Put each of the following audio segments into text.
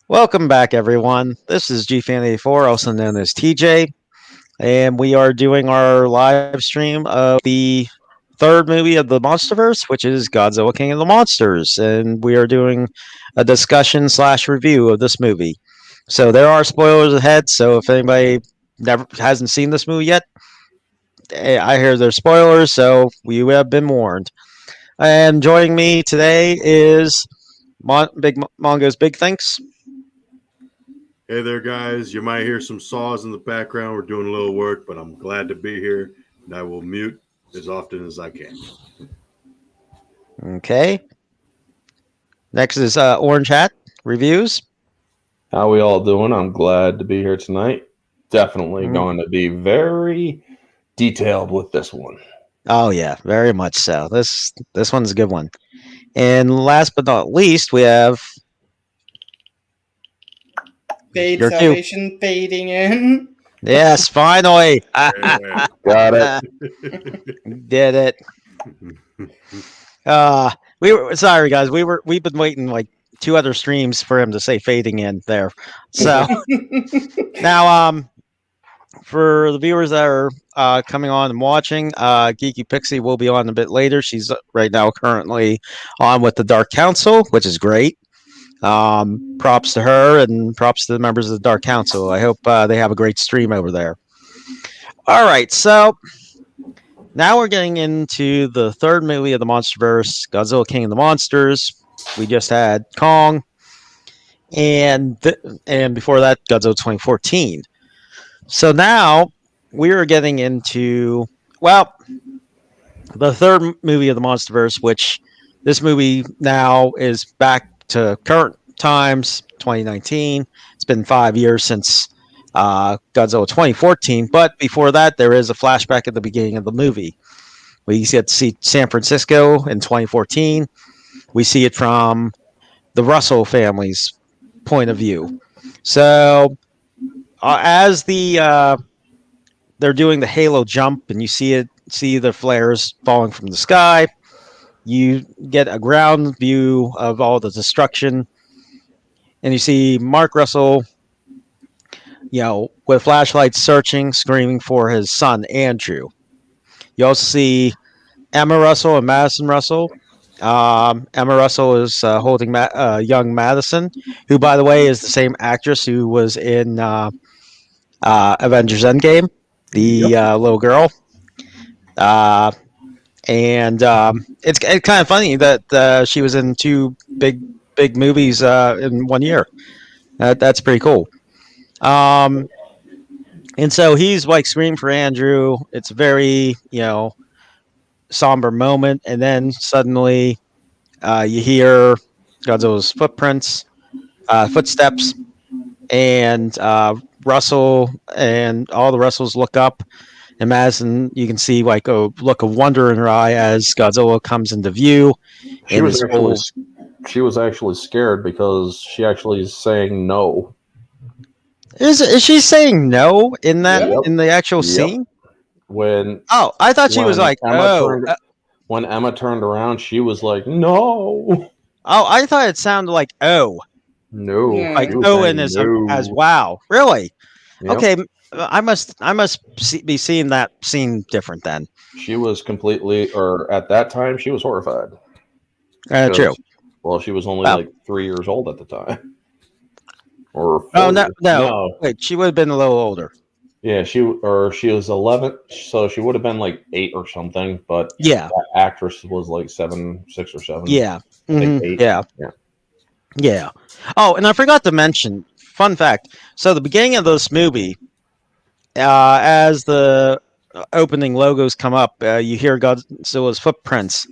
Welcome back, everyone. This is GFan84, also known as TJ, and we are doing our live stream of the third movie of the MonsterVerse, which is Godzilla King of the Monsters, and we are doing a discussion slash review of this movie. So there are spoilers ahead. So if anybody never hasn't seen this movie yet, I hear there's spoilers, so we have been warned. And joining me today is Big Mongo's Big Thanks. Hey there, guys. You might hear some saws in the background. We're doing a little work, but I'm glad to be here, and I will mute as often as I can. Okay. Next is Orange Hat Reviews. How we all doing? I'm glad to be here tonight. Definitely going to be very detailed with this one. Oh yeah, very much so. This one's a good one. And last but not least, we have Fade Salvation fading in. Yes, finally. Got it. Did it. We were sorry, guys. We've been waiting like 2 other streams for him to say fading in there. So now, for the viewers that are coming on and watching, Geeky Pixie will be on a bit later. She's right now currently on with the Dark Council, which is great. Props to her and props to the members of the Dark Council. I hope they have a great stream over there. All right, so now we're getting into the third movie of the MonsterVerse, Godzilla King of the Monsters. We just had Kong, and before that, Godzilla 2014. So now we are getting into, well, the third movie of the MonsterVerse, which this movie now is back to current times, 2019. It's been 5 years since Godzilla 2014, but before that, there is a flashback at the beginning of the movie. We get to see San Francisco in 2014. We see it from the Russell family's point of view. So as they're doing the halo jump, and you see the flares falling from the sky, you get a ground view of all the destruction, and you see Mark Russell, with flashlights searching, screaming for his son, Andrew. You also see Emma Russell and Madison Russell. Emma Russell is holding young Madison, who, by the way, is the same actress who was in Avengers Endgame, the little girl. And it's kind of funny that she was in 2 big movies in 1 year. That's pretty cool. And so he's like screaming for Andrew. It's a very somber moment, and then suddenly you hear Godzilla's footsteps, and Russell and all the Russells look up. And Madison, you can see like a look of wonder in her eye as Godzilla comes into view. She was actually scared because she actually is saying no. Is she saying no in that in the actual scene? I thought she was like, when Emma turned around, she was like, no. Oh, I thought it sounded like no, like Owen is as wow, really? Yep. Okay. I must be seeing that scene different then. She was at that time, she was horrified. True. Well, she was only like 3 years old at the time. Or 4 no. Wait, she would have been a little older. Yeah, she was 11, so she would have been like 8 or something. But yeah, that actress was like 6 or 7. Yeah, mm-hmm. 8. Yeah. Oh, and I forgot to mention, fun fact. So the beginning of this movie, as the opening logos come up, you hear Godzilla's footprints,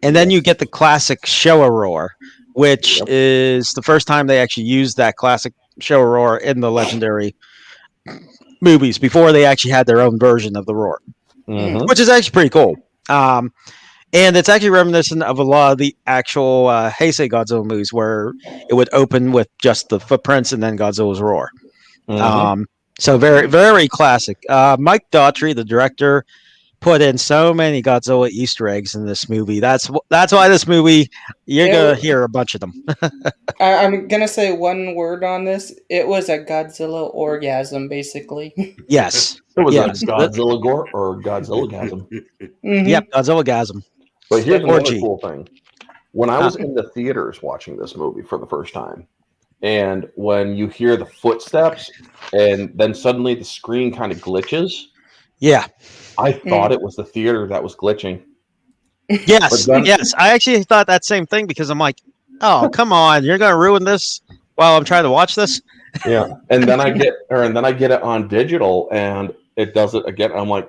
and then you get the classic Showa roar, which is the first time they actually used that classic Showa roar in the legendary movies before they actually had their own version of the roar, which is actually pretty cool. And it's actually reminiscent of a lot of the actual Heisei Godzilla movies, where it would open with just the footprints and then Godzilla's roar. So very, very classic. Mike Daughtry, the director, put in so many Godzilla Easter eggs in this movie. That's why this movie, you're gonna hear a bunch of them. I'm gonna say one word on this. It was a Godzilla orgasm, basically. Yes. It was Yes. a Godzilla gore or Godzilla gasm. Yep. Godzilla gasm. But here's another Orgy. cool thing. When I was in the theaters watching this movie for the first time, and when you hear the footsteps and then suddenly the screen kind of glitches, Yeah. I thought it was the theater that was glitching. Yes. But then- Yes. I actually thought that same thing because I'm like, oh, come on, you're gonna ruin this while I'm trying to watch this. Yeah, and then I get it on digital, and it does it again. I'm like,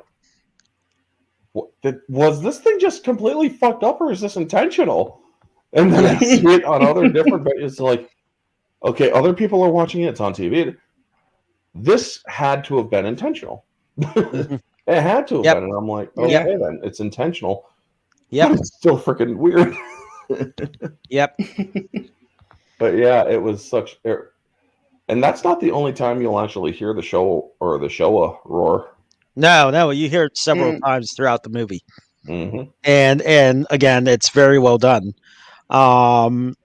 was this thing just completely fucked up, or is this intentional? And then I see it on other different. It's like, okay, other people are watching it. It's on TV. This had to have been intentional. It had to have been, and I'm like, okay, then it's intentional. Yep. But it's still freaking weird. Yep. But yeah, it was such. And that's not the only time you'll actually hear the show or the Showa roar. No, you hear it several times throughout the movie, Mm-hmm. and again, it's very well done. So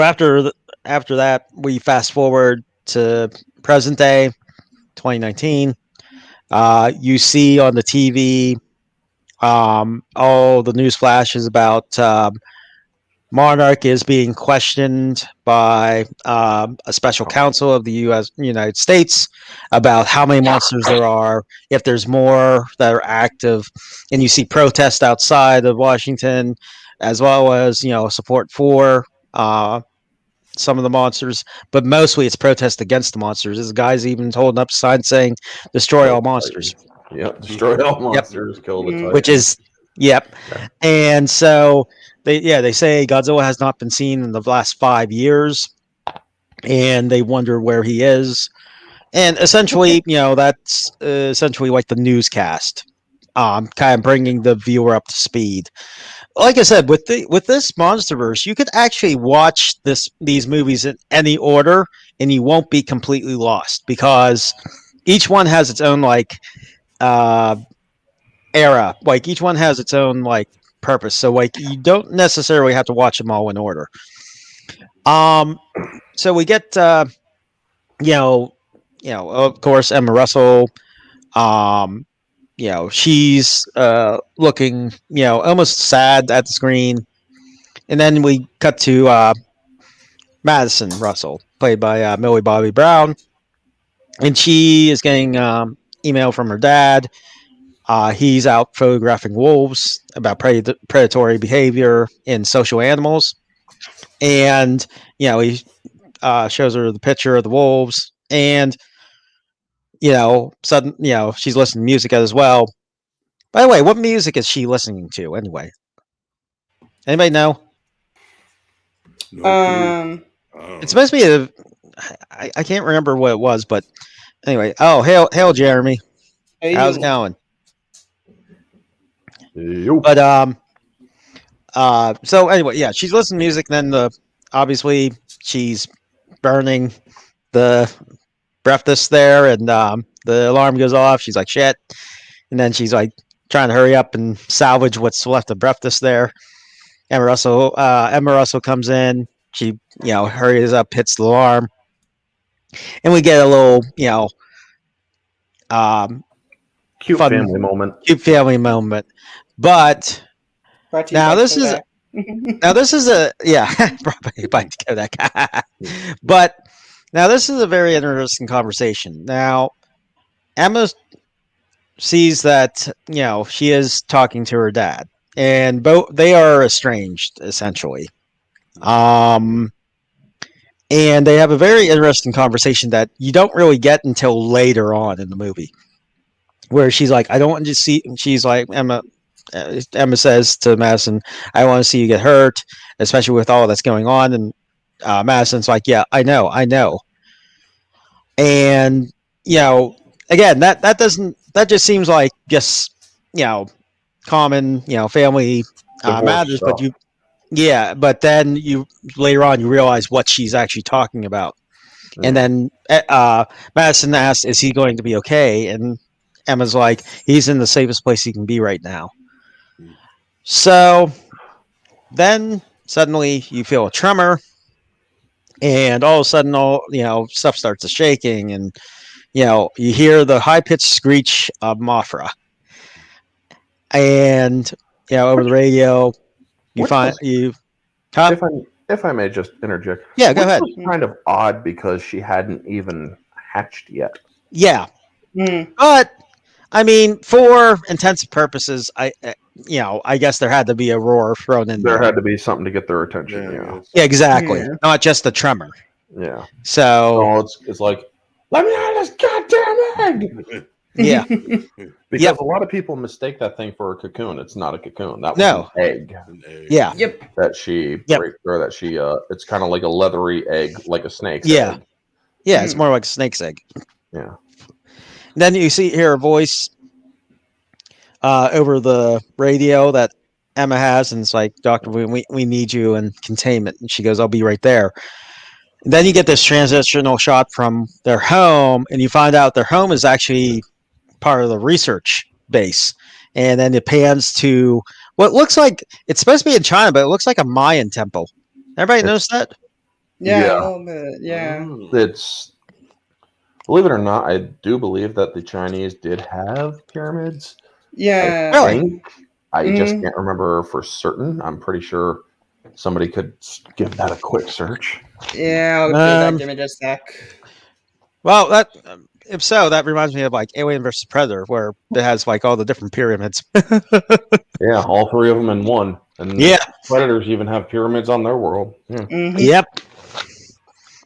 after that, we fast forward to present day, 2019. You see on the TV all the news flashes about Monarch is being questioned by a special counsel of the United States about how many monsters there are, if there's more that are active, and you see protests outside of Washington, as well as support for some of the monsters, but mostly it's protest against the monsters. This guy's even holding up signs saying "Destroy all monsters." Yep, destroy all monsters, kill the Titans. Which is and so they say Godzilla has not been seen in the last 5 years, and they wonder where he is. And essentially, that's essentially like the newscast, kind of bringing the viewer up to speed. Like I said, with this MonsterVerse, you could actually watch these movies in any order, and you won't be completely lost because each one has its own era. Like each one has its own purpose. So you don't necessarily have to watch them all in order. So we get of course Emma Russell. She's looking almost sad at the screen, and then we cut to Madison Russell, played by Millie Bobby Brown, and she is getting email from her dad. He's out photographing wolves about predatory behavior in social animals, and he shows her the picture of the wolves, and sudden she's listening to music as well. By the way, what music is she listening to anyway? Anybody know? It's supposed to be I can't remember what it was, but anyway. Oh, hail Jeremy. Hey, How's it going? Yep. But so anyway, yeah, she's listening to music, then obviously she's burning the breakfast there, and the alarm goes off. She's like, shit. And then she's like trying to hurry up and salvage what's left of breakfast there. Emma Russell comes in. She, hurries up, hits the alarm, and we get a little, Cute fun, family moment. Cute family moment. But now this is a probably by Kodak. But now this is a very interesting conversation. Now Emma sees that she is talking to her dad, and both they are estranged essentially. And they have a very interesting conversation that you don't really get until later on in the movie, where she's like, I don't want to see, she's like, Emma says to Madison, I don't want to see you get hurt, especially with all that's going on. And Madison's like, yeah, I know. And, again, that just seems like just, common, family matters, stuff. but then later on you realize what she's actually talking about. And then Madison asks, is he going to be okay? And Emma's like, he's in the safest place he can be right now. So then suddenly you feel a tremor, and all of a sudden, stuff starts to shaking, and you hear the high pitched screech of Mothra, and over the radio, you Which find was- you. Huh? If I may just interject. Yeah, go which ahead. was kind of odd because she hadn't even hatched yet. Yeah, Mm. but I mean, for intensive purposes, I guess there had to be a roar thrown in There there. had to be something to get their attention. Yeah, Yeah, exactly. Yeah. Not just the tremor. Yeah. So So it's like, let me out of this goddamn egg. yeah, Because Yep. a lot of people mistake that thing for a cocoon. It's not a cocoon. That was No. an egg yeah, Yep. that she Yep. breaks, or that she it's kind of like a leathery egg, like a snake's Yeah. egg. yeah. It's more like a snake's egg. Yeah. Then you hear a voice over the radio that Emma has, and it's like, Doctor, we need you in containment. And she goes, I'll be right there. And then you get this transitional shot from their home, and you find out their home is actually part of the research base. And then it pans to what looks like it's supposed to be in China, but it looks like a Mayan temple. Everybody notice that? Yeah, Yeah. a little bit. Yeah. It's, believe it or not, I do believe that the Chinese did have pyramids. Yeah. I Really? think. I just can't remember for certain. I'm pretty sure somebody could give that a quick search. Yeah, I'll do that. Um, Give me just a sec. Well, that if so, that reminds me of like Alien versus Predator, where it has like all the different pyramids. Yeah, all three of them in one. And Yeah. Predators even have pyramids on their world. Yeah. Mhm. Yep.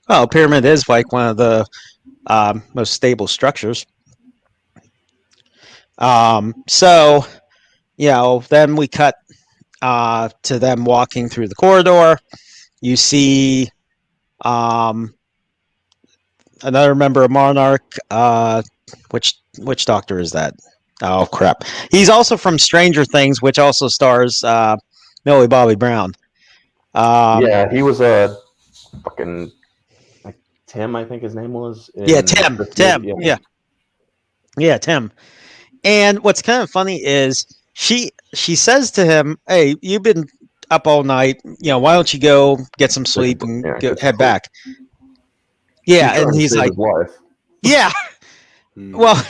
Well, a pyramid is like one of the most stable structures. So, then we cut to them walking through the corridor. You see another member of Monarch. Which doctor is that? Oh crap! He's also from Stranger Things, which also stars Millie Bobby Brown. Yeah, he was a fucking Tim, I think his name was. Yeah, Tim. Yeah, Tim. And what's kind of funny is she says to him, "Hey, you've been up all night. Why don't you go get some sleep and head back?" Yeah, and he's like, life. "Yeah." Well,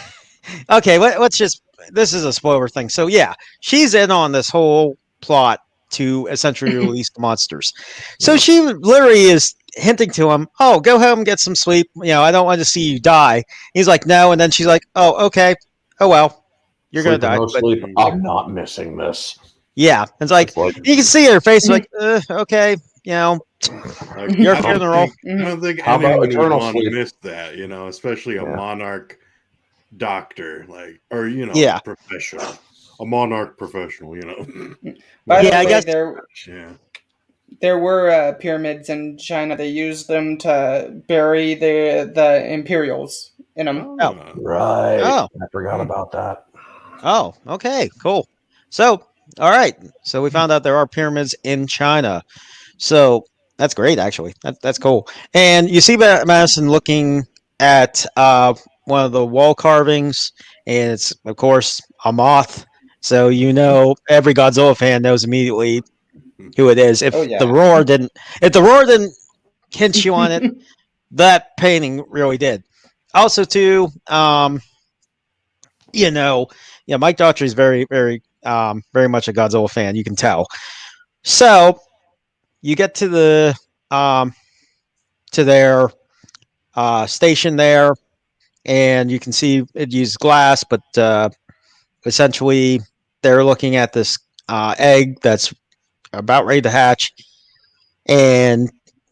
okay. Let's just. This is a spoiler thing. So yeah, she's in on this whole plot to essentially release the monsters. So she literally is hinting to him, "Oh, go home and get some sleep. I don't want to see you die." He's like, "No," and then she's like, "Oh, okay. Oh well, you're gonna die." No But sleep. I'm not missing this. yeah, it's like you can see her face, like, okay, Like, Your I don't funeral. think- I don't think How about anyone would eternal want to sleep? miss that, especially a Yeah. monarch doctor, or Yeah. professional, a monarch professional, By Yeah, the I way, guess- Yeah. there were pyramids in China. They used them to bury the Imperials in them. Oh. Right. Oh. I forgot about that. Oh, okay, cool. So, all right. So we found out there are pyramids in China. So that's great, actually. That's cool. And you see Madison looking at one of the wall carvings, and it's of course a moth. So every Godzilla fan knows immediately who it is. If Oh, yeah. the roar didn't hint you on it, that painting really did. Also, too, Mike Daughtry is very, very, very much a Godzilla fan. You can tell. So you get to the to their station there, and you can see it used glass, but essentially they're looking at this egg that's about ready to hatch, and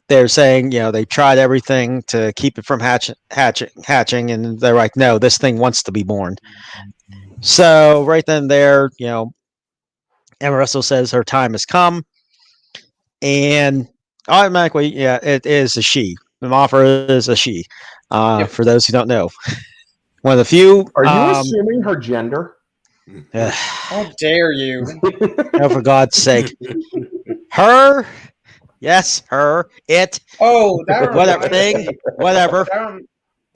they're saying, they tried everything to keep it from hatching, and they're like, no, this thing wants to be born. So right then and there, Emma Russell says her time has come, and automatically, yeah, it is a she. The Mothra is a she. Yep. For those who don't know, one of the few. Are you assuming her gender? How dare you? Oh, for God's sake, her. Yes, her. It. Oh, that Whatever reminds me. thing. Whatever.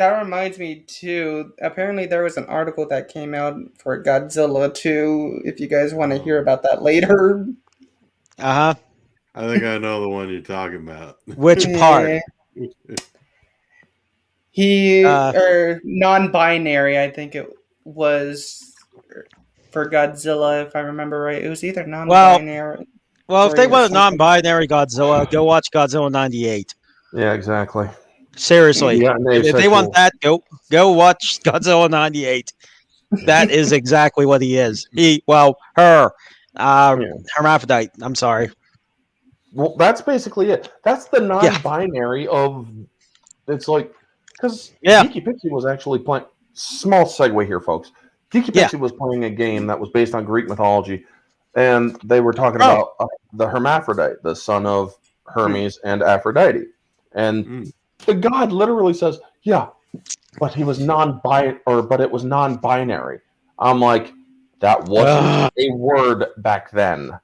that reminds me too. Apparently, there was an article that came out for Godzilla too. If you guys want to hear about that later. Uh huh. I think I know the one you're talking about. Which part? He or non-binary, I think it was for Godzilla, if I remember right. It was either non-binary. Well, if they or want a something. non-binary Godzilla, go watch Godzilla '98. Yeah, exactly. Seriously, Yeah, and if they want that, go watch Godzilla '98. That is exactly what he is. Her, hermaphrodite. I'm sorry. Well, that's basically it. That's the Yeah. non-binary of. It's like because Yeah. Geeky Pixie was actually playing. Small segue here, folks. Geeky Yeah. Pixie was playing a game that was based on Greek mythology, and they were talking about the hermaphrodite, the son of Hermes and Aphrodite, and the god literally says, "Yeah, but he was but it was non-binary." I'm like, that wasn't a word back then.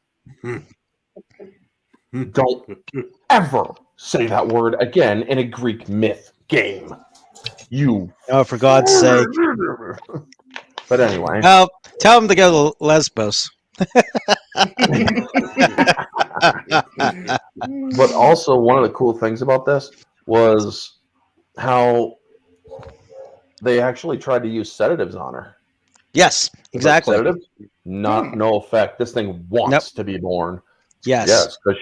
Don't ever say that word again in a Greek myth game. You. Oh, for God's sake. But anyway. Well, tell him to go to Lesbos. But also, one of the cool things about this was how they actually tried to use sedatives on her. Yes, exactly. Sedatives, no effect. This thing wants to be born. Yes, because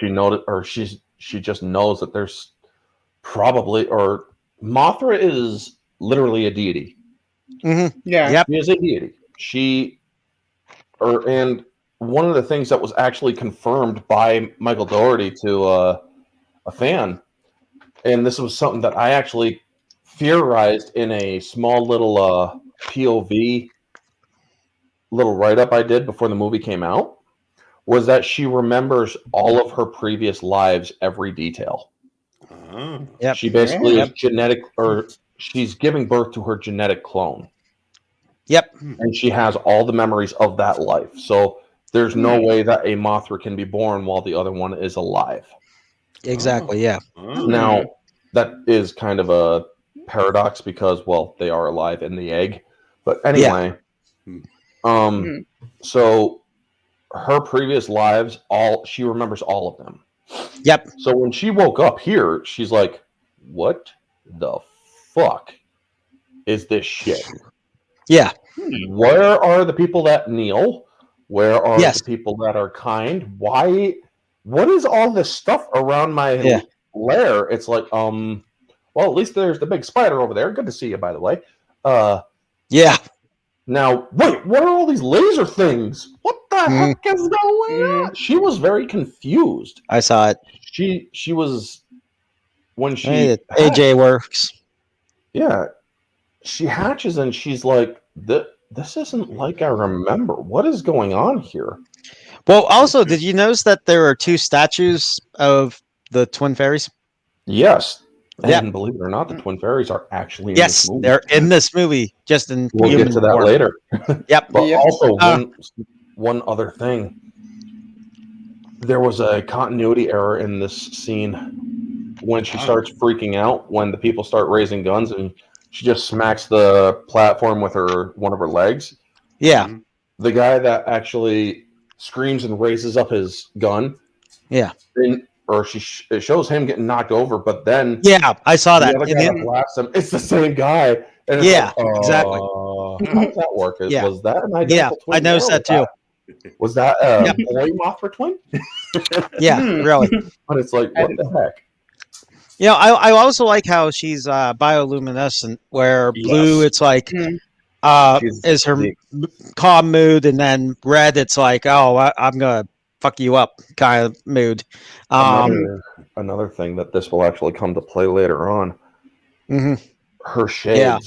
she just knows that there's probably Mothra is literally a deity. Mm-hmm. Yeah, yep. She is a deity. And one of the things that was actually confirmed by Michael Dougherty to a fan, and this was something that I actually theorized in a small little POV little write-up I did before the movie came out, was that she remembers all of her previous lives, every detail. Yep. She basically is genetic, or she's giving birth to her genetic clone. Yep. And she has all the memories of that life. So there's no way that a Mothra can be born while the other one is alive. Exactly, yeah. Now, that is kind of a paradox because, well, they are alive in the egg. But anyway, so her previous lives, she remembers all of them. Yep. So when she woke up here, she's like, what the fuck is this shit? Yeah. Where are the people that kneel? Where are the people that are kind? Why? What is all this stuff around my lair? It's like, well, at least there's the big spider over there. Good to see you, by the way. Yeah. Now, wait, what are all these laser things? What the heck is going on? She was very confused. I saw it. She was when she AJ works. Yeah. She hatches and she's like, this isn't like I remember. What is going on here? Well, also, did you notice that there are 2 statues of the twin fairies? Yes. And believe it or not, the twin fairies are actually in this movie. They're in this movie, just in We'll get to that later. Yep. But also, one other thing. There was a continuity error in this scene when she starts freaking out, when the people start raising guns, and she just smacks the platform with one of her legs. Yeah. The guy that actually screams and raises up his gun. Yeah. It shows him getting knocked over, but then I saw that. The other guy that blasts him, it's the same guy. And it's exactly. How does that work? Was that an identical twin? I noticed that too. Was that a boy Mothra twin? Really. But it's like, what the heck? You know, I also like how she's bioluminescent, where blue it's like is her calm mood, and then red it's like, oh, I'm gonna fuck you up kind of mood. Another thing that this will actually come to play later on. Her shades. Yeah.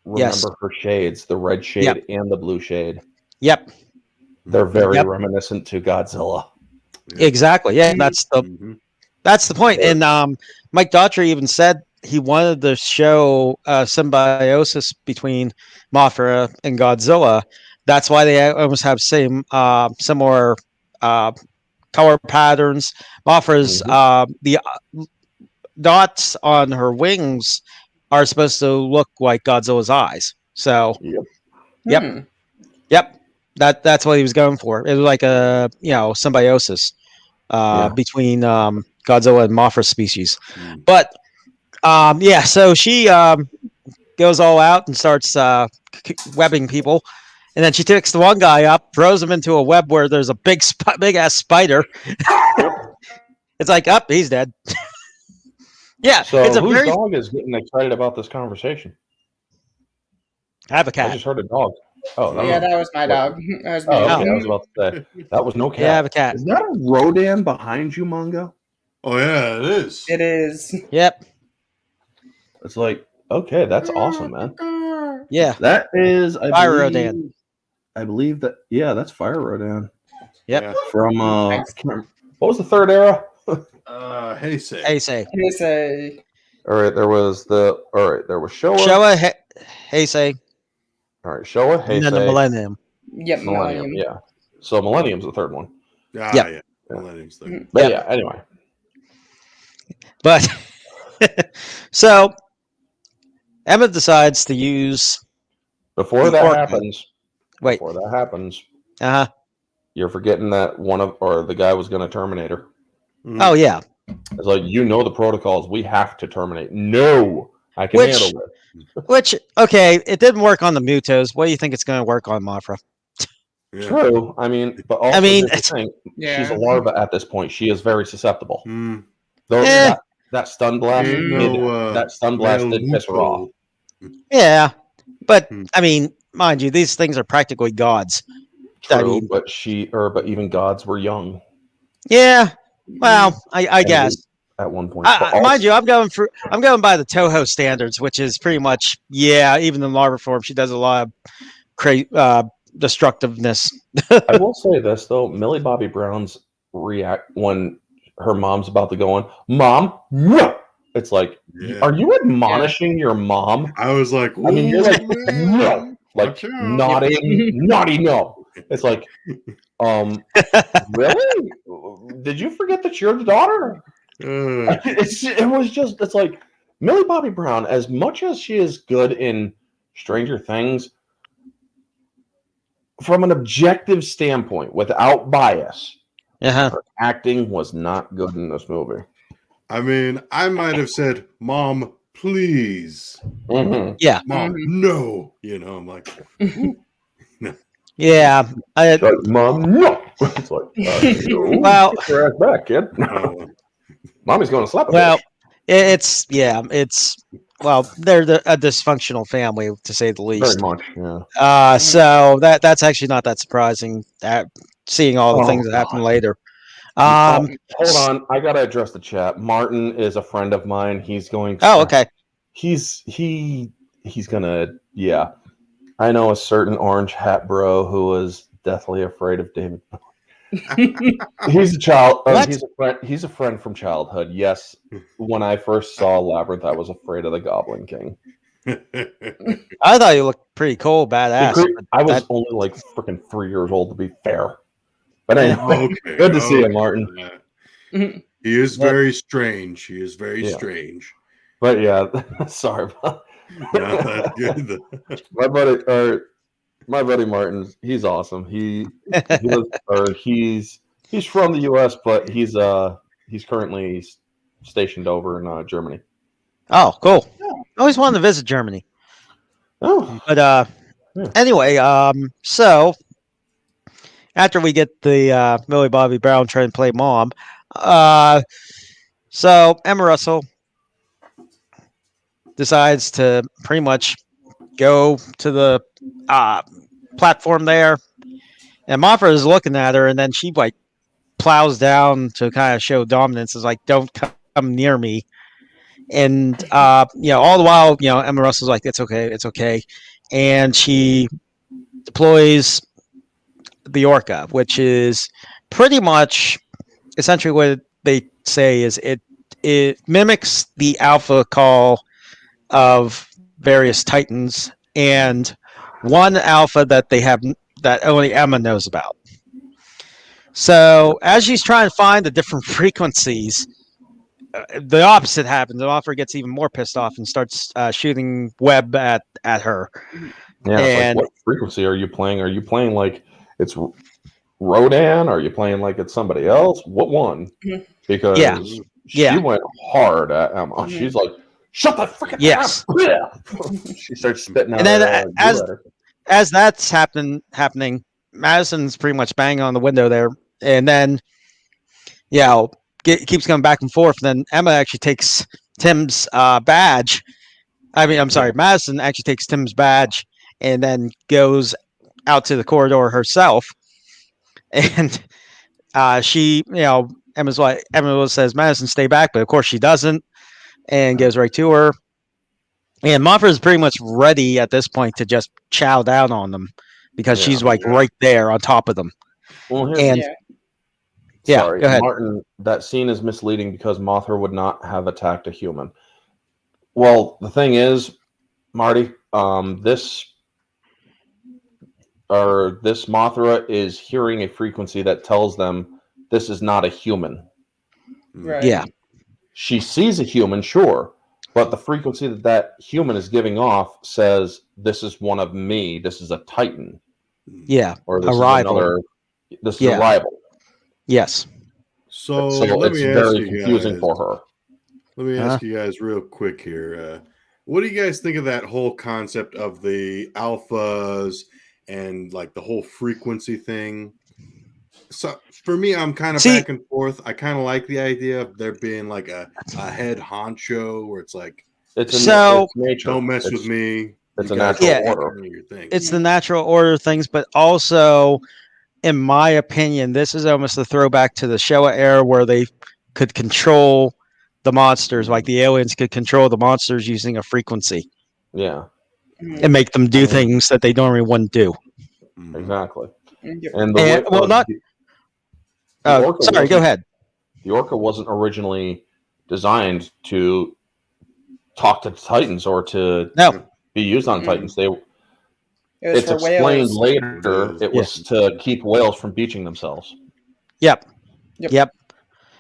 Remember her shades, the red shade and the blue shade. Yep. They're very reminiscent to Godzilla. Exactly. Yeah, that's the point. And Mike Daughtry even said he wanted to show symbiosis between Mothra and Godzilla. That's why they almost have similar color patterns. Mothra's the dots on her wings are supposed to look like Godzilla's eyes. So, Yep. Yep. Hmm. yep, that's what he was going for. It was like a symbiosis Yeah. between Godzilla and Mothra species. Mm. But so she goes all out and starts webbing people. And then she takes the one guy up, throws him into a web where there's a big ass spider. It's like, up, he's dead. Yeah, So it's a whose very. dog is getting excited about this conversation? I have a I cat. just heard a dog. Oh, Yeah, Yeah, that was my dog. That was me. Oh, okay. I Oh. was about to say that was no cat. Yeah, I have a cat. Is that a Rodan behind you, Mongo? Oh yeah, it is. It is. Yep. It's like, okay, that's awesome, man. Yeah. That is, I Fire believe, Rodan. I believe that. Yeah, that's Fire Rodan Yep. Yeah. from. I can't remember. What was the third era? Hey, say. Hey, say. It's a All right, there was Showa. Showa, hey, say. All right, Showa, And then the Heisei, Millennium. Millennium. Millennium. Yeah. So Millennium's the third one. Ah, Yep. yeah. Millennium's thing. But Yep. yeah, anyway. But so Emma decides to use. Before The that orc- happens, Wait. you're forgetting that the guy was going to terminate her. Mhm. Oh, yeah. It's like, the protocols. We have to terminate. No, I can Which- handle it. Which, okay, it didn't work on the Mutos. What do you think it's going to work on Mothra? Yeah. True. I mean, but also, I mean, here's the thing. Yeah. She's a larva at this point. She is very susceptible. Mm. Though Eh. that stun blast, Ain't that stun blast male did piss her off. Muto. Yeah. But, Hmm. I mean, mind you, these things are practically gods. True, I mean- but even gods were young Yeah. Well, I guess. at one point. But Mind also- you, I'm going by the Toho standards, which is pretty much, even in larva form, she does a lot of destructiveness. I will say this though, Millie Bobby Brown's react when her mom's about to go on, Mom, no! It's like, Yeah. are you admonishing your mom? I was like, I mean, you're like, "Ooh, no, like Watch out." nodding, naughty, no. It's like, really? Did you forget that you're the daughter? It's like Millie Bobby Brown, as much as she is good in Stranger Things, from an objective standpoint, without bias, Uh-huh. her acting was not good in this movie. I mean, I might have said, "Mom, please." Mhm. Mom, no. I'm like, Yeah. It's like, Mom, no. It's like, no. Well- Get your ass back, kid. oh, Mommy's going to slap a Well, bitch. they're a dysfunctional family, to say the Very least. much, yeah. So that's actually not that surprising, seeing all the Oh, things that happen God. later. Hold on, I gotta address the chat. Martin is a friend of mine. He's going. Oh, okay. He's gonna. Yeah, I know a certain orange hat bro who was deathly afraid of David. He's a child. What? He's a friend. He's a friend from childhood. Yes, when I first saw Labyrinth, I was afraid of the Goblin King. I thought you looked pretty cool, badass. I was that- only like freaking 3 years old, to be fair. But anyway, okay. good to see you, Martin. Yeah. He is But- very strange. He is very Yeah. strange. But yeah, sorry about No, that's good. my buddy Martin. He's awesome. He's from the U.S., but he's currently stationed over in Germany. Oh, cool. I always wanted to visit Germany. Oh, But Yeah. anyway, so after we get the Millie Bobby Brown trying to play mom, so Emma Russell decides to pretty much go to the platform there, and Mothra is looking at her, and then she like plows down to kind of show dominance. Is like, "Don't come near me." And all the while, Emma Russell's like, "It's okay," and she deploys the Orca, which is pretty much essentially what they say is it mimics the alpha call of various Titans and one alpha that they have that only Emma knows about. So as she's trying to find the different frequencies the opposite happens. Mothra gets even more pissed off and starts shooting web at her. Yeah, it's like, And what frequency are you playing? Are you playing like it's Rodan? Are you playing like it's somebody else? What one? Mhm. Because Yeah. she Yeah. went hard at Emma. Mhm. She's like, shut the freaking Yes. up! She starts spitting out And then her goo at her. as that's happening, Madison's pretty much banging on the window there, and then keeps going back and forth. And then Emma actually takes Tim's badge. I'm sorry, Madison actually takes Tim's badge and then goes out to the corridor herself. And Emma says, Madison, stay back, but of course she doesn't, and goes right to her. And Mothra is pretty much ready at this point to just chow down on them because she's like right there on top of them. Well, And sorry, go ahead. Martin, that scene is misleading because Mothra would not have attacked a human. Well, the thing is, Marty, this Mothra is hearing a frequency that tells them this is not a human. Right. Yeah. She sees a human, sure, but the frequency that human is giving off says this is one of me. This is a Titan. Yeah. Or this rival. This is a rival. Yes. So it's very confusing for her. Let me ask you guys real quick here. What do you guys think of that whole concept of the alphas and like the whole frequency thing? So for me, I'm kind of back and forth. I kind of like the idea of there being like a head honcho where it's like, it's nature. Don't mess with me. It's a natural order. It's the natural order of things, but also, in my opinion, this is almost a throwback to the Showa era where they could control the monsters, like the aliens could control the monsters using a frequency. Yeah. And make them do things that they normally wouldn't do. Exactly. Sorry, go ahead. The Orca wasn't originally designed to talk to Titans or to be used on Titans. It's explained later. It was to keep whales from beaching themselves. Yep.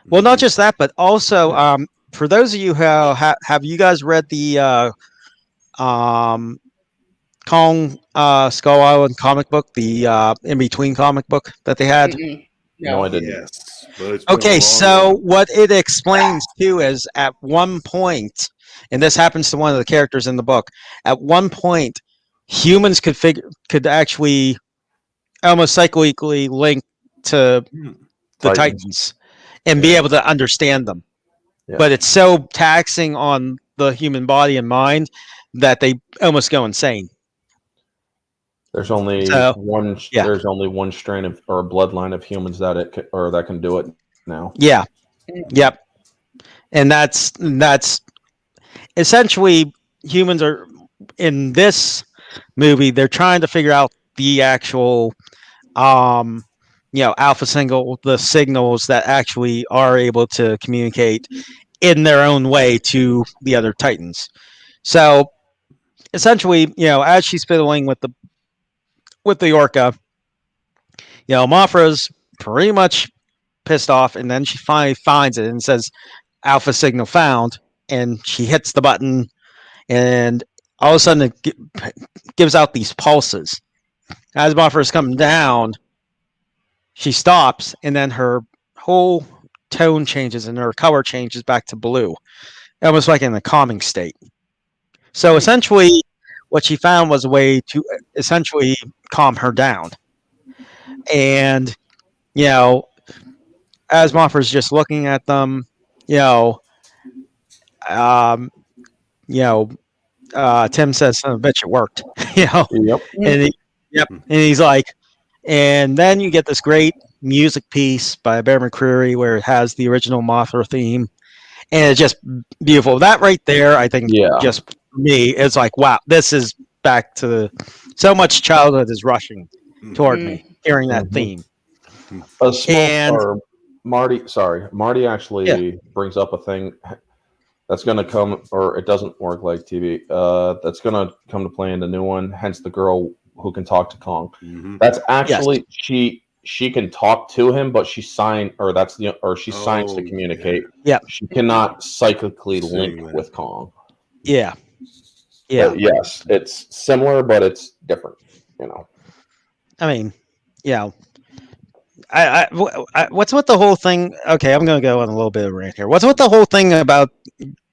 Well, not just that, but also for those of you who have you guys read the Kong Skull Island comic book, the in between comic book that they had? No, I didn't. Yes. Okay, so what it explains too is at one point, and this happens to one of the characters in the book, at one point, humans could actually almost psychically link to the Titans and be able to understand them. Yeah. But it's so taxing on the human body and mind that they almost go insane. There's only one. There's only one strain of or bloodline of humans that can do it now. Yeah. Yep. And that's essentially humans are in this movie. They're trying to figure out the actual, alpha the signals that actually are able to communicate in their own way to the other Titans. So essentially, as she's fiddling with the Orca, Mothra's pretty much pissed off, and then she finally finds it and says, "Alpha signal found," and she hits the button, and all of a sudden it gives out these pulses. As Mothra's coming down, she stops, and then her whole tone changes and her color changes back to blue, almost like in a calming state. So essentially, what she found was a way to essentially calm her down. And, as Mothra's just looking at them, Tim says, "I bet it worked," Yep. And he's like, and then you get this great music piece by Bear McCreary where it has the original Mothra theme, and it's just beautiful. That right there, I think, just for me, it's like, wow, this is back to so much childhood is rushing toward me hearing that theme. Marty actually brings up a thing that's going to come, or it doesn't work like TV. That's going to come to play in the new one. Hence, the girl who can talk to Kong. That's actually she can talk to him, but she signs to communicate. Yeah. She cannot psychically Seeing link that. with Kong. Yeah. Yeah. But yes, it's similar, but it's different. You know. I mean, yeah. What's with the whole thing? Okay, I'm going to go on a little bit of a rant here. What's with the whole thing about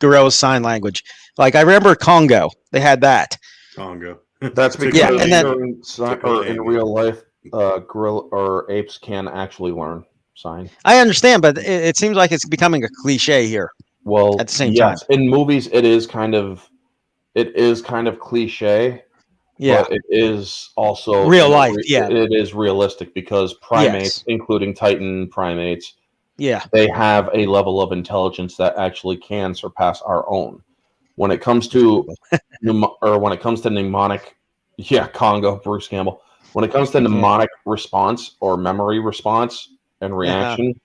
Gorilla's sign language? Like, I remember Congo. They had that. Congo. That's Took because Yeah, and then- in real life, gorilla or apes can actually learn sign. I understand, but it seems like it's becoming a cliche here. Well, At the same yes, time. in movies, it is kind of cliche, Yeah. but it is also Real life, yeah. it is realistic because primates, Yes. including Titan primates, Yeah. they have a level of intelligence that actually can surpass our own. When it comes to mnemonic, Congo, Bruce Campbell. When it comes to mnemonic response or memory response and reaction,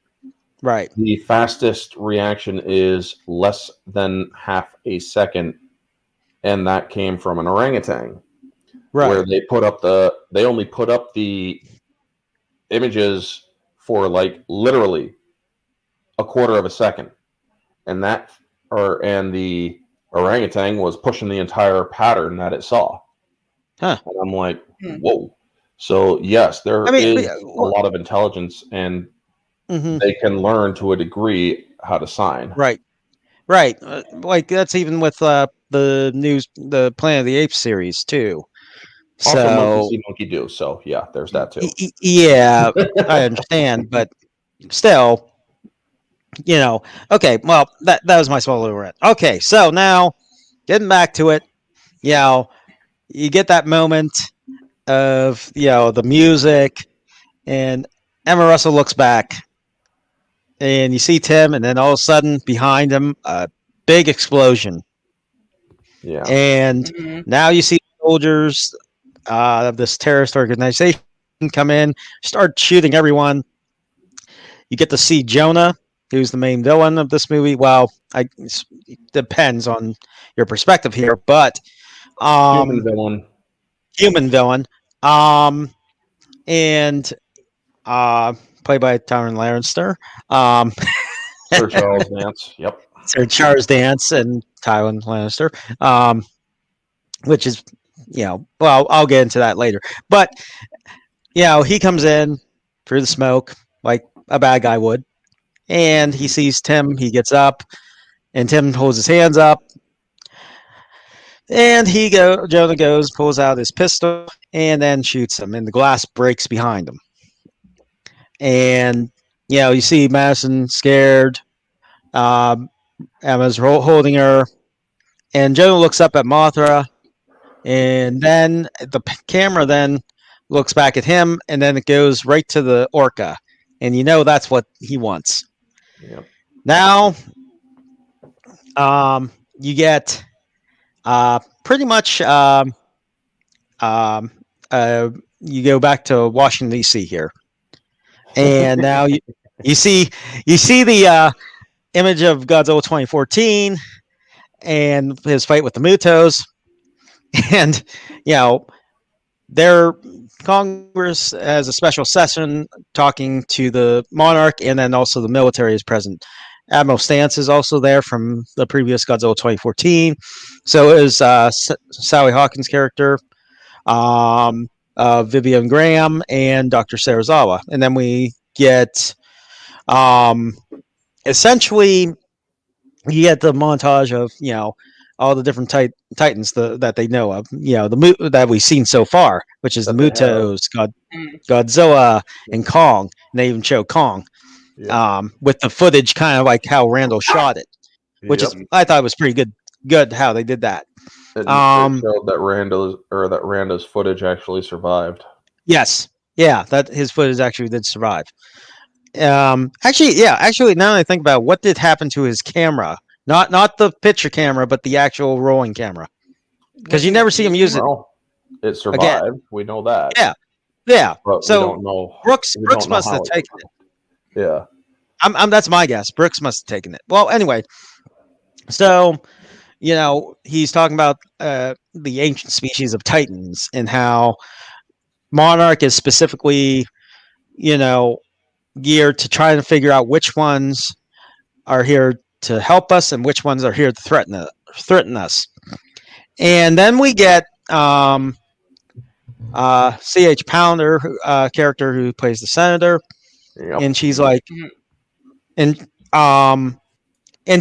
Right. the fastest reaction is less than half a second, and that came from an orangutan. Right. Where they only put up the images for like literally a quarter of a second, and the orangutan was pushing the entire pattern that it saw. Huh. And I'm like, whoa. So yes, there is a well, lot of intelligence, and mhm. they can learn to a degree how to sign. Right. Right. Like that's even with the Planet of the Apes series too. Also, So monkey see, monkey do. So yeah, there's that too. Yeah, I understand, but still, okay. Well, that was my small little rant. Okay, so now getting back to it, you get that moment of the music, and Emma Russell looks back, and you see Tim, and then all of a sudden behind him, a big explosion. Yeah. And now you see soldiers of this terrorist organization come in, start shooting everyone. You get to see Jonah, who's the main villain of this movie. Well, it depends on your perspective here, but Human villain. And played by Tywin Lannister. Sir Charles Dance. Yep. Sir Charles Dance and Tywin Lannister. Which is, well, I'll get into that later. But, he comes in through the smoke like a bad guy would. And he sees Tim. He gets up, and Tim holds his hands up. And Jonah goes, pulls out his pistol, and then shoots him. And the glass breaks behind him. And, you see Madison scared. Emma's holding her. And Jonah looks up at Mothra. And then the camera then looks back at him, and then it goes right to the orca. And that's what he wants. Yep. Now, you get pretty much you go back to Washington D.C. here, and now you see the image of Godzilla 2014 and his fight with the Mutos, and their Congress has a special session talking to the monarch, and then also the military is present. Admiral Stance is also there from the previous Godzilla 2014. So is Sally Hawkins' character, Vivian Graham, and Dr. Serizawa. And then we get essentially you get the montage of all the different titans that they know of, that we've seen so far, which is the Mutos, Godzilla, and Kong. And they even show Kong. With the footage kind of like how Randall shot it, which is I thought was pretty good how they did that. It showed that Rando's footage actually survived. Yes, that his footage actually did survive. Actually, now that I think about it, what did happen to his camera? Not the picture camera, but the actual rolling camera, because you never see him use it. It survived. Again. We know that. Yeah. But so we don't know. Brooks must have taken it. Yeah. That's my guess. Brooks must have taken it. Well, anyway, so he's talking about the ancient species of Titans and how Monarch is specifically geared to try to figure out which ones are here to help us and which ones are here to threaten us. And then we get C.H. Pounder, character who plays the senator, and she's like, and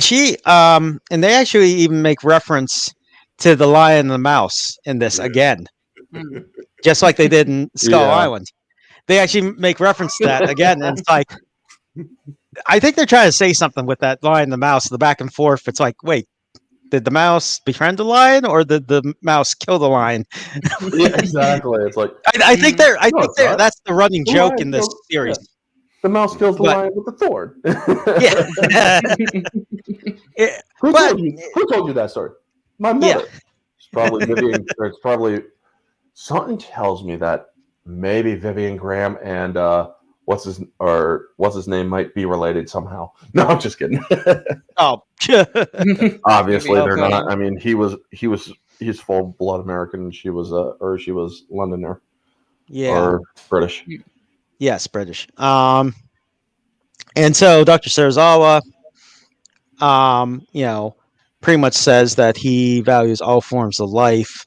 she and they actually even make reference to the Lion and the Mouse in this again, just like they did in Skull Island. They actually make reference to that again, and it's like, I think they're trying to say something with that Lion and the Mouse, the back and forth. It's like, wait, did the mouse befriend the lion, or did the mouse kill the lion? Yeah, exactly. It's like I think that's the running joke in this series. Yeah. The mouse kills the lion with the thorn. Who told you that story? My mother. Yeah. It's probably Vivian. It's probably something tells me that maybe Vivian Graham and what's his name might be related somehow. No, I'm just kidding. Oh, obviously they're not. I mean, he's full blood American. And she was Londoner. Yeah, or British. Yes, British. And so Dr. Serizawa, pretty much says that he values all forms of life.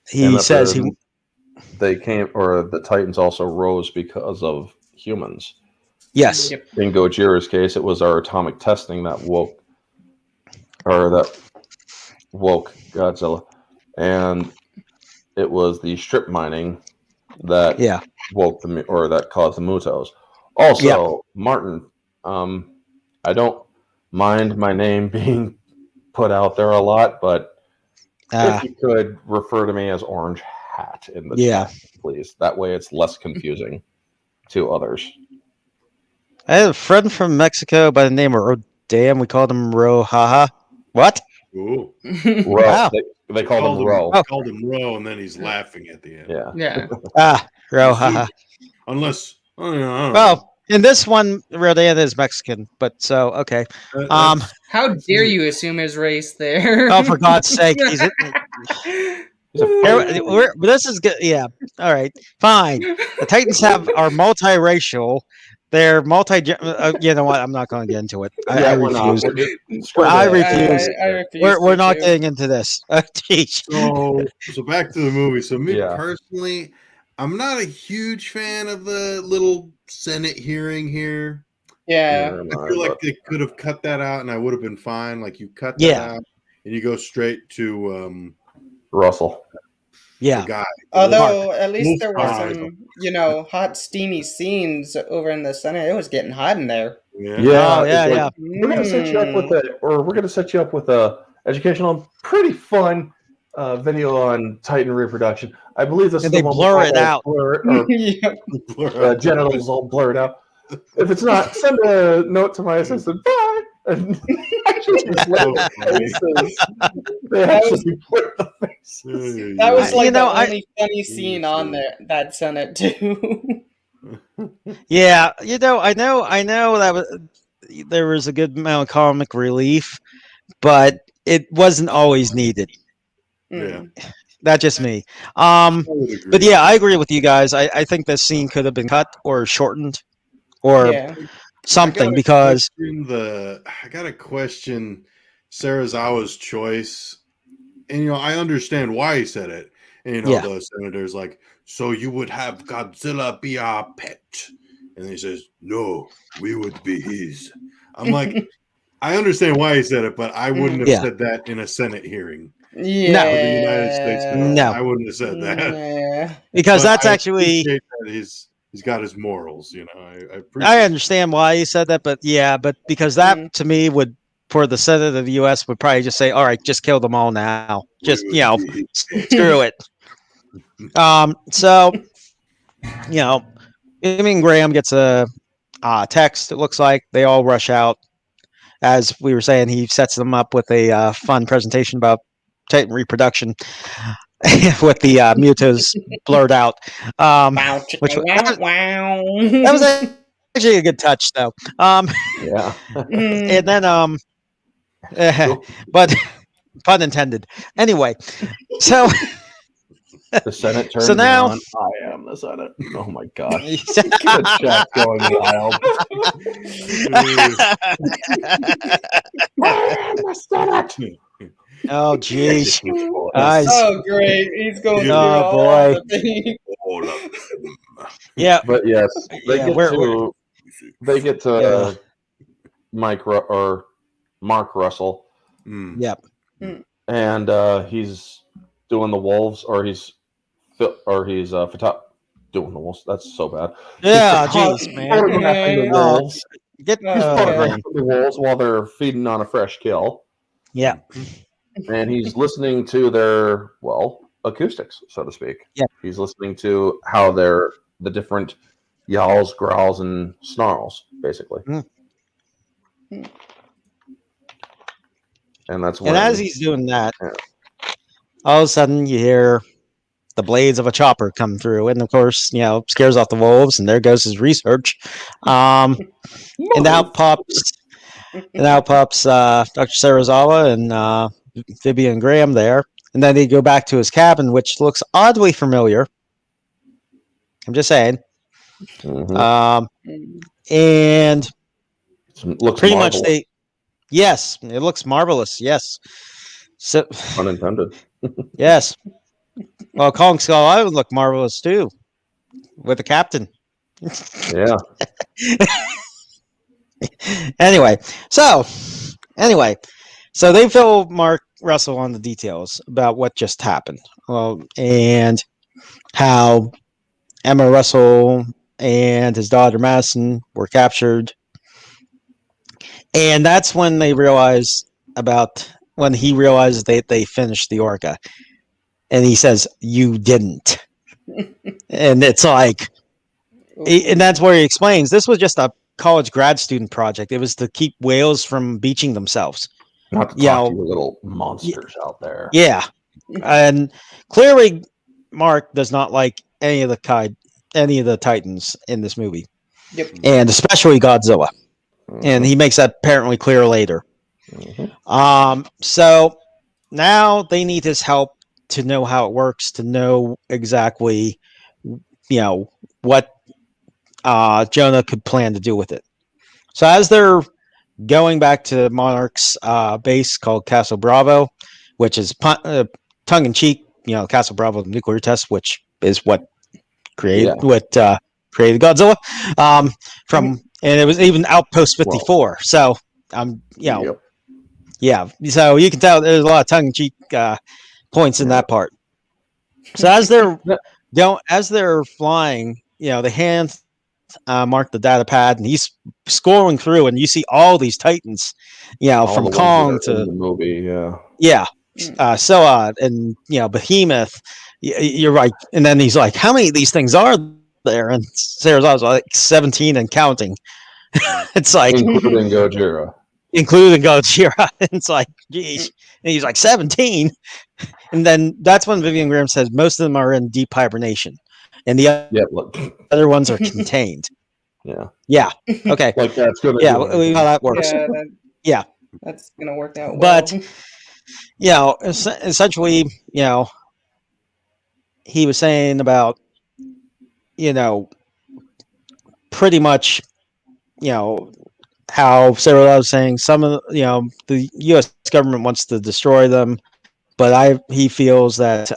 He says the Titans also rose because of humans. Yes. In Gojira's case, it was our atomic testing that woke Godzilla, and it was the strip mining that woke that caused the Mutos. Also, Martin, I don't mind my name being put out there a lot, but if you could refer to me as Orange Hat in the chat, please. That way it's less confusing to others. I had a friend from Mexico by the name of Rodam. We called him Rohaha. What? Ooh. Wow. They called him Ro. Called him Ro, and then he's laughing at the end. Yeah. Rohaha. Unless, I don't know. Well, in this one, Rodan is Mexican, but so okay. How dare you assume his race there? Oh, for God's sake! This is good. Yeah. All right. Fine. The Titans are multiracial. They're you know what? I'm not going to get into it. I refuse. I refuse. We're not getting into this. So back to the movie. So me personally, I'm not a huge fan of the little Senate hearing here. Yeah. I feel like they could have cut that out, and I would have been fine. Like you cut that out, and you go straight to Russell. The guy. Although at least there was some, hot steamy scenes over in the Senate. It was getting hot in there. Yeah. We're gonna set you up with a educational, pretty fun video on Titan reproduction. I believe this is the one blur it out. Genitals all blurred out. If it's not, send a note to my assistant. Bye. And actually, they actually put the faces. That was like the only funny scene on that Senate too. Yeah, I know that there was a good amount of comic relief, but it wasn't always needed. Yeah. That's just me. But yeah, I agree with you guys. I think this scene could have been cut or shortened or something because I gotta question Serizawa's choice, and I understand why he said it. And the senator's like, so you would have Godzilla be our pet, and he says, no, we would be his. I'm like, I understand why he said it, but I wouldn't have said that in a Senate hearing. Yeah, for the United States. No, I wouldn't have said that. Because that's actually he's got his morals. I understand why he said that, but because that to me would, for the Senate of the U.S. would probably just say, all right, just kill them all now. Just screw it. So Graham gets a text. It looks like they all rush out. As we were saying, he sets them up with a fun presentation about Titan reproduction with the mutas blurred out. That was actually a good touch, though. Yeah. And then, but pun intended. Anyway, so The Senate turns So now- on. I am the Senate. Oh my gosh. The chat's going wild. I am the Senate. Oh, jeez. Oh, Guys. Oh, great. He's going through Oh, all boy. the things. All of Yeah. But yes, they Yeah, get we're- to Yeah. or Mark Russell, Mm. Yep. and he's doing the wolves, or he's doing the wolves. That's so bad. Yeah, He's jeez, man. photographing the Oh, wolves. Get He's oh, photographing man. the wolves while they're feeding on a fresh kill, Yeah. and he's listening to their acoustics, so to speak. Yeah. He's listening to how the different yowls, growls, and snarls, basically. And that's when. And as he's doing that, Yeah. all of a sudden you hear the blades of a chopper come through, and of course, scares off the wolves, and there goes his research. And out pops Dr. Sarazawa and Vivian Graham there, and then they go back to his cabin, which looks oddly familiar. I'm just saying. Mhm. And Looks pretty marvelous, much yes, it looks marvelous. Yes. So unintended. yes. Well, Kong Skull Island looked marvelous too, with the captain. Yeah. Anyway, so they fill Mark Russell on the details about what just happened. Well, and how Emma Russell and his daughter Madison were captured. And that's when he realizes they finished the Orca. And he says, "You didn't." And it's like, and that's where he explains this was just a college grad student project. It was to keep whales from beaching themselves. Not to talk to you little monsters out there. Yeah. And clearly Mark does not like any of the Titans in this movie. Yep. And especially Godzilla. And he makes that apparently clear later. So now they need his help to know how it works, to know exactly, what Jonah could plan to do with it. So as they're going back to Monarch's base called Castle Bravo, which is tongue-in-cheek, Castle Bravo nuclear test, which is what created created Godzilla. And it was even Outpost 54. So Yep. yeah. So you can tell there's a lot of tongue-in-cheek points in that part. So as they're flying, the hand mark the data pad, and he's scrolling through, and you see all these Titans, from Kong to the movie. Soad and Behemoth. You're right. And then he's like, "How many of these things are there?" And Sarazawa's like 17 and counting. It's like including Gojira. It's like, geez. And he's like 17. And then that's when Vivian Graham says most of them are in deep hibernation, and the other ones are contained. Yeah. Okay. Like that's gonna. Yeah. How that works. Yeah. That's gonna work out But well. essentially, he was saying about, pretty much, how Sarah was saying some of the U.S. government wants to destroy them, but he feels that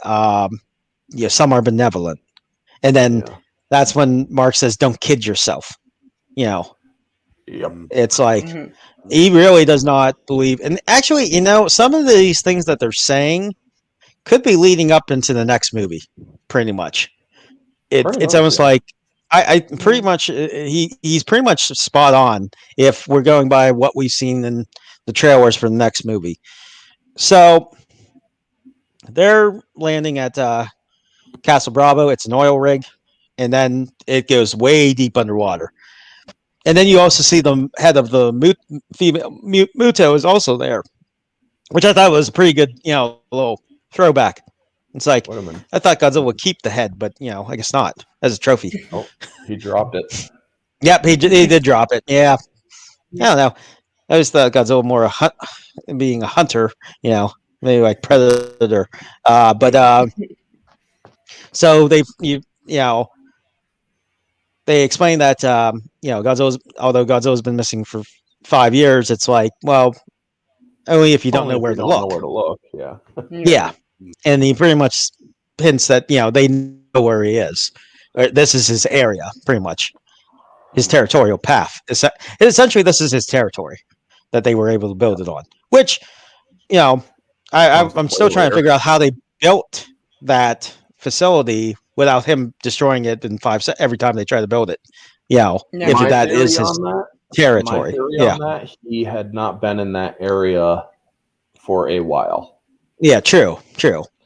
some are benevolent, and then that's when Mark says, "Don't kid yourself." It's like he really does not believe, and actually, some of these things that they're saying could be leading up into the next movie, pretty much. It's almost like. I pretty much he's pretty much spot on if we're going by what we've seen in the trailers for the next movie. So they're landing at Castle Bravo. It's an oil rig, and then it goes way deep underwater. And then you also see the head of the female Muto is also there, which I thought was a pretty good, little throwback. It's like, I thought Godzilla would keep the head, but, I guess not, as a trophy. Oh, he dropped it. Yep, he did drop it. Yeah. I don't know. I just thought Godzilla more being a hunter, maybe like Predator. But So they explain that although Godzilla's been missing for 5 years, it's like, well, only if you don't know Only if where you to don't look. know where to look. Yeah. Yeah, and he pretty much hints that they know where he is. This is his area, pretty much his territorial path. Essentially, this is his territory that they were able to build it on. Which I'm still trying to figure out how they built that facility without him destroying it in every time they try to build it. If My that theory is his on that, territory. My theory on that, he had not been in that area for a while. Yeah, true.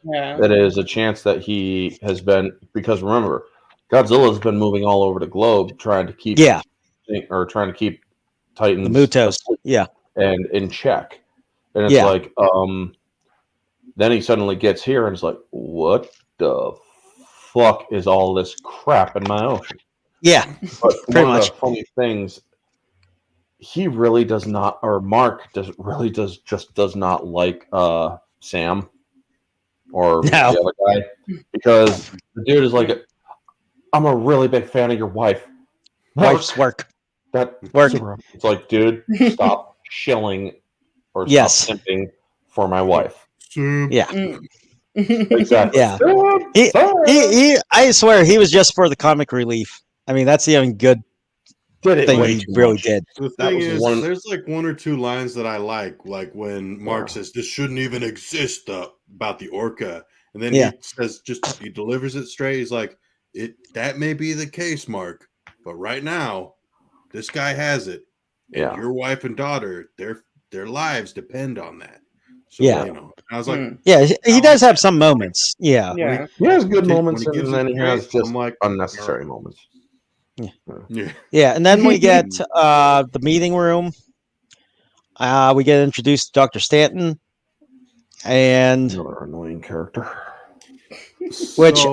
Yeah. That is a chance that he has been, because remember, Godzilla's been moving all over the globe trying to keep Titans the Mutos. asleep Yeah. and in check. And it's Yeah. like, then he suddenly gets here and it's like, what the fuck is all this crap in my ocean? Yeah. But Pretty one much. of the funny things, he really does not, or Mark does not like Sam or the other guy, because the dude is like, I'm a really big fan of your wife. Wife's work. That work. It's like, dude, stop shilling or Yes. stop simping for my wife. Yeah. Exactly. Yeah. I swear he was just for the comic relief. I mean, that's the only good thing he really did. The thing is, there's like one or two lines that I like when Mark says this shouldn't even exist about the orca, and then he says he delivers it straight. He's like, that may be the case, Mark, but right now, this guy has it, and your wife and daughter, their lives depend on that. So, I was like, he does have some moments. Yeah. He has good moments, and then he has just unnecessary moments. Yeah, and then we get the meeting room. We get introduced to Dr. Stanton, and another annoying character. Which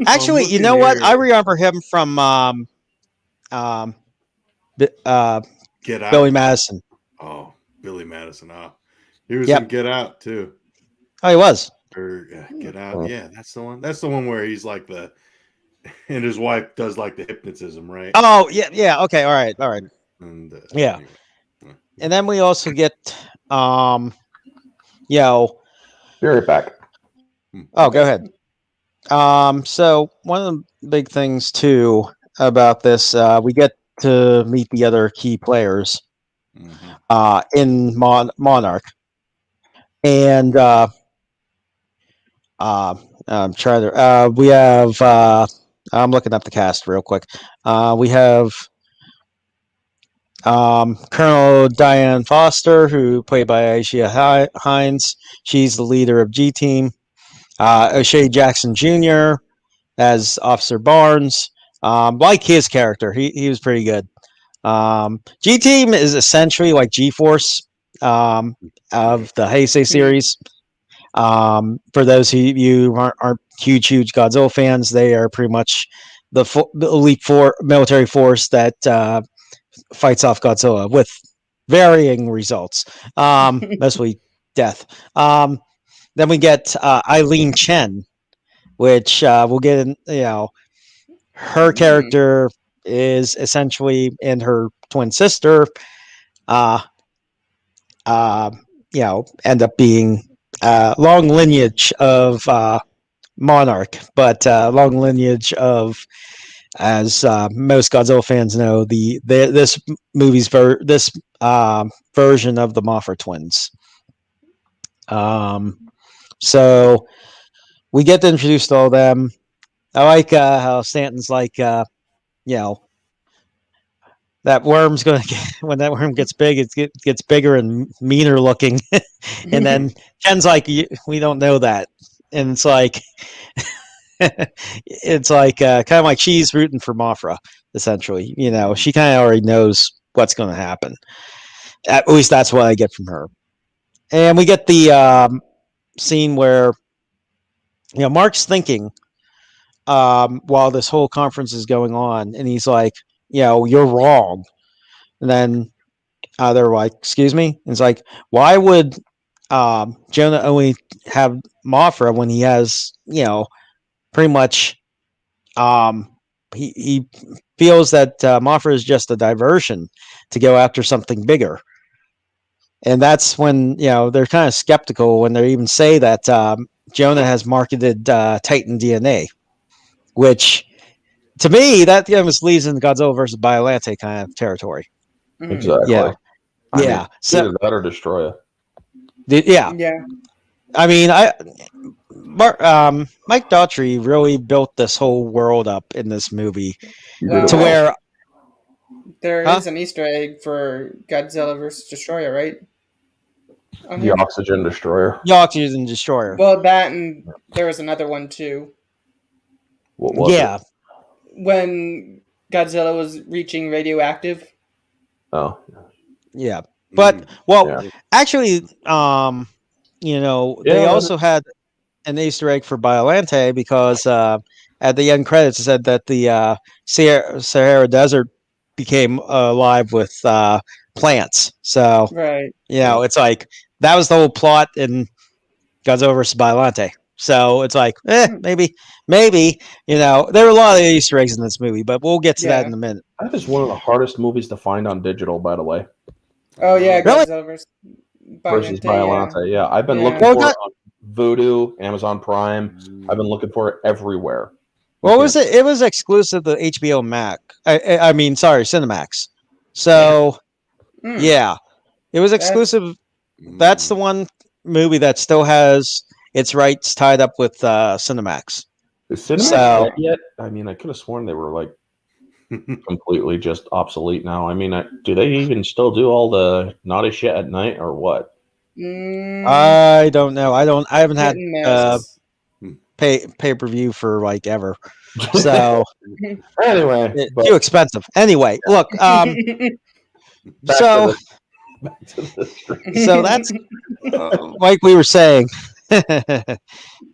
actually, you know what? I remember him from Get Out. Billy Madison. Oh, Billy Madison. He was in Get Out too. Oh, he was. Or Get Out. Yeah, that's the one. That's the one where he's like and his wife does like the hypnotism, right? Oh, yeah. Okay, all right. And anyway. And then we also get be right back. Oh, go ahead. So one of the big things too about this, we get to meet the other key players in Monarch, and I'm trying to. We have. I'm looking up the cast real quick. We have Colonel Diane Foster, who played by Aisha Hines. She's the leader of G Team. O'Shea Jackson Jr. as Officer Barnes. Like his character, he was pretty good. G Team is essentially like G Force of the Heisei series. For those of you who aren't huge Godzilla fans, they are pretty much the elite military force that fights off Godzilla with varying results, mostly death. Then we get Eileen Chen, which we'll get in, her character is essentially, and her twin sister, end up being long lineage of Monarch, but long lineage of, as most Godzilla fans know, this movie's version of the Mothra twins. So we get to introduce all them. I like how Stanton's like, that worm's gonna when that worm gets big, it gets bigger and meaner looking, and then Ken's like, we don't know that, and it's like, kind of like she's rooting for Mothra, essentially. She kind of already knows what's going to happen. At least that's what I get from her. And we get the scene where Mark's thinking while this whole conference is going on, and he's like, you're wrong. And then they're like, excuse me? And it's like, why would Jonah only have Mothra when he has, pretty much, he feels that Mothra is just a diversion to go after something bigger. And that's when, they're kind of skeptical when they even say that Jonah has marketed Titan DNA, which to me, that almost leads into Godzilla versus Biollante kind of territory. Exactly. Yeah. I Yeah. mean, So, either that or destroy it. yeah. Yeah. I mean, Mike Daughtry really built this whole world up in this movie Well, to where, there huh? is an Easter egg for Godzilla versus Destroyer, right? On The here. oxygen destroyer. Yachters and Destroyer. Well, that and there was another one too. What was Yeah. it? When Godzilla was reaching radioactive. Oh, Yeah. But, well, Yeah. actually, they Yeah. also had an Easter egg for Biollante because at the end credits it said that the Sahara Desert became alive with plants. So, Right. it's like that was the whole plot in Godzilla vs. Biollante. So it's like, maybe, there were a lot of Easter eggs in this movie, but we'll get to that Yeah. in a minute. That is one of the hardest movies to find on digital, by the way. Oh yeah, Really? Godzilla versus Versus Biollante. Biollante. Yeah, I've been Yeah. looking Well, for not- it on Vudu, Amazon Prime. I've been looking for it everywhere. What was it? It was exclusive to HBO Max. I mean, sorry, Cinemax. So, Mm. yeah, it was exclusive. That's the one movie that still has its rights tied up with Cinemax. Is Cinemax So- dead yet? I mean, I could have sworn they were like completely just obsolete now. I mean, do they even still do all the naughty shit at night or what? I don't know. I haven't had Hit and miss. pay per view for like ever. So Anyway, but too expensive. Anyway, look. back So to the stream. so that's like we were saying.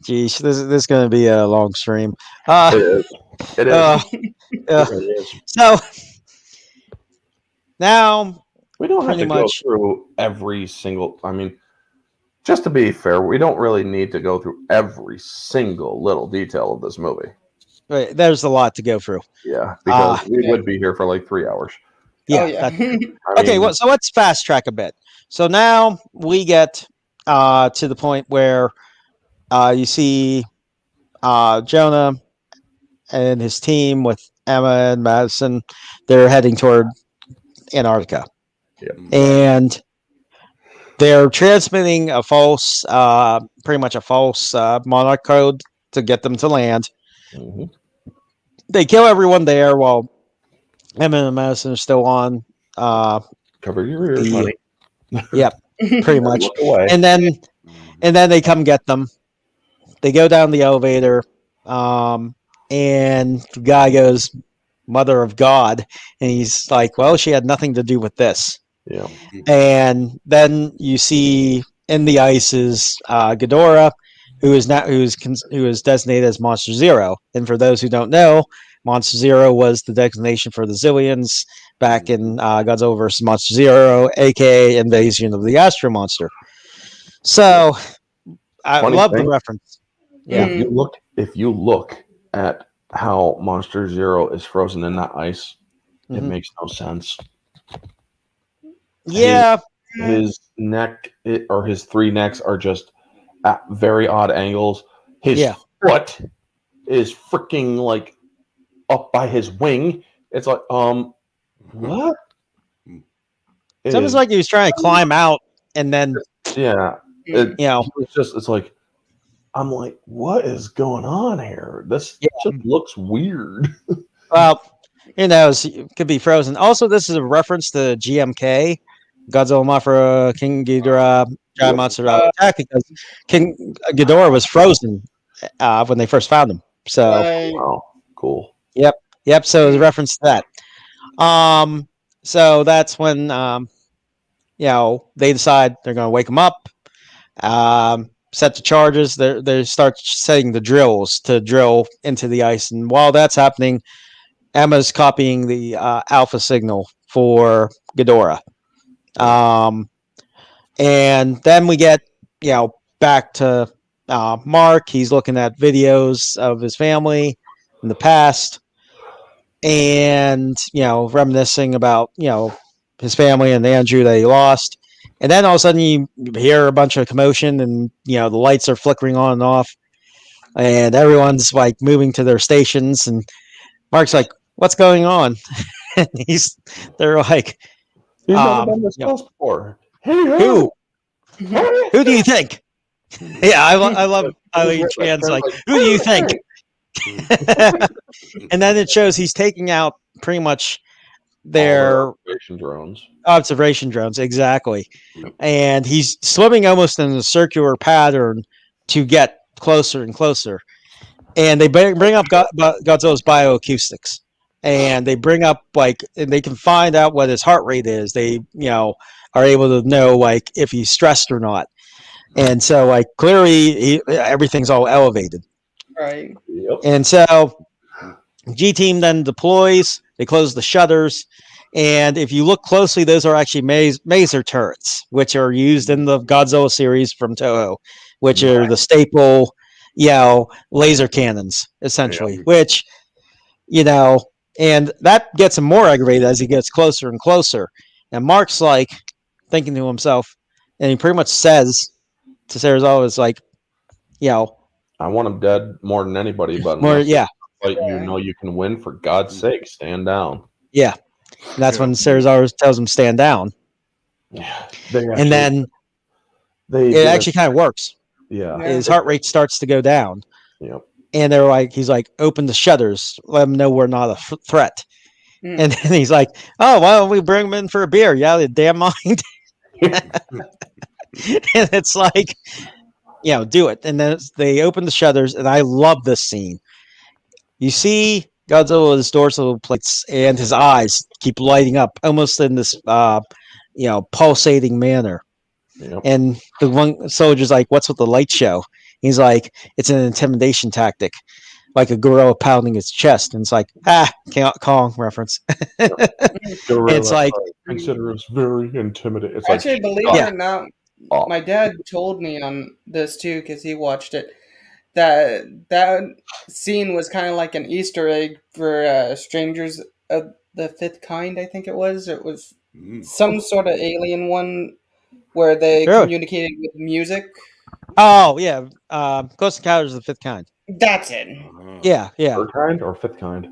Geez, this is going to be a long stream. It is. It Uh, really is. so now, We don't have pretty to go much- through every single. I mean, just to be fair, we don't really need to go through every single little detail of this movie. there's a lot to go through. Yeah, because we yeah. would be here for like 3 hours. Yeah. Oh yeah. Okay, well, so let's fast track a bit. So now we get to the point where you see Jonah and his team with Emma and Madison. They're heading toward Antarctica. Yep. And they're transmitting a false, pretty much a false monarch code to get them to land. Mhm. They kill everyone there while Emma and Madison are still on. Cover your ears, The- honey. Yep, pretty much. Look away. And then they come get them. They go down the elevator, and the guy goes, "Mother of God," and he's like, "Well, she had nothing to do with this." Yeah. And then you see in the ice is Ghidorah, who is designated as Monster Zero. And for those who don't know, Monster Zero was the designation for the Zillions back in Godzilla vs. Monster Zero, aka Invasion of the Astro Monster. So I Funny love the thing. reference. Yeah. If you look at how Monster Zero is frozen in that ice, it Mhm. makes no sense. Yeah. His neck or his three necks are just at very odd angles. His Yeah. foot is freaking like up by his wing. It's like, what? It's almost like he was trying to climb out and then, yeah. Mm. It's like, I'm like, what is going on here? This Yeah. just looks weird. well, it could be frozen. Also, this is a reference to GMK, Godzilla, Mothra, King Ghidorah, Giant Monster Attack, because King Ghidorah was frozen when they first found him. So, Right. Wow, cool. yep. So it's a reference to that. So that's when they decide they're going to wake him up, set the charges. They start setting the drills to drill into the ice, and while that's happening, Emma's copying the alpha signal for Ghidorah. And then we get back to Mark. He's looking at videos of his family in the past, and reminiscing about his family and Andrew that he lost. And then all of a sudden you hear a bunch of commotion, and the lights are flickering on and off, and everyone's like moving to their stations, and Mark's like, "What's going on?" And they're like, He's never done this before. Hey, who do you think? Yeah, I love Chan's like, who do you think? And then it shows he's taking out pretty much their observation drones, exactly. And he's swimming almost in a circular pattern to get closer and closer. And they bring up Godzilla's bioacoustics, and they bring up and they can find out what his heart rate is. They are able to know if he's stressed or not. And so clearly everything's all elevated. Right. Yep. And so G Team then deploys. They close the shutters, and if you look closely, those are actually maser turrets, which are used in the Godzilla series from Toho, which are the staple, laser cannons essentially. Which, and that gets him more aggravated as he gets closer and closer. And Mark's thinking to himself, and he pretty much says to Serizawa, is I want him dead more than anybody, but you can win. For God's sake, stand down. Yeah, and that's when Serizawa tells him stand down. Yeah, and then it actually kind of works. Yeah, his heart rate starts to go down. Yep. And he's like, open the shutters, let him know we're not a threat. And then he's like, oh, why don't we bring him in for a beer? You out of your damn mind? And it's like, do it. And then they open the shutters, and I love this scene. You see Godzilla's dorsal plates, and his eyes keep lighting up, almost in this, pulsating manner. Yep. And the one soldier's like, "What's with the light show?" He's like, "It's an intimidation tactic, like a gorilla pounding its chest." And it's like, Kong reference. Gorilla, it's like, consider us very intimidating. It's actually, believe it or not, Oh. my dad told me on this too, because he watched it, that scene was kind of like an Easter egg for Strangers of the Fifth Kind, I think it was. It was some sort of alien one where they communicated with music. Oh, yeah. Close Encounters of the Fifth Kind. That's it. Yeah. Third kind or fifth kind?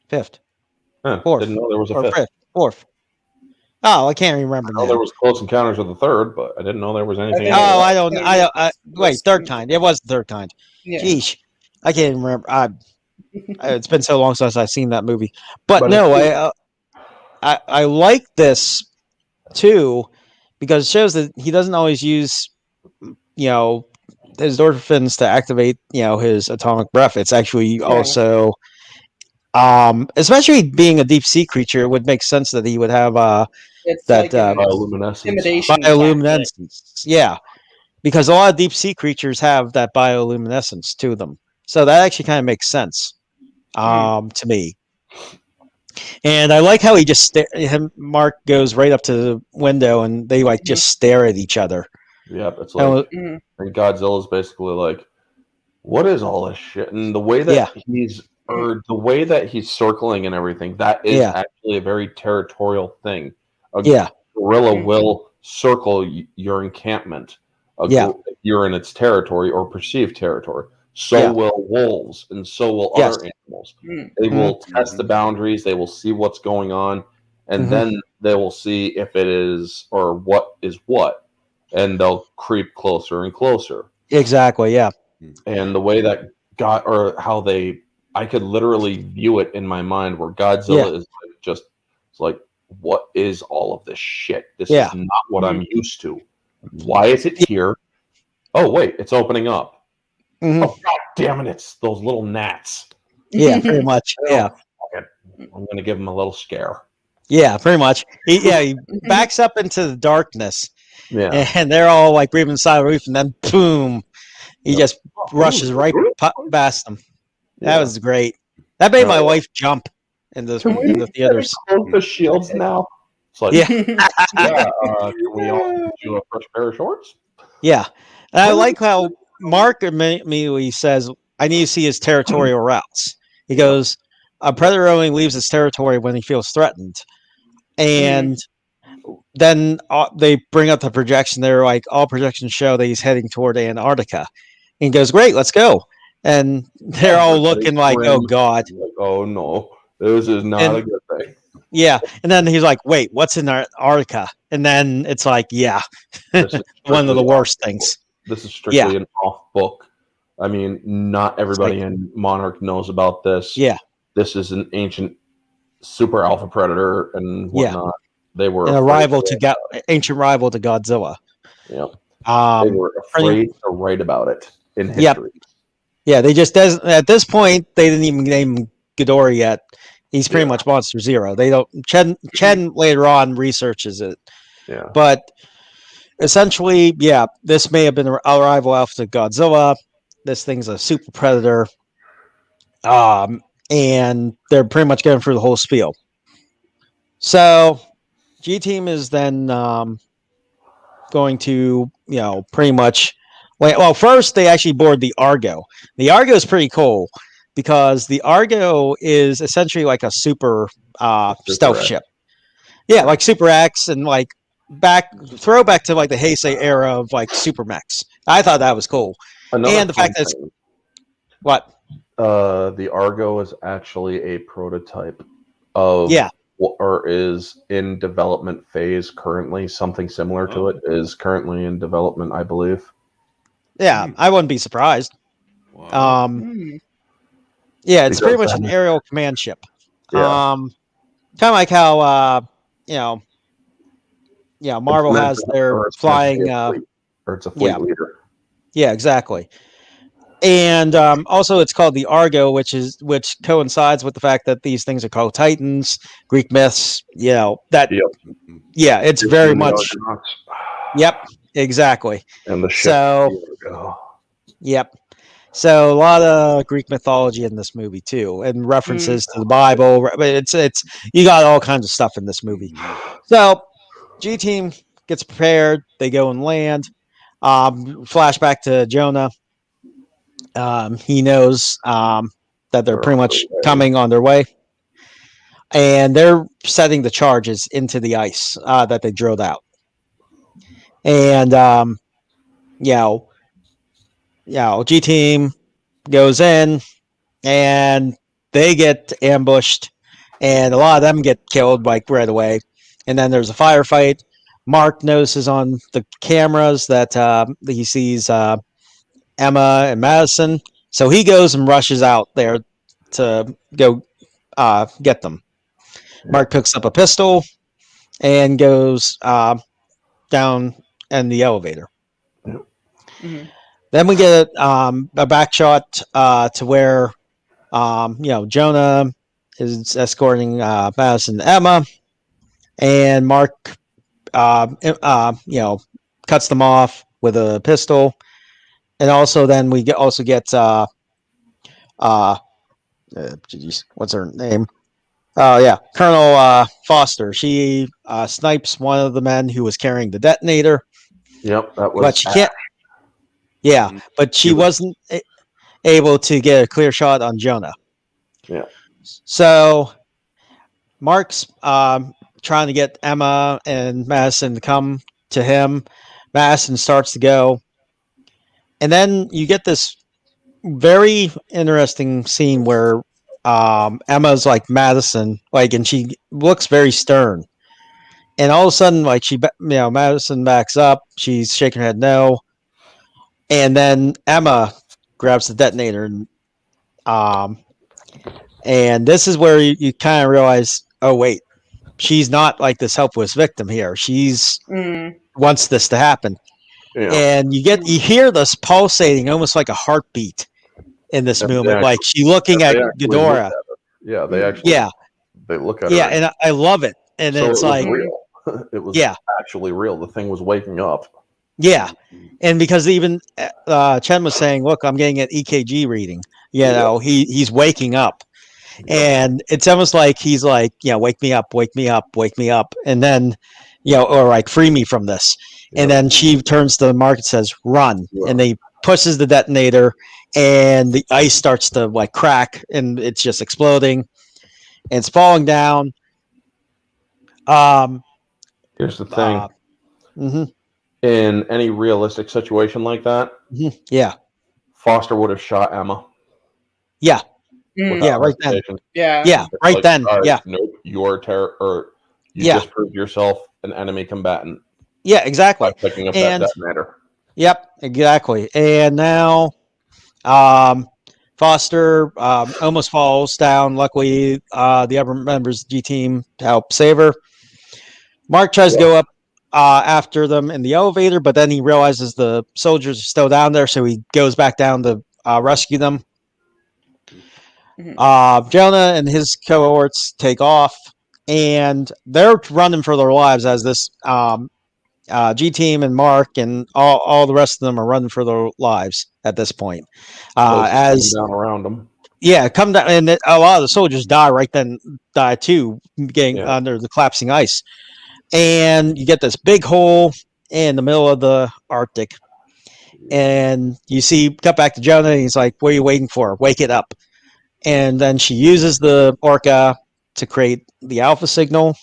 Fifth. Fourth. Didn't know there was a fifth. Fourth. Oh, I can't even remember. I know there was Close Encounters of the Third, but I didn't know there was anything else. Oh, I don't. Wait, third kind. It was the third kind. Yeah. Jeez, I can't even remember. It's been so long since I've seen that movie. But no, I like this too, because it shows that he doesn't always use, his endorphins to activate, his atomic breath. It's actually also, especially being a deep sea creature, it would make sense that he would have it's that like bioluminescence. Yeah, because a lot of deep sea creatures have that bioluminescence to them, so that actually kind of makes sense to me. And I like how he just Mark goes right up to the window, and they just stare at each other. Yep, it's like, and Godzilla's basically like, "What is all this shit?" And the way that the way that he's circling and everything, that is actually a very territorial thing. A gorilla will circle your encampment. If you're in its territory or perceived territory. So will wolves, and so will other animals. They will test the boundaries. They will see what's going on, and then they will see if it is or what is what, and they'll creep closer and closer. Exactly. Yeah. And the way that I could literally view it in my mind, where Godzilla is just like, what is all of this shit? This is not what I'm used to. Why is it here? Oh wait, it's opening up. Oh, God damn it, it's those little gnats. Yeah, pretty much. Yeah. I'm going to give him a little scare. Yeah, pretty much. He backs up into the darkness. Yeah. And they're all breathing inside the roof, and then boom, he just rushes right past them. That was great. That made my wife jump in the theaters. Close the shields now. It's like, can we all do a fresh pair of shorts? Yeah, and I like 100%. how Mark immediately says, "I need to see his territorial routes." He Yeah. goes, "A predator only leaves his territory when he feels threatened," and then they bring up the projection. They're like, all projections show that he's heading toward Antarctica. And he goes, "Great, let's go." And they're all looking like, "Oh God!" Like, oh no, this is not a good thing. Yeah, and then he's like, "Wait, what's in Antarctica?" And then it's like, "Yeah, This is one of the strictly worst off things." This is strictly an off book. I mean, not everybody in Monarch knows about this. Yeah, This is an ancient super alpha predator and whatnot. They were an ancient rival to Godzilla. Yeah, they were afraid to write about it in history. Yeah, they just at this point they didn't even name Ghidorah yet. He's pretty much Monster Zero. They don't. Chen later on researches it. Yeah, but essentially, yeah, this may have been a rival alpha to Godzilla. This thing's a super predator, and they're pretty much going through the whole spiel. So, G Team is then going to, pretty much. Well, first they actually board the Argo. The Argo is pretty cool because the Argo is essentially like a super stealth ship. Yeah, like Super X and like throwback to like the Heisei era of like super mechs. I thought that was cool. And the fact that it's what? The Argo is actually a prototype of or is in development phase currently. Something similar to it is currently in development, I believe. Yeah, I wouldn't be surprised. Wow. Yeah, it's pretty much an aerial command ship. Kind of like how Marvel has their flying, or it's a fleet leader. Yeah, exactly. And also, it's called the Argo, which coincides with the fact that these things are called Titans, Greek myths. Yeah, it's very much. Yep, exactly. And the ship. Yep. So a lot of Greek mythology in this movie too, and references to the Bible. It's you got all kinds of stuff in this movie. So G Team gets prepared. They go and land. Flashback to Jonah. He knows that they're pretty much coming on their way, and they're setting the charges into the ice that they drilled out. And G Team goes in, and they get ambushed, and a lot of them get killed like right away. And then there's a firefight. Mark notices on the cameras that he sees Emma and Madison, so he goes and rushes out there to go get them. Mark picks up a pistol and goes down in the elevator. Then we get a back shot to where Jonah is escorting Madison and Emma, and Mark cuts them off with a pistol. And also then we get what's her name? Oh yeah, Colonel Foster. She snipes one of the men who was carrying the detonator. Yep, that was. But she can't. Yeah, but she wasn't able to get a clear shot on Jonah. Yeah. So Mark's trying to get Emma and Madison to come to him. Madison starts to go, and then you get this very interesting scene where Emma's like Madison, and she looks very stern. And all of a sudden, Madison backs up. She's shaking her head no. And then Emma grabs the detonator, and this is where you kind of realize, oh wait, she's not like this helpless victim here. She's wants this to happen, and you hear this pulsating, almost like a heartbeat in this moment, like she looking at Ghidorah. Yeah, they actually. Yeah, they look at her. Yeah, and I love it, and so it's like real. It was actually real. The thing was waking up. Yeah, and because even Chen was saying, "Look, I'm getting an EKG reading. He's waking up." And it's almost like he's like, wake me up, wake me up, wake me up. And then, or like, free me from this. And then she turns to Mark and says, "Run!" Yeah. And they pushes the detonator, and the ice starts to like crack, and it's just exploding, and it's falling down. Here's the thing: mhm, in any realistic situation like that, yeah, Foster would have shot Emma. yeah, Mm. yeah, right then, hesitation. yeah, It's right like, then, all right, yeah, nope, you're or you Yeah. just proved yourself an enemy combatant yeah, exactly. by picking up And that detonator. yep, exactly. And now, Foster almost falls down. Luckily, the other members of the G team help save her. Mark tries to go up after them in the elevator, but then he realizes the soldiers are still down there, so he goes back down to rescue them. Jonah and his cohorts take off, and they're running for their lives as this G team and Mark and all the rest of them are running for their lives at this point. As down around them. Yeah, come down, and a lot of the soldiers die too, getting under the collapsing ice, and you get this big hole in the middle of the Arctic, and you see cut back to Jonah, and he's like, "What are you waiting for? Wake it up!" And then she uses the orca to create the alpha signal,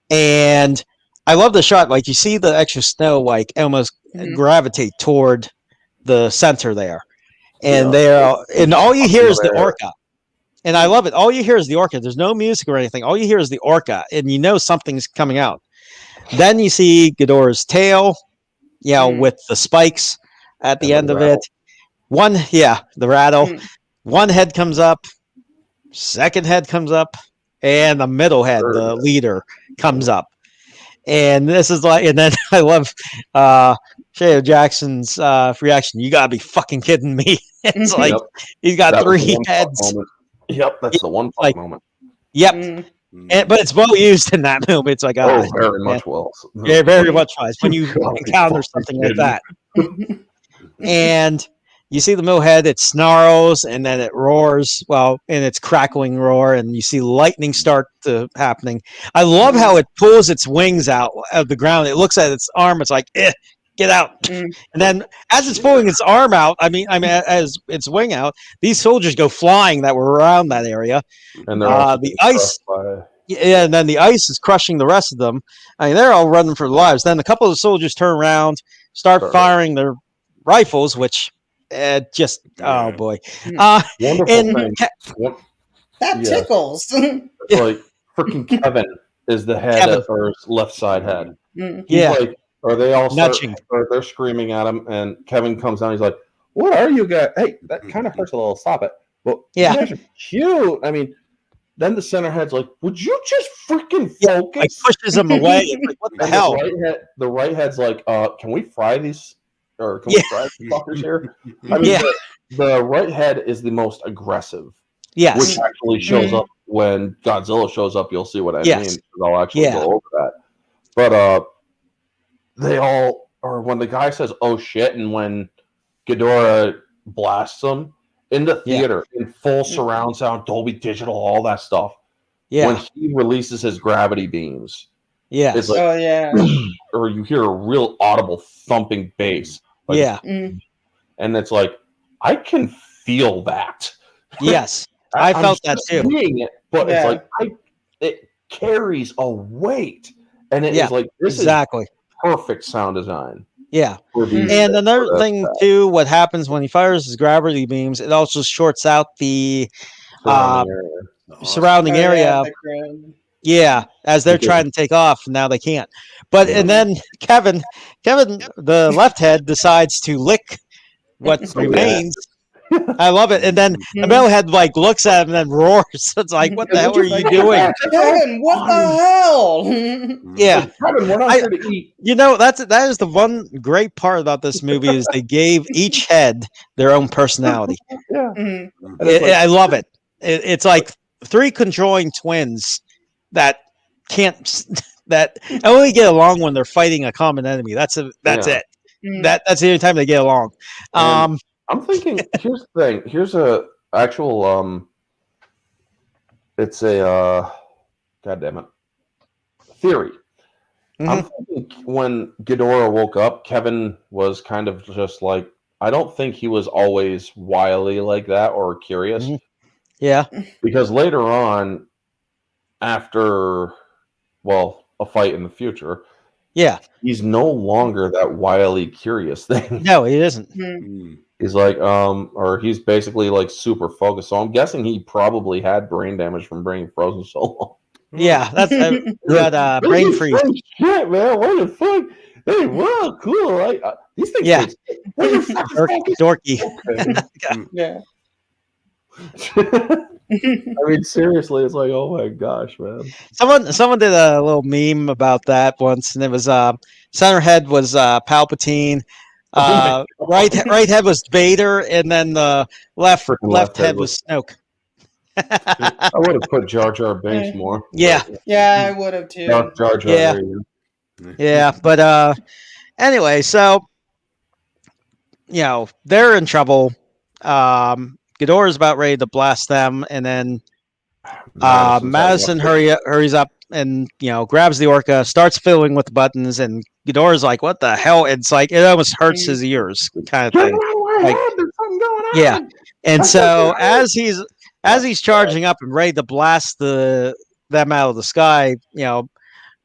and I love the shot. Like you see the extra snow, like almost gravitate toward the center there, and and all you hear is the orca. And I love it. All you hear is the orca. There's no music or anything. All you hear is the orca, and you know something's coming out. Then you see Ghidorah's tail, with the spikes at the end of it. The rattle. One head comes up, second head comes up, and the middle head, the leader, comes up. And this is like, and then I love Shea Jackson's reaction. You gotta be fucking kidding me! It's like he's got 3 heads. Yep, that's the one fuck moment. Yep. But it's well used in that moment. It's like, very much well. Yeah, very much wise when you encounter something like that. And you see the mill head, it snarls and then it roars, in its crackling roar, and you see lightning start to happening. I love how it pulls its wings out of the ground. It looks at its arm, it's like, get out. And then as it's pulling its arm out, as its wing out, these soldiers go flying that were around that area. And they're the ice. And then the ice is crushing the rest of them. They're all running for their lives. Then a couple of the soldiers turn around, start firing their rifles, which oh boy. Wonderful thing. That tickles. It's like freaking Kevin is the head or left side head. He's like, are they all they're screaming at him, and Kevin comes down, he's like, what are you guys? Hey, that kind of hurts a little. Stop it. Well, you guys are cute. Then the center head's like, would you just freaking focus? Like pushes him away. Like, what the hell? The right head's like, can we fry these? Or can we fry these fuckers here? The right head is the most aggressive. Yes. Which actually shows up when Godzilla shows up. You'll see what I mean. I'll actually go over that. But they all, or when the guy says, oh shit, and when Ghidorah blasts them, in the theater, in full surround sound, Dolby Digital, all that stuff. When he releases his gravity beams, it's like, or you hear a real audible thumping bass. Like, and it's like, I can feel that. Yes, I felt that too. It, but it's like, it carries a weight, and it is like, this is perfect sound design. Yeah. And another thing too, what happens when he fires his gravity beams, it also shorts out the surrounding area. As they're trying to take off, now they can't. But and then Kevin, the left head decides to lick what remains. I love it. And then the metalhead looks at him and then roars. It's like, what the hell are you doing? Kevin, what the hell? Kevin, we're not here to eat. That is the one great part about this movie is they gave each head their own personality. I love it. It's like 3 conjoined twins that only get along when they're fighting a common enemy. That's it. That's the only time they get along. I'm thinking, here's the thing. Here's a actual, it's a, God damn it, theory. I'm thinking when Ghidorah woke up, Kevin was kind of just like, I don't think he was always wily like that or curious. Mhm. Yeah. Because later on, after, a fight in the future, Yeah. he's no longer that wily curious thing. No, it isn't. He's like, or he's basically like super focused. So I'm guessing he probably had brain damage from being frozen so long. Yeah, that's got brain freeze. Shit, man, what the fuck? Hey, wow, cool. These things. Yeah. Taste Dorky. Yeah. I mean, seriously, it's like, oh my gosh, man. Someone did a little meme about that once, and it was center head was Palpatine, right head was Vader, and then the left head was Snoke. I would have put Jar Jar Binks more. Yeah. Yeah, I would have too. Jar Jar. Yeah. Yeah, but anyway, so they're in trouble. Ghidorah's about ready to blast them, and then Madison hurries up and grabs the orca, starts fiddling with the buttons, and Ghidorah's like, "What the hell?" It's like it almost hurts his ears, kind of thing. Like, yeah, and so as he's charging up and ready to blast them out of the sky,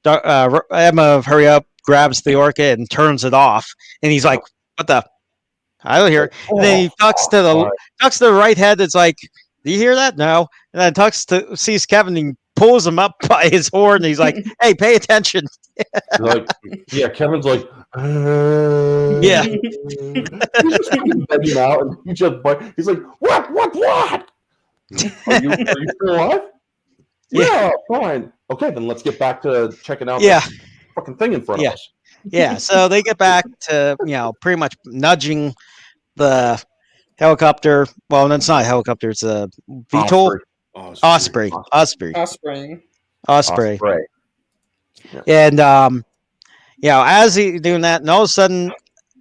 Emma hurry up, grabs the orca and turns it off, and he's like, "What the?" I don't hear it. And then he talks to the right head. It's like, do you hear that? No. And then sees Kevin and pulls him up by his horn. And he's like, hey, pay attention. Kevin's like, yeah. He's just begging out, and he's like, what? Are you still alive? Yeah, fine. Okay, then let's get back to checking out the fucking thing in front of us. Yeah, so they get back to, pretty much nudging the helicopter. Well, it's not a helicopter, it's a VTOL. Osprey. And, as he's doing that, and all of a sudden,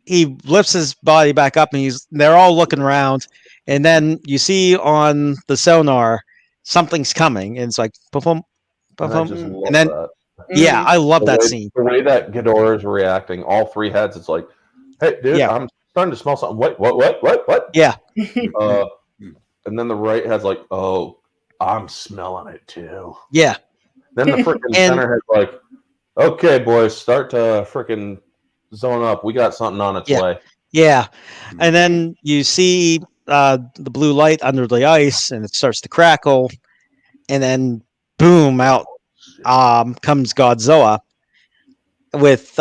he lifts his body back up, and they're all looking around, and then you see on the sonar, something's coming, and it's like, boom, and then, I love that scene. The way that Ghidorah is reacting, all three heads, it's like, hey, dude, I'm starting to smell something. Wait, what? Yeah. And then the right head's like, oh, I'm smelling it too. Yeah. Then the freaking center head's like, okay, boys, start to freaking zone up. We got something on its way. Yeah. And then you see the blue light under the ice, and it starts to crackle, and then boom, out comes Godzilla with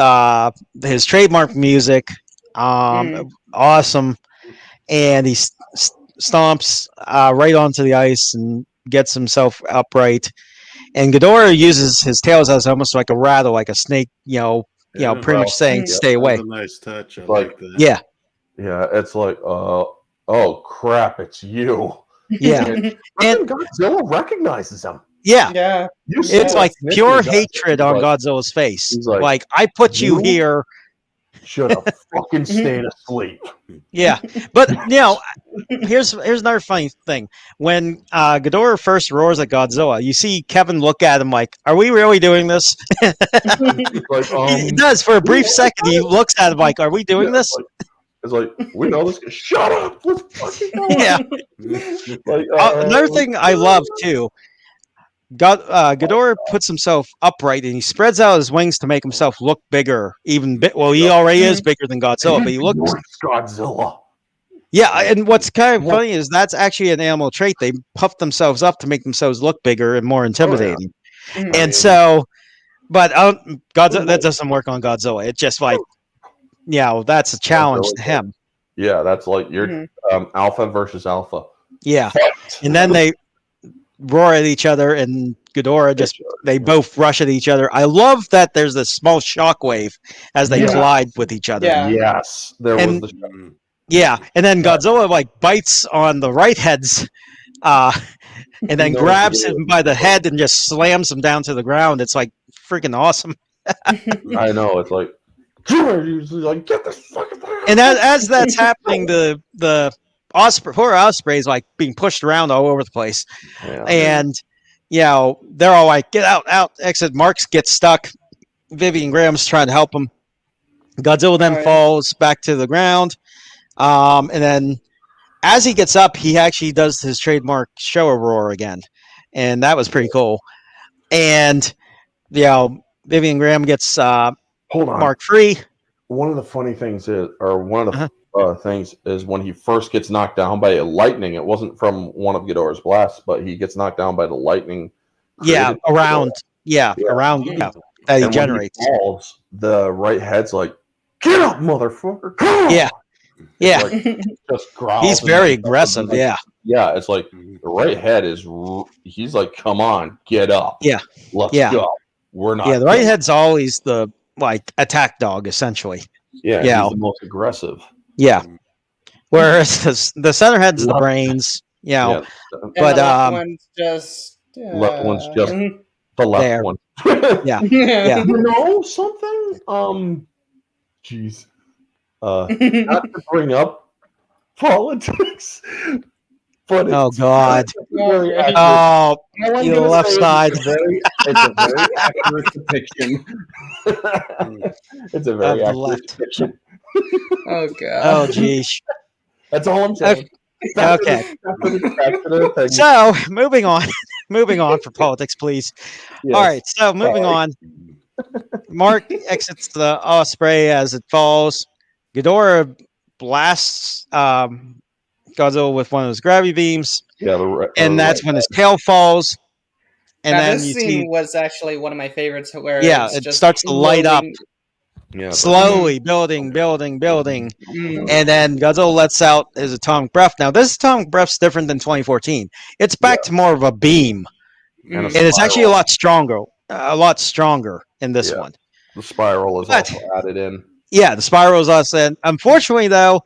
his trademark music. Awesome. And he stomps right onto the ice and gets himself upright. And Ghidorah uses his tails as almost like a rattle, like a snake, pretty much saying, stay away. That's a nice touch. I like that. Yeah. Yeah, it's like, oh crap, it's you. Yeah. And Godzilla recognizes him. Yeah. Yeah. It's like pure hatred on Godzilla's face. He's like, I put you here. Should have fucking stayed asleep. Yeah. But, here's another funny thing. When Ghidorah first roars at Godzilla, you see Kevin look at him like, are we really doing this? Like, he does. For a brief second, he looks at him like, are we doing this? It's like, we know this. Shut up. Let's fucking go. Yeah. Like, another thing I love, too, Ghidorah puts himself upright, and he spreads out his wings to make himself look bigger. He already is bigger than Godzilla, but he looks Godzilla. Yeah, and what's kind of funny is that's actually an animal trait. They puff themselves up to make themselves look bigger and more intimidating. And so, but Godzilla, that doesn't work on Godzilla. It's just like, that's a challenge to him. Yeah, that's like your alpha versus alpha. Yeah, and then they roar at each other, and Ghidorah they both rush at each other. I love that there's this small shockwave as they collide with each other. Yeah. Yes, and then Godzilla bites on the right head's and then grabs him by the head and just slams him down to the ground. It's like freaking awesome. I know, it's like, like, get this fucking thing. And as that's happening, the poor Osprey is being pushed around all over the place. Yeah. And they're all like, get out, exit. Marks gets stuck. Vivian Graham's trying to help him. Godzilla then Alright. falls back to the ground. And then as he gets up, he actually does his trademark show roar again. And that was pretty cool. And, Vivian Graham gets Hold on. Mark free. One of the funny things is, or one of the things is when he first gets knocked down by lightning. It wasn't from one of Ghidorah's blasts, but he gets knocked down by the lightning. Around. Yeah. Around. Yeah, that he And generates. when he falls, the right head's like, "Get up, motherfucker!" Come on! Yeah. Yeah. Like, just growls. He's very aggressive. Yeah. Yeah, it's like the right head is. He's like, "Come on, get up. Yeah. Let's Yeah. go. We're not." Yeah. The right head's always the attack dog, essentially. Yeah. Yeah. He's the most aggressive. Yeah. Whereas the center head's the brains. Yeah. And But, the left one's just Left one's just the left There. one. Yeah. yeah. You know something? Jeez. Not to bring up politics, but it's Oh God. very accurate. Oh, All I'm the gonna left say is side. It's a very accurate depiction. It's a very Of the accurate left. depiction. Oh god. oh, geez. That's all I'm saying. Okay. Back to the thing. So moving on, for politics, please. Yes. All right. So moving on. Mark exits the Osprey as it falls. Ghidorah blasts Godzilla with one of his gravity beams, Yeah, and that's when his tail falls. And Now, then this you scene see, was actually one of my favorites where it's it just starts to light up, Yeah, slowly building, Mm. and then Godzilla lets out his atomic breath. Now, this atomic breath's different than 2014. It's back to more of a beam, And and it's actually a lot stronger in this Yeah. one. the spiral is But- also added in. Yeah, the spiral's us, and unfortunately, though,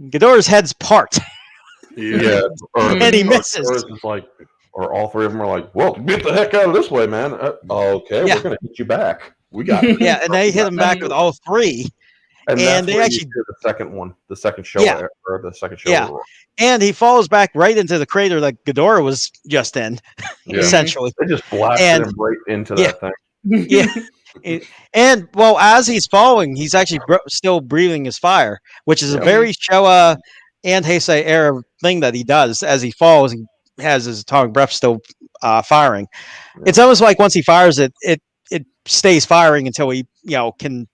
Ghidorah's head's part, Yeah. and he misses. Or it's just like, or all three of them are like, "Well, get the heck out of this way, man." Okay, Yeah. we're gonna hit you back. We got it. Yeah, and they hit him back with all three, And, And that's they where actually- you hear the second one, the second show, Yeah. or the second show. Yeah. and he falls back right into the crater that Ghidorah was just in, Yeah. essentially. They just blasted And- him right into Yeah. that thing. Yeah. And well, as he's falling, he's actually still breathing his fire, which is a Yeah. very Showa and Heisei era thing that he does. As he falls, he has his atomic breath still firing. Yeah. It's almost like once he fires it, it stays firing until he can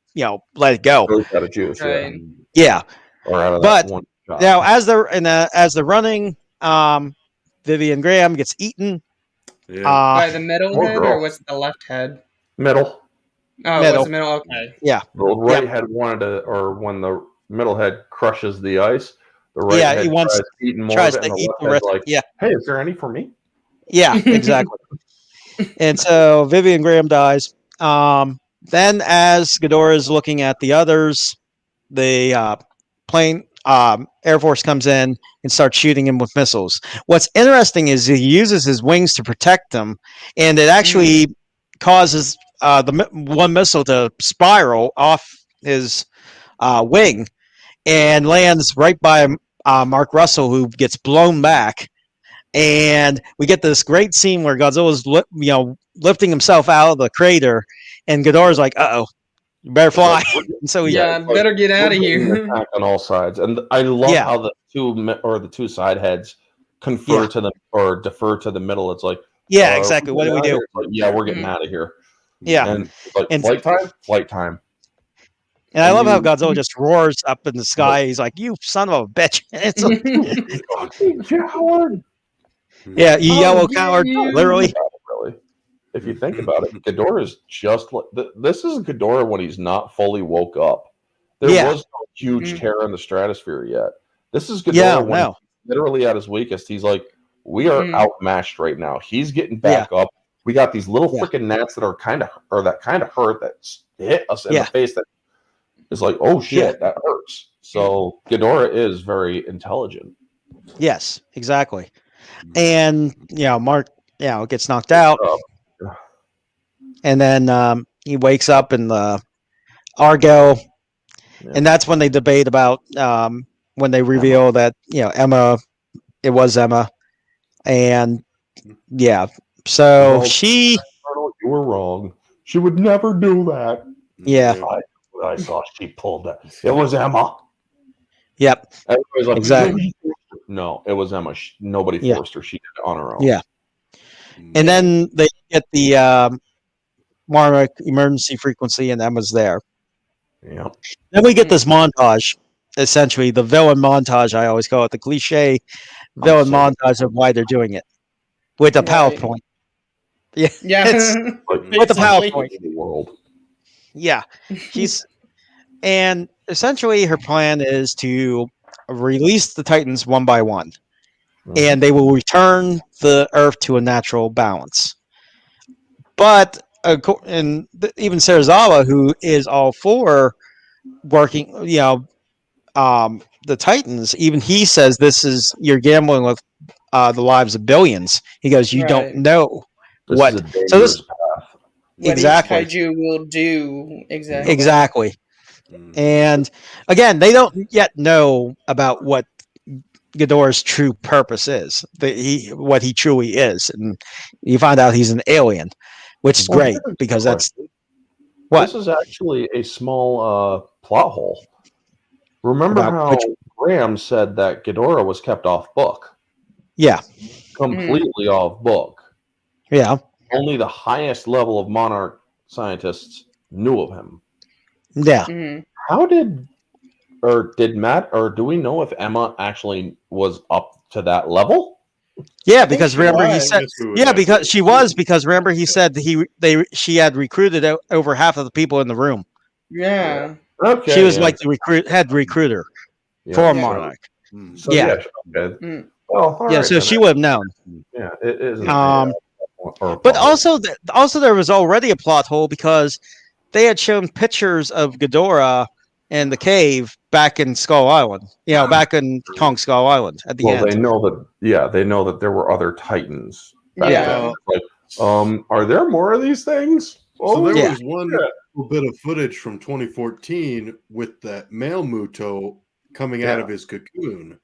let it go. Really got a juice, Right. Yeah. Or out of But that one shot. Now, as they're running, Vivian Graham gets eaten. Yeah. By the middle Poor head, girl. or was it the left head? middle, Oh, it Middle. was the middle. Okay. the right head wanted to, or when the middle head crushes the ice, the right Yeah, head he wants- tries eating more tries of it, to and the eat left the head's rest. like, Yeah, "Hey, is there any for me?" yeah, exactly. And so Vivian Graham dies. Then, as Ghidorah is looking at the others, the plane Air Force comes in and starts shooting him with missiles. What's interesting is he uses his wings to protect them, and it actually causes one missile to spiral off his wing and lands right by Mark Russell, who gets blown back. And we get this great scene where Godzilla's lifting himself out of the crater, and Ghidorah's like, "Uh-oh, you better fly." And so he, Yeah, it's like, better get out of we're getting here. attacked on all sides, and I love Yeah. how the two side heads confer Yeah. to them or defer to the middle. It's like, yeah, exactly. What do we we're getting do? outta here. Like, yeah, we're getting Mhm. out of here. Yeah, And it's like, And- flight time. and I love how you- Godzilla just roars up in the sky. He's like, "You son of a bitch!" And it's like, Fucking coward. yeah, you Oh, yellow yeah, coward, you- literally. Really. If you think about it, Ghidorah is just like this is Ghidorah when he's not fully woke up. There Yeah. was no huge Mhm. terror in the stratosphere yet. This is Ghidorah Yeah, when no. he's literally at his weakest. He's like, we are Mhm. outmatched right now. He's getting back up. We got these little Yeah. freaking gnats that are kind of hurt that hit us in Yeah. the face. That is like, oh shit, that hurts. So Ghidorah is very intelligent. Yes, exactly. And Mark, gets knocked out, and then he wakes up in the Argo, and that's when they debate about when they reveal that Emma, it was Emma, and yeah, so Well, she, Colonel, you were wrong. She would never do that. Yeah. I saw she pulled that. It was Emma. Yep. Everybody's like, Exactly. no, it was Emma. Nobody Yeah. forced her. She did it on her own. Yeah. And then they get the Monarch emergency frequency, and Emma's there. Yeah. Then we get this montage, essentially the villain montage. I always call it the cliche villain montage of why they're doing it with a Right. PowerPoint. Yeah, Yeah. it's with the PowerPoint. The world. Yeah, and essentially her plan is to release the Titans one by one, and they will return the Earth to a natural balance. But even Serizawa, who is all for working, the Titans, even he says you're gambling with the lives of billions. He goes, you don't know what. So this what exactly each kaiju will do exactly. Exactly. And again, they don't yet know about what Ghidorah's true purpose is, what he truly is, and you find out he's an alien, which is great because that's what this is actually a small plot hole. Remember how Graham said that Ghidorah was kept off book? Yeah, completely off book. Yeah, only the highest level of Monarch scientists knew of him. Yeah. How did Matt, or do we know if Emma actually was up to that level? Yeah, because remember he said, because remember he said she had recruited over half of the people in the room. Yeah. Okay. She was like the head recruiter for Monarch. So, yeah. Okay. Well, yeah. So she would have known. Yeah. It is. But also there was already a plot hole because they had shown pictures of Ghidorah in the cave back in Skull Island. Back in Kong Skull Island at the end. Well, they know that. Yeah, they know that there were other Titans. Back then. Like, are there more of these things? So there was one little bit of footage from 2014 with that male Muto coming out of his cocoon.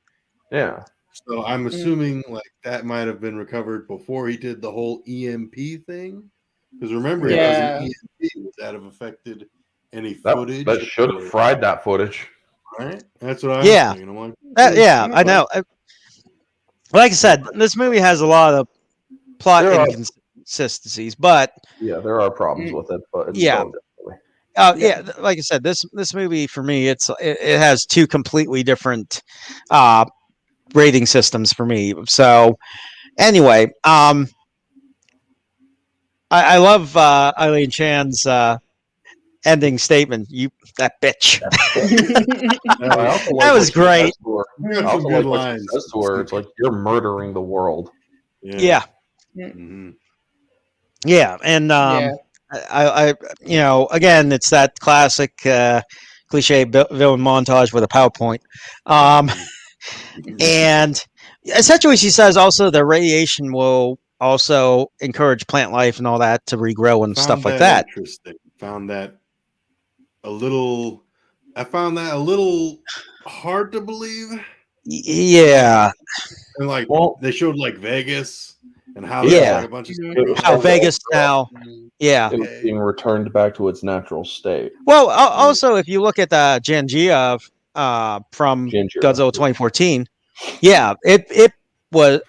Yeah. So I'm assuming like that might have been recovered before he did the whole EMP thing. Because remember, it was an EMP. Would that have affected any footage? That should have fried that footage. Right? That's what I'm thinking. I'm like, I know. Like I said, this movie has a lot of plot inconsistencies, but there are problems with it. But it's like I said, this movie for me, it has two completely different rating systems for me. So anyway, I love Eileen Chan's ending statement. You that bitch. That was great. I also like what she says to her. It's like you're murdering the world. Yeah. And I again, it's that classic cliche villain montage with a PowerPoint. And essentially she says also the radiation will also encourage plant life and all that to regrow and stuff like that. Interesting. I found that a little hard to believe. Yeah. And they showed Vegas and how a bunch of how Vegas now it was being returned back to its natural state. Well, also if you look at Jangia from Godzilla 2014, it was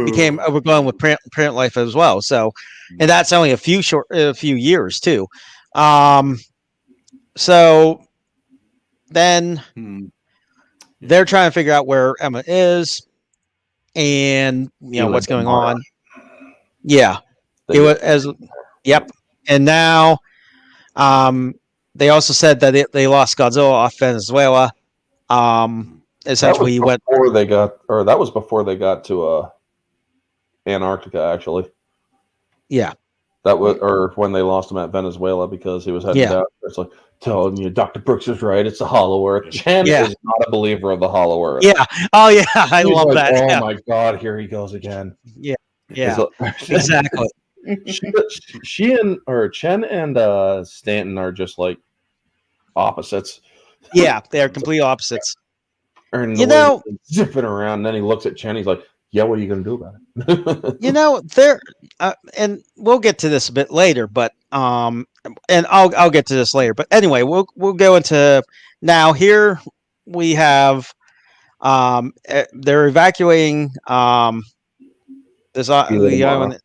became overgrown with plant life as well. So, and that's only a few years too. So then they're trying to figure out where Emma is and what's going on. Yeah, it was and now they also said that they lost Godzilla off Venezuela. Essentially, that was before they got to Antarctica. Actually, that was when they lost him at Venezuela because he was heading down. It's like telling you, Dr. Brooks is right. It's the Hollow Earth. Chen is not a believer of the Hollow Earth. Yeah. Oh yeah, I love that. Oh my God, here he goes again. Yeah. Exactly. Chen and Stanton are just like opposites. Yeah, they are complete opposites. And zipping around, and then he looks at Chen. He's like, "Yeah, what are you going to do about it?" There, and we'll get to this a bit later, but and I'll get to this later. But anyway, we'll go into now. Here we have they're evacuating this the island.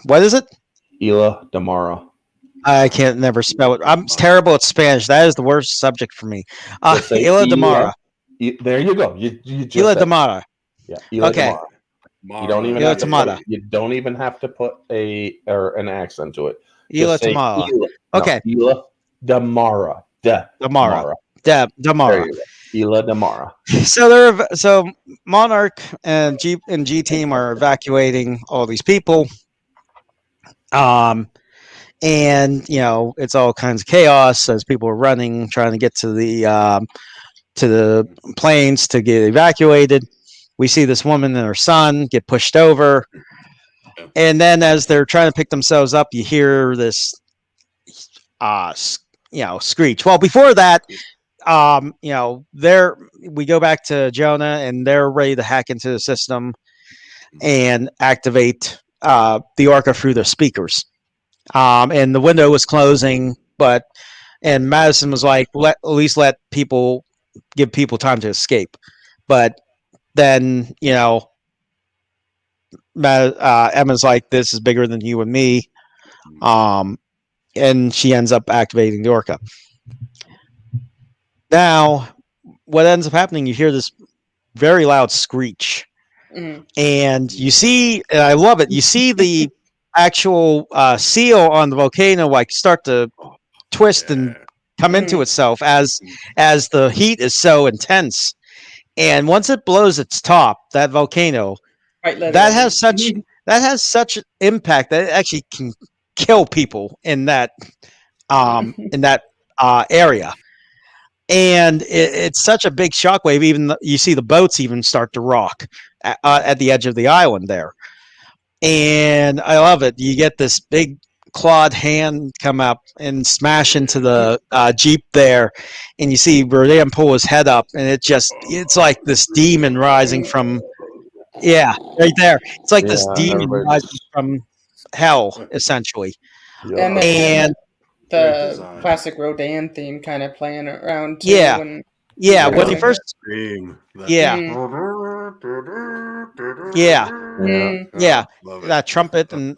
What is it? Isla Damara. I can't never spell it. I'm terrible at Spanish. That is the worst subject for me. Just say Isla Damara. There you go. You just Isla said it. Damara. Yeah. Isla Okay. Damara. You don't even Isla have to Tamara. you don't even have to put an accent to it. Isla Just say Tamara. Isla. Okay. No, Isla Damara. Damara. There Damara. you go. Isla Damara. So Monarch and G team are evacuating all these people. And it's all kinds of chaos as people are running, trying to get to the planes to get evacuated. We see this woman and her son get pushed over, and then as they're trying to pick themselves up, you hear this, screech. Well, before that, we go back to Jonah, and they're ready to hack into the system and activate the Orca through the speakers. And the window was closing, and Madison was like, at least give people time to escape. But then, Emma's like, this is bigger than you and me. And she ends up activating the Orca. Now, what ends up happening, you hear this very loud screech. And you see, and I love it, you see the actual seal on the volcano start to twist and come into itself as the heat is so intense. And once it blows its top, that volcano, that has such impact that it actually can kill people in that area. And it's such a big shockwave. Even you see the boats even start to rock at the edge of the island there. And I love it. You get this big clawed hand come up and smash into the Jeep there, and you see Rodan pull his head up, and it's like this demon rising from, right there. It's like this demon rising from hell, essentially. Yeah. And the classic Rodan theme kind of playing around too. Yeah. When he first that trumpet, and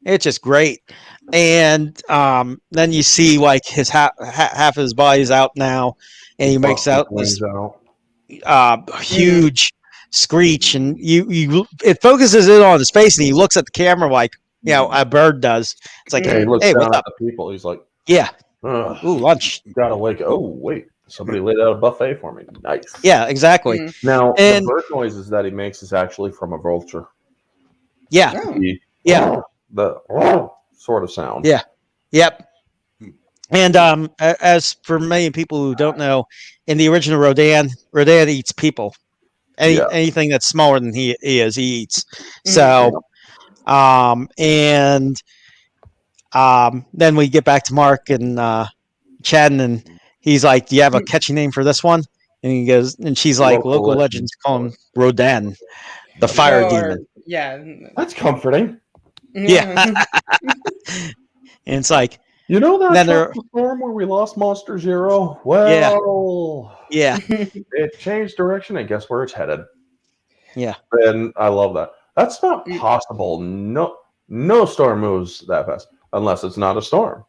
it's just great. And then you see his half his body's out now, and he makes out this huge screech, and it focuses in on his face, and he looks at the camera like a bird does. It's like, he looks hey, down what's at up? the people. He's like, ooh, lunch. Gotta wake. Oh wait, somebody laid out a buffet for me. Nice. Yeah, exactly. Now the bird noises that he makes is actually from a vulture. Yeah. The sort of sound. Yeah. Yep. And as for many people who don't know, in the original Rodan eats people. Anything that's smaller than he eats. So, and then we get back to Mark and Chen, and he's like, "Do you have a catchy name for this one?" And he goes, and she's like, "Local legends call him Rodan, the fire demon." Yeah, that's comforting. Yeah. And it's like, that storm where we lost Monster Zero? Well, it changed direction, and guess where it's headed? Yeah. And I love that. That's not possible. No storm moves that fast unless it's not a storm.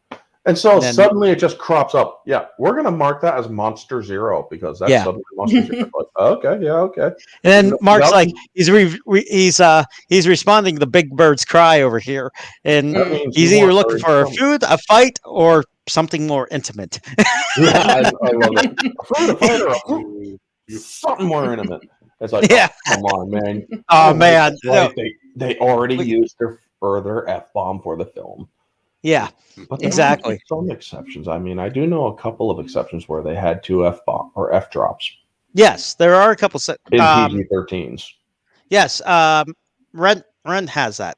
And so suddenly it just crops up. Yeah, we're going to mark that as Monster Zero because that's suddenly Monster Zero. Okay. And then Mark's like, he's responding to the big bird's cry over here. And he's either looking for food, a fight, or something more intimate. I love it. A food, a fight, or something more intimate. It's like, come on, man. Oh, man. They already used their further F-bomb for the film. Yeah, but exactly. Some exceptions. I mean, I do know a couple of exceptions where they had two F-bomb or F-drops. Yes, there are a couple in PG-13s. Yes, Ren has that.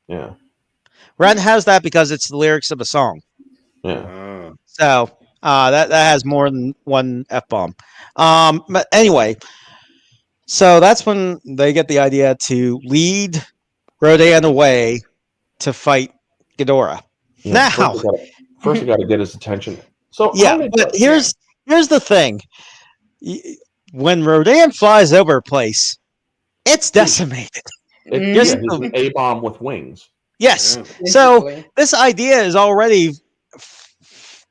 Yeah, Ren has that because it's the lyrics of a song. Yeah. So that has more than one F-bomb. But anyway, so that's when they get the idea to lead Rodan away to fight Ghidorah. Yeah, Now, first we got to get his attention. So how yeah, many but here's the thing: when Rodan flies over a place, it's decimated. Just he's an A-bomb with wings. yes. Yeah. So Basically. this idea is already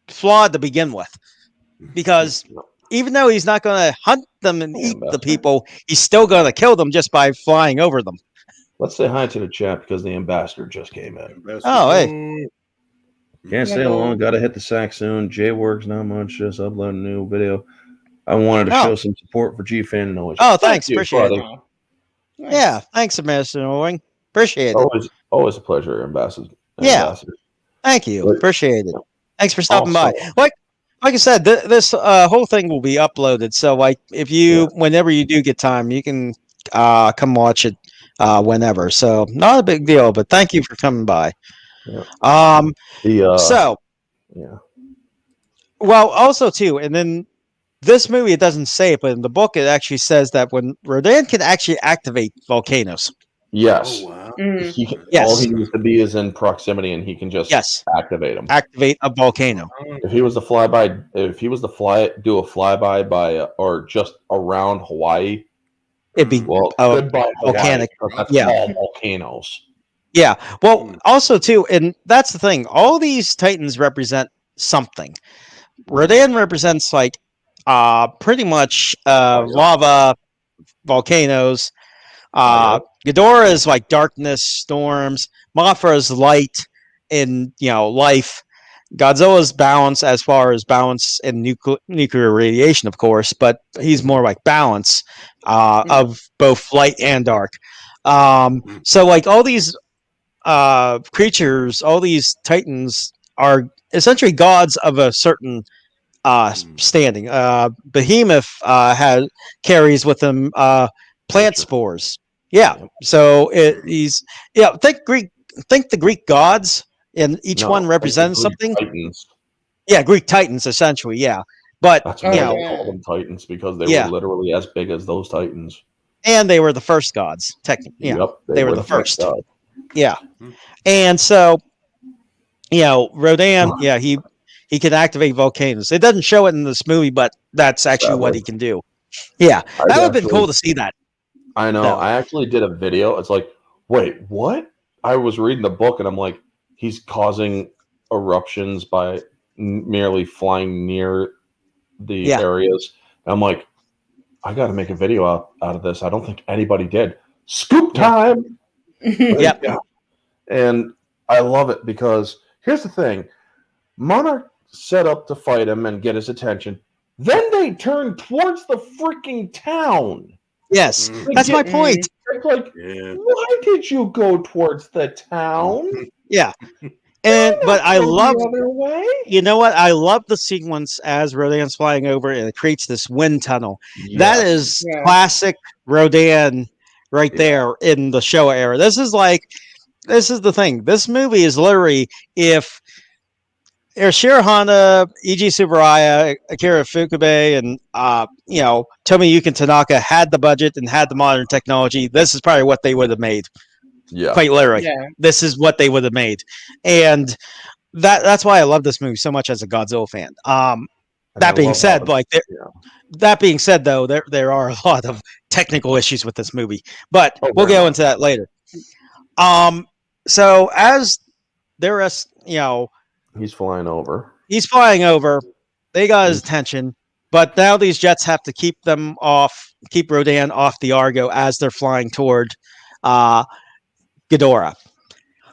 flawed to begin with, because even though he's not going to hunt them and eat the people, he's still going to kill them just by flying over them. Let's say hi to the chat because the ambassador just came in. Oh, hey. Can't stay long. Got to hit the sack soon. Jay works not much. Just upload a new video. I wanted to show some support for G-Fan Noise. Oh, thanks. Appreciate it. Nice. Yeah, thanks, Mr. Owing. Appreciate it. Always a pleasure, Ambassador. Yeah. Thank you. Appreciate it. Thanks for stopping by. Like I said, this whole thing will be uploaded. So, like, if you, whenever you do get time, you can come watch it whenever. So, not a big deal. But thank you for coming by. Yeah. Well, also too, and then this movie, it doesn't say it, but in the book, it actually says that when Rodan can actually activate volcanoes. Yes. Oh, wow. He can, all he needs to be is in proximity, and he can just activate them. Activate a volcano. If he was to do a flyby by or just around Hawaii, it'd be goodbye volcanic. Hawaii, that's all volcanoes. Yeah. Well, also too, and that's the thing. All these titans represent something. Rodan represents like pretty much lava, volcanoes. Ghidorah is like darkness, storms. Mothra is light in life. Godzilla's balance, as far as balance in nuclear radiation, of course, but he's more like balance of both light and dark. So like all these creatures, all these titans are essentially gods of a certain standing. Behemoth carries with him plant spores. Yeah. So think the Greek gods, and each one represents something. Titans. Yeah, Greek titans, essentially. Yeah, but that's why they call them titans, because they were literally as big as those titans. And they were the first gods, technically. Yeah, they were the first. Yeah, and so Rodan, he can activate volcanoes. It doesn't show it in this movie, but that's actually what he can do. Yeah, that would have been cool to see that. I know. No. I actually did a video. It's like, wait, what? I was reading the book, and I'm like, he's causing eruptions by merely flying near the areas. And I'm like, I got to make a video out of this. I don't think anybody did. Scoop time! Yeah. And I love it because here's the thing. Monarch set up to fight him and get his attention. Then they turn towards the freaking town. Yes, that's my point. It's like, why did you go towards the town? Yeah. But I love the other way. You know what? I love the sequence as Rodan's flying over, and it creates this wind tunnel. Yes. That is classic Rodan right there in the Showa era. This is the thing. This movie is literally if Shirahana, Eiji Tsuburaya, Akira Ifukube, and Tomiyuki Tanaka had the budget and had the modern technology, this is probably what they would have made. Yeah, quite literally. Yeah. This is what they would have made, and that's why I love this movie so much as a Godzilla fan. That being said, though, there are a lot of technical issues with this movie, but we'll go into that later. So as there is, he's flying over. They got his attention, but now these jets have to keep Rodan off the Argo as they're flying toward Ghidorah.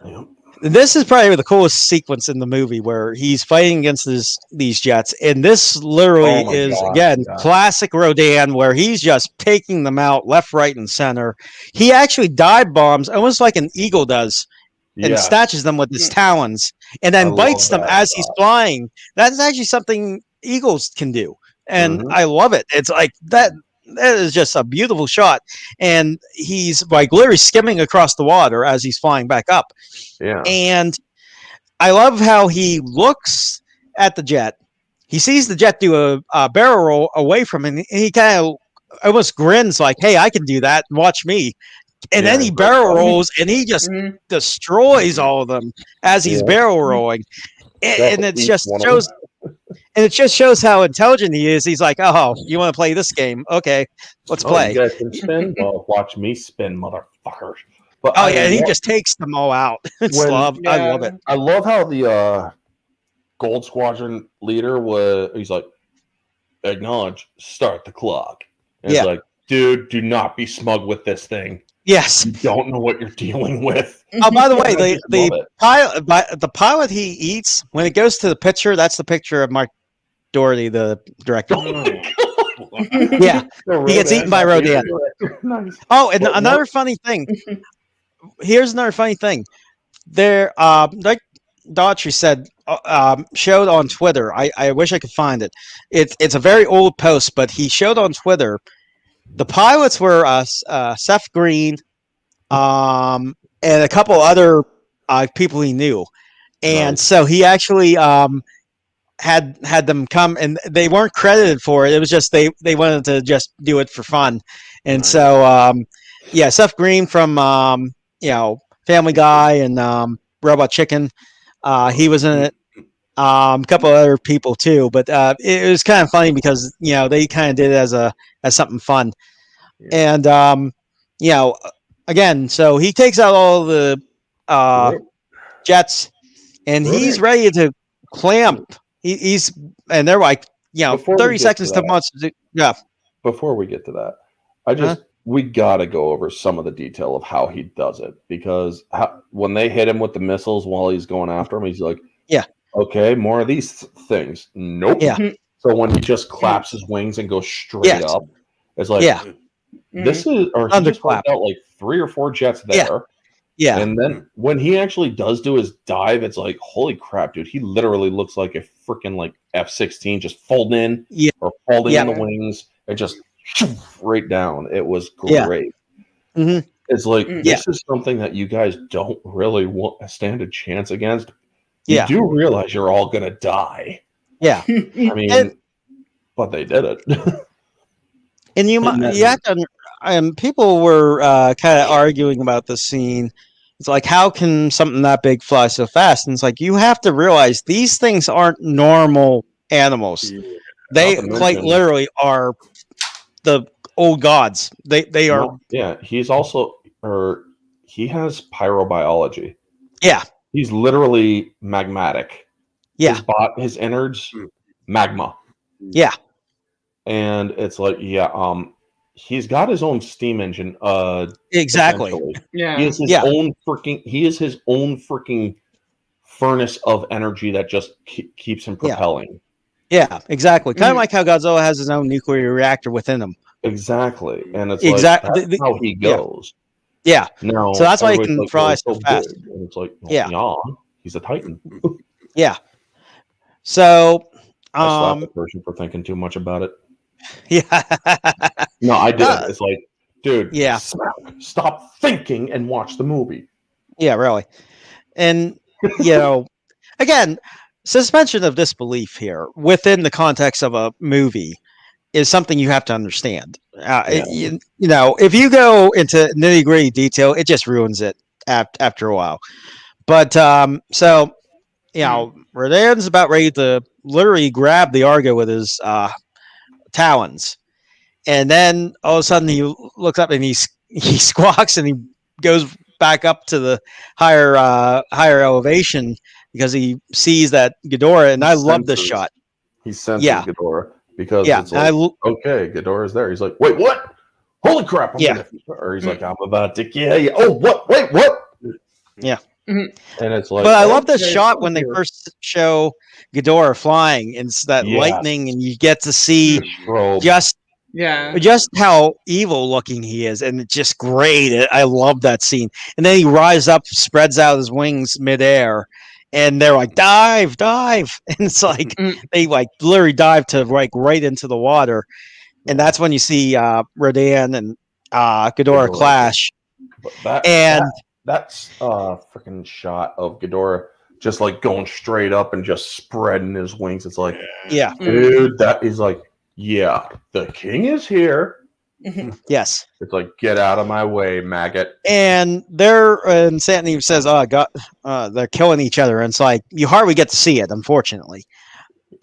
Yep. This is probably the coolest sequence in the movie where he's fighting against these jets, and this literally classic Rodan, where he's just taking them out left, right, and center. He actually dive bombs almost like an eagle does. And snatches them with his talons, and then bites them as he's flying. That's actually something eagles can do, and I love it. It's like that. That is just a beautiful shot, and he's like literally skimming across the water as he's flying back up. Yeah, and I love how he looks at the jet. He sees the jet do a barrel roll away from him, and he kind of almost grins like, "Hey, I can do that. Watch me." And Yeah, then he it's barrel like, rolls, and he just Mhm. destroys all of them as he's Yeah. barrel rolling. And it each just one of shows, them. and it just shows how intelligent he is. He's like, "Oh, you want to play this game? Okay, let's Oh, play." you guys can spin? Well, watch me spin, motherfuckers. But Oh yeah, and he just takes them all out. It's When- love. I love Yeah. it. I love how the Gold Squadron leader he's like, acknowledge, start the clock. And Yeah. It's like, dude, do not be smug with this thing. Yes. You don't know what you're dealing with. Oh, by the way, I the just love it. pilot he eats when it goes to the picture. That's the picture of Mark Doherty, the director. Yeah, he gets eaten by Rodan. Nice. Oh, and But another funny thing. Here's another funny thing. There, like Daughtry said, showed on Twitter. I wish I could find it. It's a very old post, but he showed on Twitter. The pilots were Seth Green, and a couple other people he knew, and Nice. so he actually had them come, and they weren't credited for it. It was just they wanted to just do it for fun, and Nice. so yeah, Seth Green from Family Guy and Robot Chicken, he was in it. A couple other people too, but it was kind of funny because they kind of did it as something fun, and again, so he takes out all the jets, and he's ready to clamp. He's and they're like, Before we 30 get seconds to to that- months. Yeah, Before we get to that, we gotta go over some of the detail of how he does it, because when they hit him with the missiles while he's going after him, he's like, Yeah. okay, more of these things. Nope. Yeah. So when he just claps his wings and goes straight Yes. up, it's like, Yeah. this is, or he just Thunderclap. wiped out like 3 or 4 jets Yeah. there. yeah, And then when he actually does do his dive, it's like, holy crap, dude. He literally looks like a freaking like F-16 just folding in Yeah. or folding in Yeah. the wings and just right down. It was Yeah. great. Mhm. It's like, Mm. this is something that you guys don't really stand a chance against. Yeah. You do realize you're all going to die. yeah. I mean, And- but they did it. And you have to. People were kind of arguing about the scene. It's like, how can something that big fly so fast? And it's like, you have to realize these things aren't normal animals. Yeah. They Not to quite mention- literally are the old gods. They are. No, yeah, he's also, or he has pyrobiology. Yeah. He's literally magmatic. Yeah. His innards, magma. Yeah. And it's like, he's got his own steam engine. Exactly. essentially. Yeah. He is his Yeah. own freaking furnace of energy that just keeps him Yeah. propelling. Yeah. Exactly. Kind of Mhm. like how Godzilla has his own nuclear reactor within him. Exactly. And it's Exactly. like, that's how he yeah. goes. Yeah. No, So that's why he everybody's can like, fly "Oh, so he's fast." big." And it's like, Yeah. he's a Titan. Yeah. So. I slapped the person for thinking too much about it. Yeah. No, I did. It's like, dude, Yeah. stop thinking and watch the movie. Yeah, really. And, again, suspension of disbelief here within the context of a movie is something you have to understand. If you go into nitty gritty detail, it just ruins it after a while. But, Rodan's about ready to literally grab the Argo with his talons. And then all of a sudden he looks up and he squawks and he goes back up to the higher elevation because he sees that Ghidorah. And I love this shot. He senses Yeah. Ghidorah because Yeah, it's like, okay, Ghidorah's there. He's like, wait, what? Holy crap! Or he's like, I'm about to kill you. Oh, what? Wait, what? Yeah. Mhm. And it's like, But I love this okay, shot when they here. first show Ghidorah flying, and it's that Yes. lightning, and you get to see Strobe. Yeah. just how evil looking he is, and it's just great. I love that scene. And then he rises up, spreads out his wings midair, and they're like, dive, and it's like Mm. they like literally dive to like right into the water, and that's when you see Rodan and Ghidorah clash. But And that's freaking shot of Ghidorah just like going straight up and just spreading his wings. It's like, yeah, dude, that is like, yeah, the king is here. Yes. It's like, get out of my way, maggot. And Sandy says, "Oh God, they're killing each other." And it's like you hardly get to see it, unfortunately.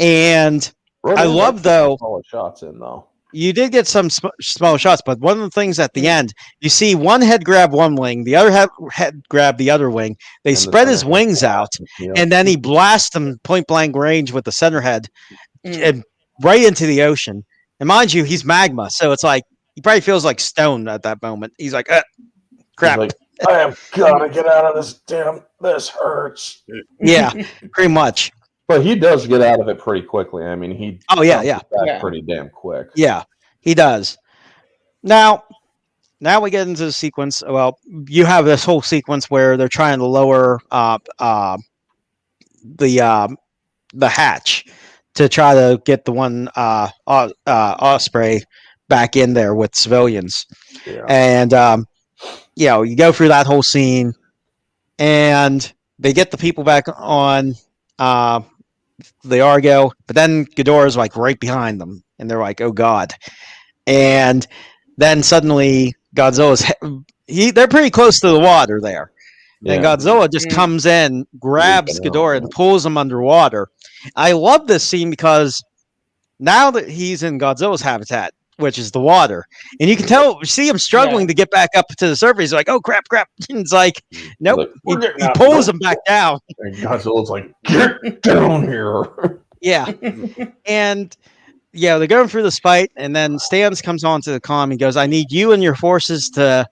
And I love though all the shots in though. you did get some small shots, but one of the things at the end, you see one head grab one wing, the other head grab the other wing. They spread his wings out, and then he blasts them point blank range with the center head and right into the ocean. And mind you, he's magma, so it's like he probably feels like stone at that moment. He's like, crap. He's like, I am gonna get out of this. This hurts. Yeah, pretty much. But he does get out of it pretty quickly. I mean, he pretty damn quick. Yeah, he does. Now we get into the sequence. Well, you have this whole sequence where they're trying to lower the hatch to try to get the one Osprey back in there with civilians. Yeah. And you go through that whole scene, and they get the people back on the Argo, but then Ghidorah's like right behind them, and they're like, "Oh God!" And then suddenly Godzilla's they're pretty close to the water there. Yeah. And Godzilla just comes in, grabs Ghidorah, and pulls him underwater. I love this scene because now that he's in Godzilla's habitat, which is the water, and you can see him struggling to get back up to the surface. He's like, "Oh crap!" And it's like, nope. He pulls him back down. And Godzilla's like, "Get down here!" Yeah, and they're going through this fight, and then Stans comes onto the comm and goes, "I need you and your forces to,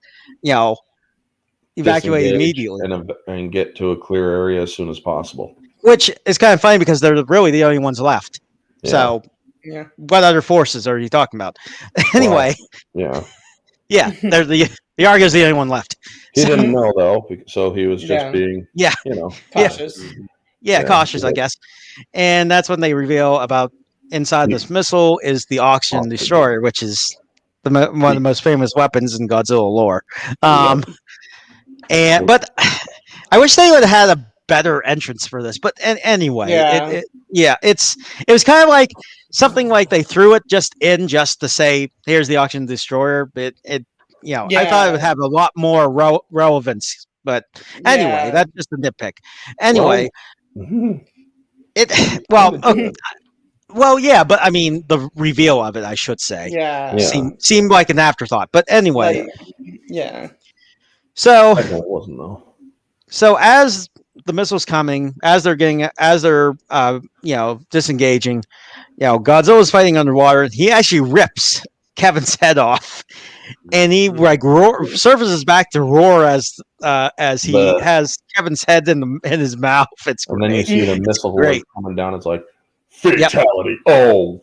evacuate immediately and get to a clear area as soon as possible." Which is kind of funny because they're really the only ones left. Yeah. So, what other forces are you talking about? Anyway, they're the Argo's the only one left. He didn't know though, so he was just being cautious. Cautious, I guess. And that's when they reveal about inside this missile is the Oxygen Destroyer, which is one of the most famous weapons in Godzilla lore. But I wish they would have had a better entrance for this. But anyway, it was kind of like something like they threw it just to say, "Here's the Oxygen Destroyer." But I thought it would have a lot more relevance. But anyway, that's just a nitpick. Anyway, but I mean the reveal of it, I should say, seemed like an afterthought. But anyway, So I know it wasn't though. So as the missile's coming, as they're disengaging, Godzilla's fighting underwater. He actually rips Kevin's head off, and he surfaces back to roar as he has Kevin's head in his mouth. It's great. And then you see the missile coming down. It's like fatality. Yep. Oh,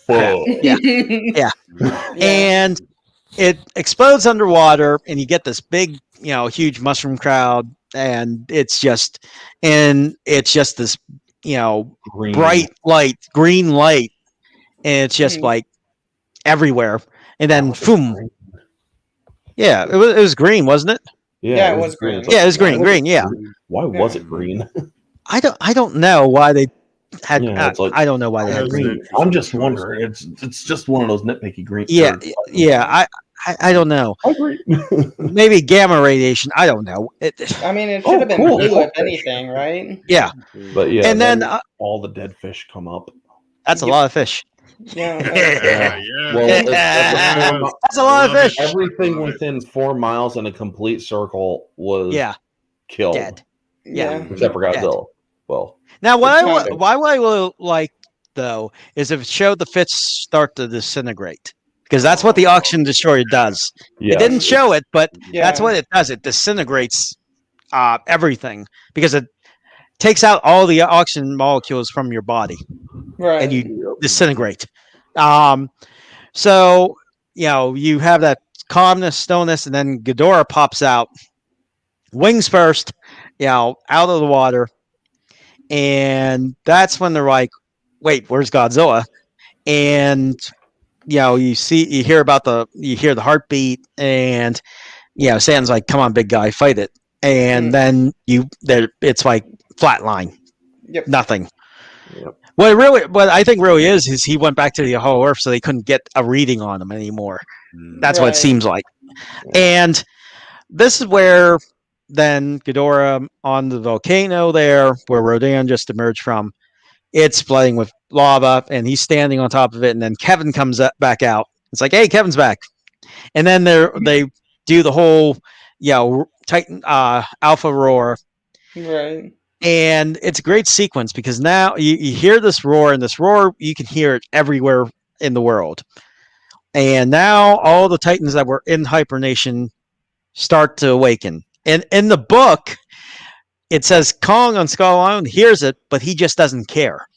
fuck. Yeah. And it explodes underwater, and you get this big, huge mushroom cloud, and it's just this, bright light, green light, and it's just like everywhere. And then, boom. Yeah, it was green, wasn't it? Yeah, it was green. Like, it was green. Green. Yeah. Why was it green? I don't know why they had. I don't know why they had green. I'm just wondering. It's just one of those nitpicky green. Yeah. I don't know. Maybe gamma radiation. I don't know. It should have been blue if anything, right? Yeah. But and then all the dead fish come up. That's a lot of fish. Yeah. Well, that's a lot of fish. Everything within 4 miles in a complete circle was killed. Dead. Yeah. Except for Godzilla. Well, now what I will like though is if it showed the fish start to disintegrate. Because that's what the Oxygen Destroyer does. It didn't show it, but that's what it does. It disintegrates everything because it takes out all the oxygen molecules from your body, and you disintegrate. So you have that calmness, stillness, and then Ghidorah pops out, wings first, out of the water, and that's when they're like, "Wait, where's Godzilla?" And you hear the heartbeat, and Stan's like, "Come on, big guy, fight it." And then it's like flatline, nothing. Yep. What I think really is he went back to the Hollow Earth, so they couldn't get a reading on him anymore. That's what it Right. seems like. Yeah. And this is where then Ghidorah on the volcano there, where Rodan just emerged from, it's flooding with lava, and he's standing on top of it. And then Kevin comes back out. It's like, hey, Kevin's back. And then they do the whole, Titan Alpha roar. Right. And it's a great sequence because now you hear this roar, and this roar, you can hear it everywhere in the world. And now all the Titans that were in Hypernation start to awaken. And in the book, it says Kong on Skull Island hears it, but he just doesn't care.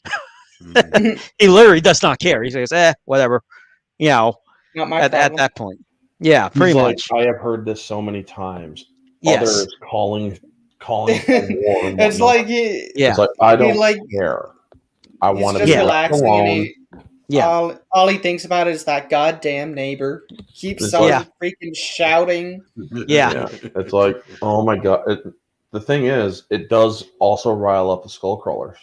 He literally does not care. He says, whatever, Not my at problem. that point. Yeah, He's pretty like, much. I have heard this so many times. Yes. Others calling for war. And It's whatnot. like It's like, I don't care. I he's want to just be left relaxing, and alone. all he thinks about is that goddamn neighbor. Keeps It's on like- freaking shouting. Yeah. It's like, oh my god. The thing is, it does also rile up the skull crawlers.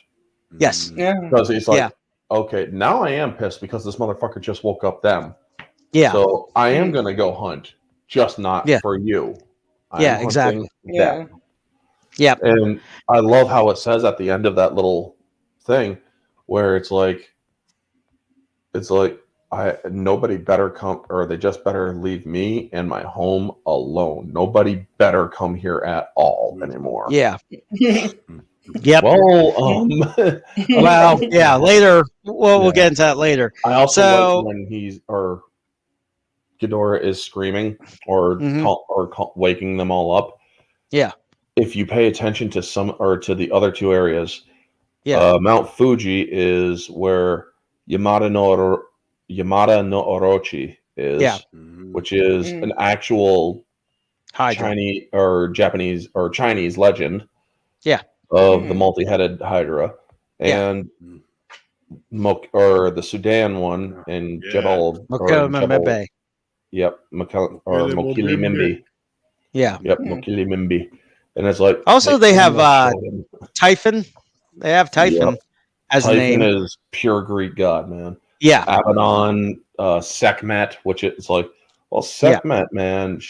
Yes. Yeah. Because he's like, Yeah. okay, now I am pissed because this motherfucker just woke up them. Yeah. So I am going to go hunt, just not Yeah. for you. I Yeah, am hunting exactly. Yeah. them. Yep. And I love how it says at the end of that little thing where it's like nobody better come, or they just better leave me and my home alone. Nobody better come here at all anymore. Yeah. Yep. Well, Well, yeah. Later, we'll Yeah. get into that later. I also So- like when Ghidorah is screaming or Mhm. waking them all up. Yeah. If you pay attention to to the other two areas, Yeah. Mount Fuji is where Yamada no Orochi is, Yeah. which is an actual Hydra. Chinese or Japanese or Chinese legend. Yeah. Of the multi-headed Hydra, Yeah. and the Sudan one in Jebel. Mokomembe. Yep, Mokili Mimbi. Yeah. Yep, Mokili Mimbi. And it's like Also, they have Typhon. Typhon. They have Typhon Yep. as a Typhon name. is pure Greek god, man. Yeah. Abaddon, Sekhmet, which it's like, well, Sekhmet, man,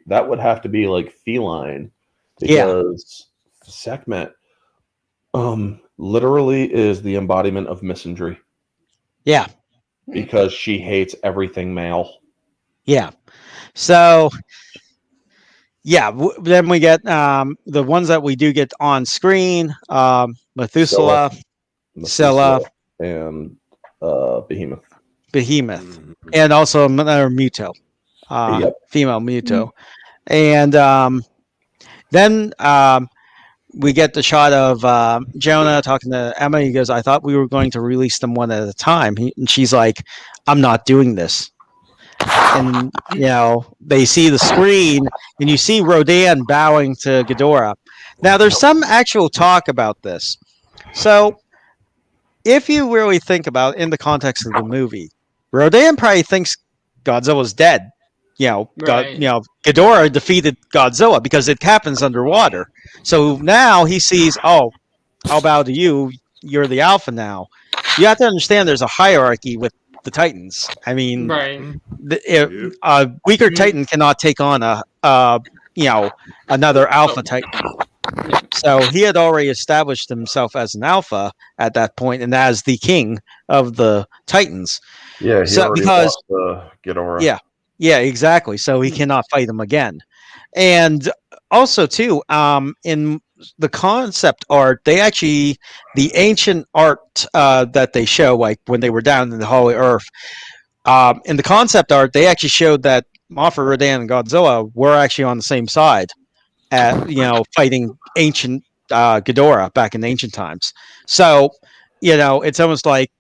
that would have to be like feline, because Sekhmet, literally is the embodiment of misandry. Yeah. Because she hates everything male. Yeah. So, yeah. Then we get the ones that we do get on screen: Methuselah, Scylla, and Behemoth. And also another Muto, female Muto. And then we get the shot of Jonah talking to Emma. He goes, "I thought we were going to release them one at a time." And she's like, "I'm not doing this." And they see the screen, and you see Rodan bowing to Ghidorah. Now, there's some actual talk about this. So, if you really think about it in the context of the movie, Rodan probably thinks Godzilla's dead. Ghidorah defeated Godzilla because it happens underwater. So now he sees, oh, how bow to you? You're the alpha now. You have to understand there's a hierarchy with the Titans. I mean, Right. A weaker Titan cannot take on another alpha Titan. So he had already established himself as an alpha at that point, and as the king of the Titans. Yeah, he already lost Ghidorah. Yeah, exactly. So he cannot fight him again. And also, too, in the concept art, the ancient art that they show, like when they were down in the Holy Earth, in the concept art, they actually showed that Mothra, Rodan, and Godzilla were actually on the same side, fighting ancient Ghidorah back in ancient times. So, it's almost like,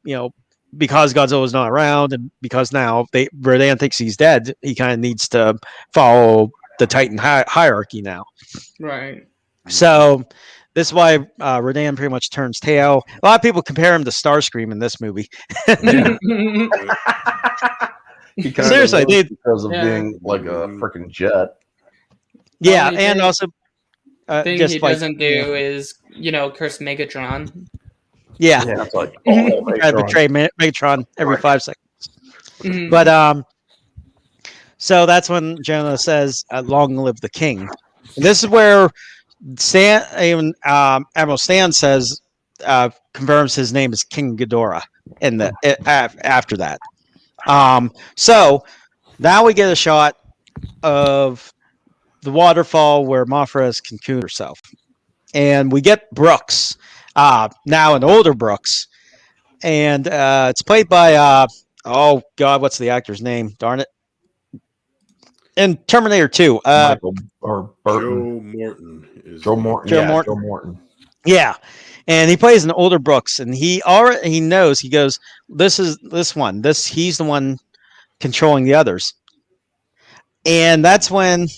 because Godzilla's not around, and because now Rodan thinks he's dead, he kind of needs to follow the Titan hierarchy now. Right. So this is why Rodan pretty much turns tail. A lot of people compare him to Starscream in this movie. Seriously, because of being like a freaking jet. Yeah, and also thing just he doesn't do is curse Megatron. Yeah, Yeah, it's like, try to Megatron. betray Megatron every Right. 5 seconds. Mhm. But so that's when Jonah says, "Long live the king." And this is where Stan, even Admiral Stan says, confirms his name is King Ghidorah. In the after that, so now we get a shot of the waterfall where Mothra has cocooned herself, and we get Brooks, now an older Brooks, and it's played by oh god, what's the actor's name? Darn it! In Terminator 2, Michael or Burton. Joe Morton is Joe the- Morton. Joe Yeah, Morton. Joe Morton. yeah, and he plays an older Brooks, and he knows, he goes, this is this one, this he's the one controlling the others, and that's when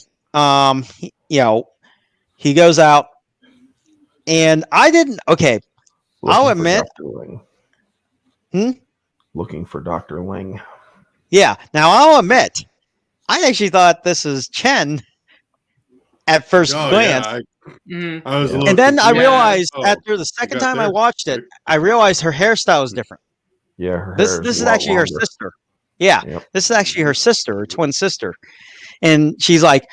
he goes out, and I didn't. Okay, I'll Looking for admit. Dr. Ling. Hmm? Looking for Dr. Ling. Yeah. Now I'll admit, I actually thought this is Chen at first Oh glance, yeah, Mhm. I was a Yeah. little and then I confused. realized Oh, after the you second got time I there? watched it, I realized her hairstyle is different. Yeah, her This hair this is is a lot actually her longer. sister. Yeah, Yep. this is actually her sister, her twin sister, and she's like,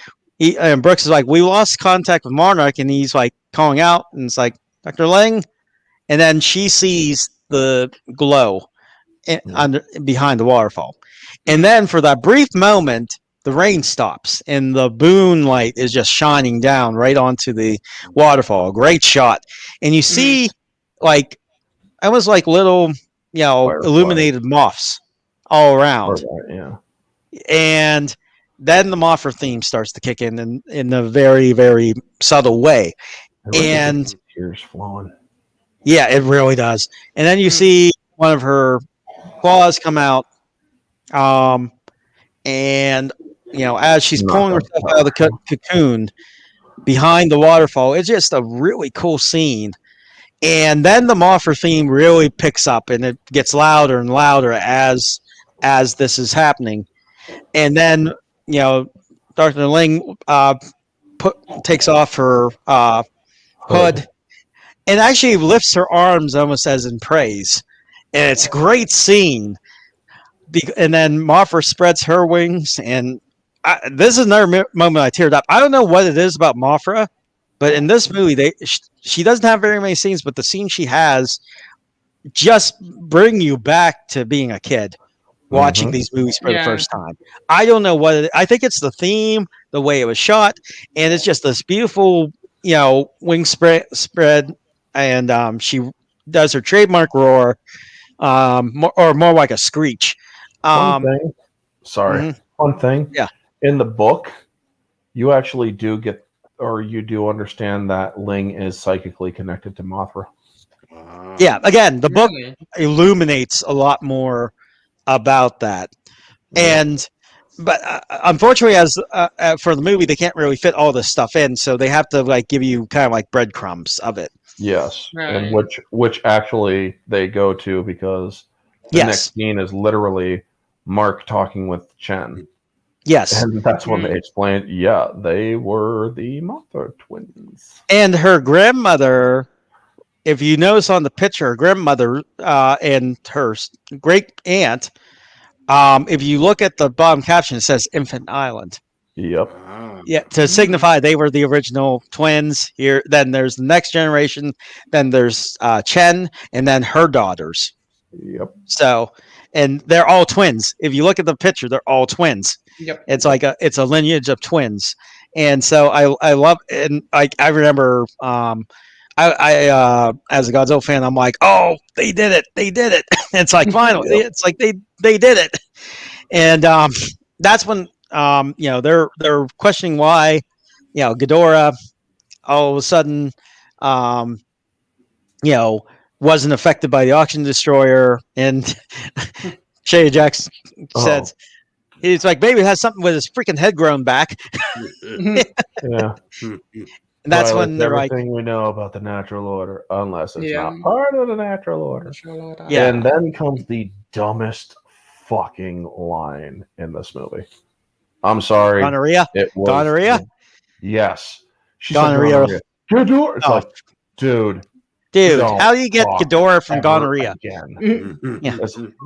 and Brooks is like, we lost contact with Monarch, and he's like calling out, and it's like, Dr. Ling, and then she sees the glow under behind the waterfall, and then for that brief moment, the rain stops, and the boon light is just shining down right onto the waterfall. Great shot, and you see like almost like little, Fireflies. illuminated moths all Or around, that, yeah. and then the Mothra theme starts to kick in a very, very subtle way. It really gets And tears flowing. yeah, it really does. And then you see one of her claws come out, and as she's Not pulling that herself out of the powerful. cocoon behind the waterfall, it's just a really cool scene. And then the Mothra theme really picks up, and it gets louder and louder as this is happening. And then Dr. Ling takes off her hood and actually lifts her arms almost as in praise. And it's a great scene. And then Mothra spreads her wings, and this is another moment I teared up. I don't know what it is about Mothra, but in this movie, she doesn't have very many scenes, but the scenes she has just bring you back to being a kid watching these movies for the first time. I don't know what I think it's the theme, the way it was shot, and it's just this beautiful, wing spread, and she does her trademark roar, or more like a screech. One thing. Sorry. Mhm. One thing. Yeah. In the book, you actually do get, or you do understand that Ling is psychically connected to Mothra. Wow. Yeah, again, the book Really? illuminates a lot more about that. Yeah. But unfortunately, as for the movie, they can't really fit all this stuff in, so they have to like give you kind of like breadcrumbs of it. Yes. Right. And which actually they go to, because the next scene is literally Mark talking with Chen. Yes. And that's when they explained, they were the Mothra twins. And her grandmother, if you notice on the picture, her grandmother and her great aunt, if you look at the bottom caption, it says Infant Island. Yep. Wow. Yeah, to signify they were the original twins. Here, then there's the next generation. Then there's Chen, and then her daughters. Yep. So, and they're all twins. If you look at the picture, they're all twins. Yep. It's like it's a lineage of twins, and so I love, and I remember I as a Godzilla fan, I'm like, oh, they did it. It's like finally, it's like they did it, and that's when they're questioning why Ghidorah all of a sudden wasn't affected by the auction destroyer, and Shay Jackson says he's like, maybe it has something with his freaking head grown back. Yeah. And that's Violates when they're like, everything we know about the natural order, unless it's Yeah. not part of the natural order. Yeah. And then comes the dumbest fucking line in this movie. I'm sorry. gonorrhea. It was Gonorrhea? Yes. She Gonorrhea. said gonorrhea. It's like, dude, Dude, Don't how do you get talk Ghidorah from ever gonorrhea? again. Yeah.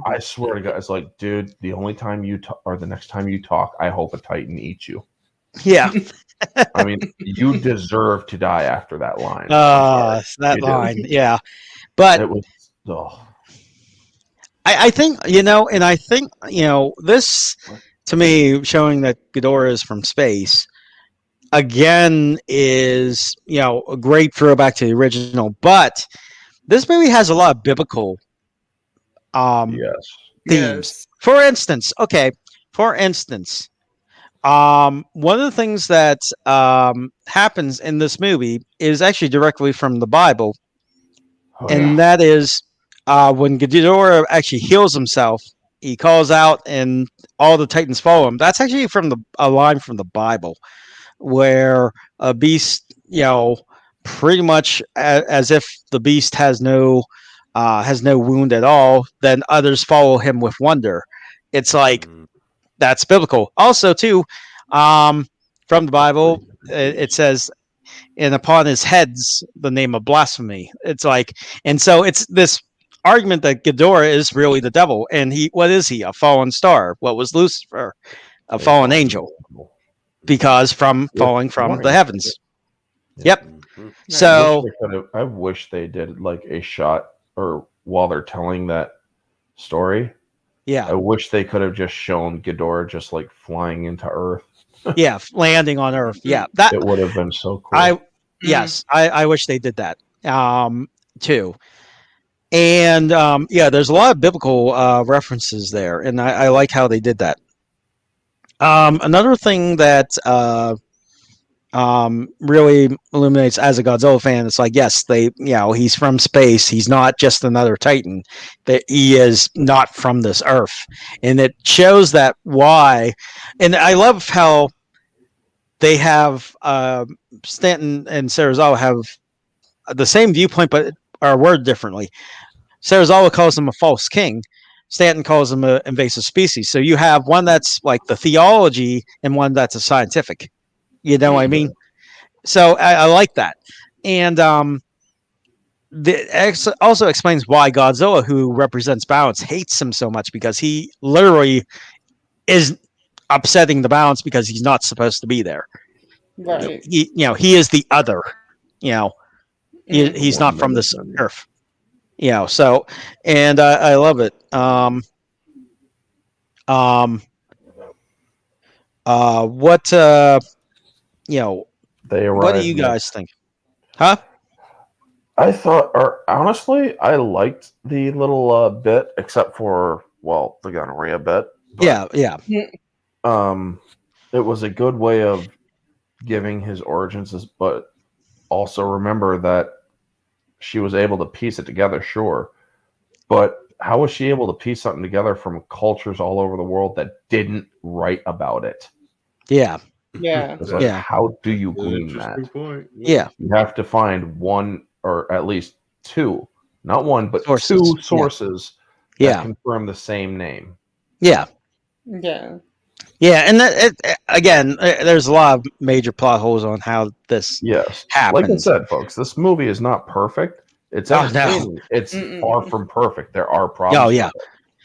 I swear to God, it's like, dude, the only time you talk, or the next time you talk, I hope a Titan eats you. Yeah. I mean, you deserve to die after that line. I'm sorry. That You do. line. Yeah. But It was. Oh. I think, and I think, this to me showing that Ghidorah is from space again is, a great throwback to the original. But this movie has a lot of biblical Yes. themes. Yes. For instance, one of the things that happens in this movie is actually directly from the Bible, Oh, and that is when Ghidorah actually heals himself, he calls out, and all the Titans follow him. That's actually from a line from the Bible, where a beast, pretty much as if the beast has no wound at all, then others follow him with wonder. It's like that's biblical. Also, too, from the Bible, it says, "And upon his heads the name of blasphemy." It's like, and so it's this argument that Ghidorah is really the devil, and what is he? A fallen star. What was Lucifer? A fallen angel, because from falling from the heavens. Yep. So I wish they did like a shot, or while they're telling that story. yeah, I wish they could have just shown Ghidorah just like flying into Earth. yeah, landing on Earth. Yeah, that It would have been so cool. I wish they did that too. And there's a lot of biblical references there, and I like how they did that. Another thing that really illuminates as a Godzilla fan, it's like, yes, he's from space. He's not just another Titan. That he is not from this Earth, and it shows that why. And I love how they have Stanton and Serizawa have the same viewpoint, but are worded differently. Serizawa calls him a false king. Stanton calls him an invasive species. So you have one that's like the theology and one that's a scientific. You know what I mean? So I like that. And also explains why Godzilla, who represents balance, hates him so much, because he literally is upsetting the balance because he's not supposed to be there. Right. He is the other. He's not from this Earth. So, and I love it. What what do you guys think? Huh? I thought, or honestly, I liked the little bit, except for the gonorrhea bit. But, Yeah. It was a good way of giving his origins, but also remember that she was able to piece it together, sure. But how was she able to piece something together from cultures all over the world that didn't write about it? Yeah. Yeah. Like, how do you glean that? Point. Yeah. You have to find one, or at least two, not one, but Sources. two sources that confirm the same name. Yeah. Yeah. Yeah, and again, there's a lot of major plot holes on how this happened. Like I said, folks, this movie is not perfect. It's entertaining. It's far from perfect. There are problems. Oh yeah,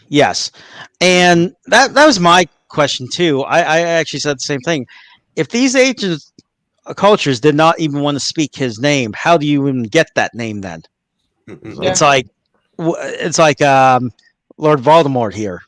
yes, and that was my question too. I actually said the same thing. If these ancient cultures did not even want to speak his name, how do you even get that name then? It's like Lord Voldemort here.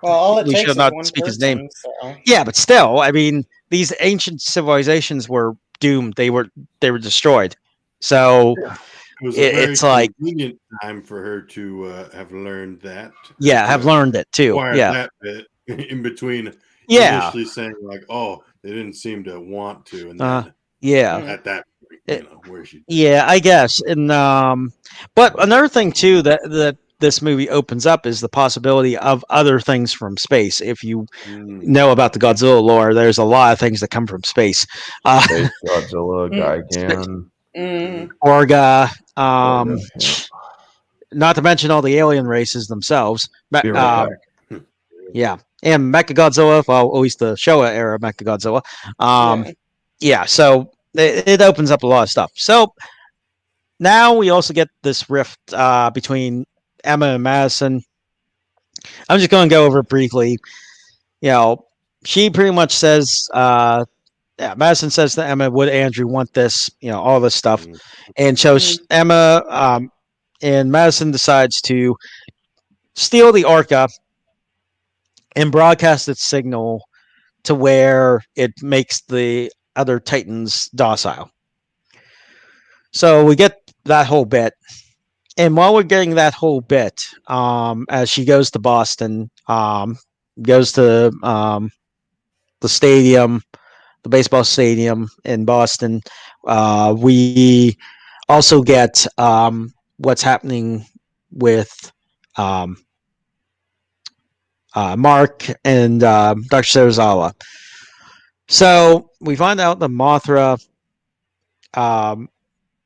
Well, all it we takes should is not one speak person, his name. So. Yeah, but still, I mean, these ancient civilizations were doomed. They were destroyed. So it was a very it's like convenient time for her to have learned that. Yeah, have learned it too. Yeah, that bit in between. Yeah, initially saying like, "Oh, they didn't seem to want to," and then at that point, where she. Yeah, I guess, and but another thing too that this movie opens up is the possibility of other things from space. If you know about the Godzilla lore, there's a lot of things that come from space. Space Godzilla, Gigan, Orga, not to mention all the alien races themselves. Yeah, and Mechagodzilla, well, at least the Showa era Mechagodzilla. So it opens up a lot of stuff. So now we also get this rift between Emma and Madison. I'm just going to go over it briefly. She pretty much says, Madison says to Emma, "Would Andrew want this?" All this stuff, and so Emma and Madison decides to steal the Orca and broadcast its signal to where it makes the other Titans docile. So we get that whole bit. And while we're getting that whole bit, as she goes to Boston, goes to the stadium, the baseball stadium in Boston, we also get what's happening with Mark and Dr. Serizawa. So we find out that Mothra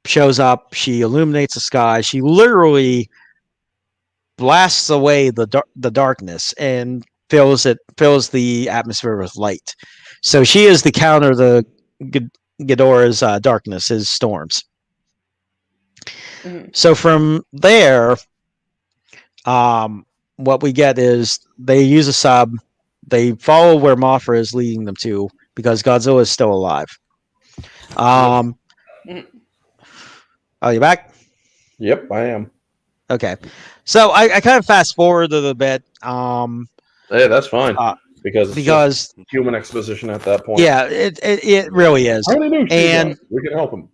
shows up. She illuminates the sky. She literally blasts away the darkness and fills the atmosphere with light. So she is the counter to Ghidorah's darkness, his storms. So from there, what we get is they use a sub. They follow where Mothra is leading them to because Godzilla is still alive. Are you back? Yep, I am. Okay. So I kind of fast forward a little bit. Hey, that's fine. Because human exposition at that point. Yeah, it really is. How many new and we can help him.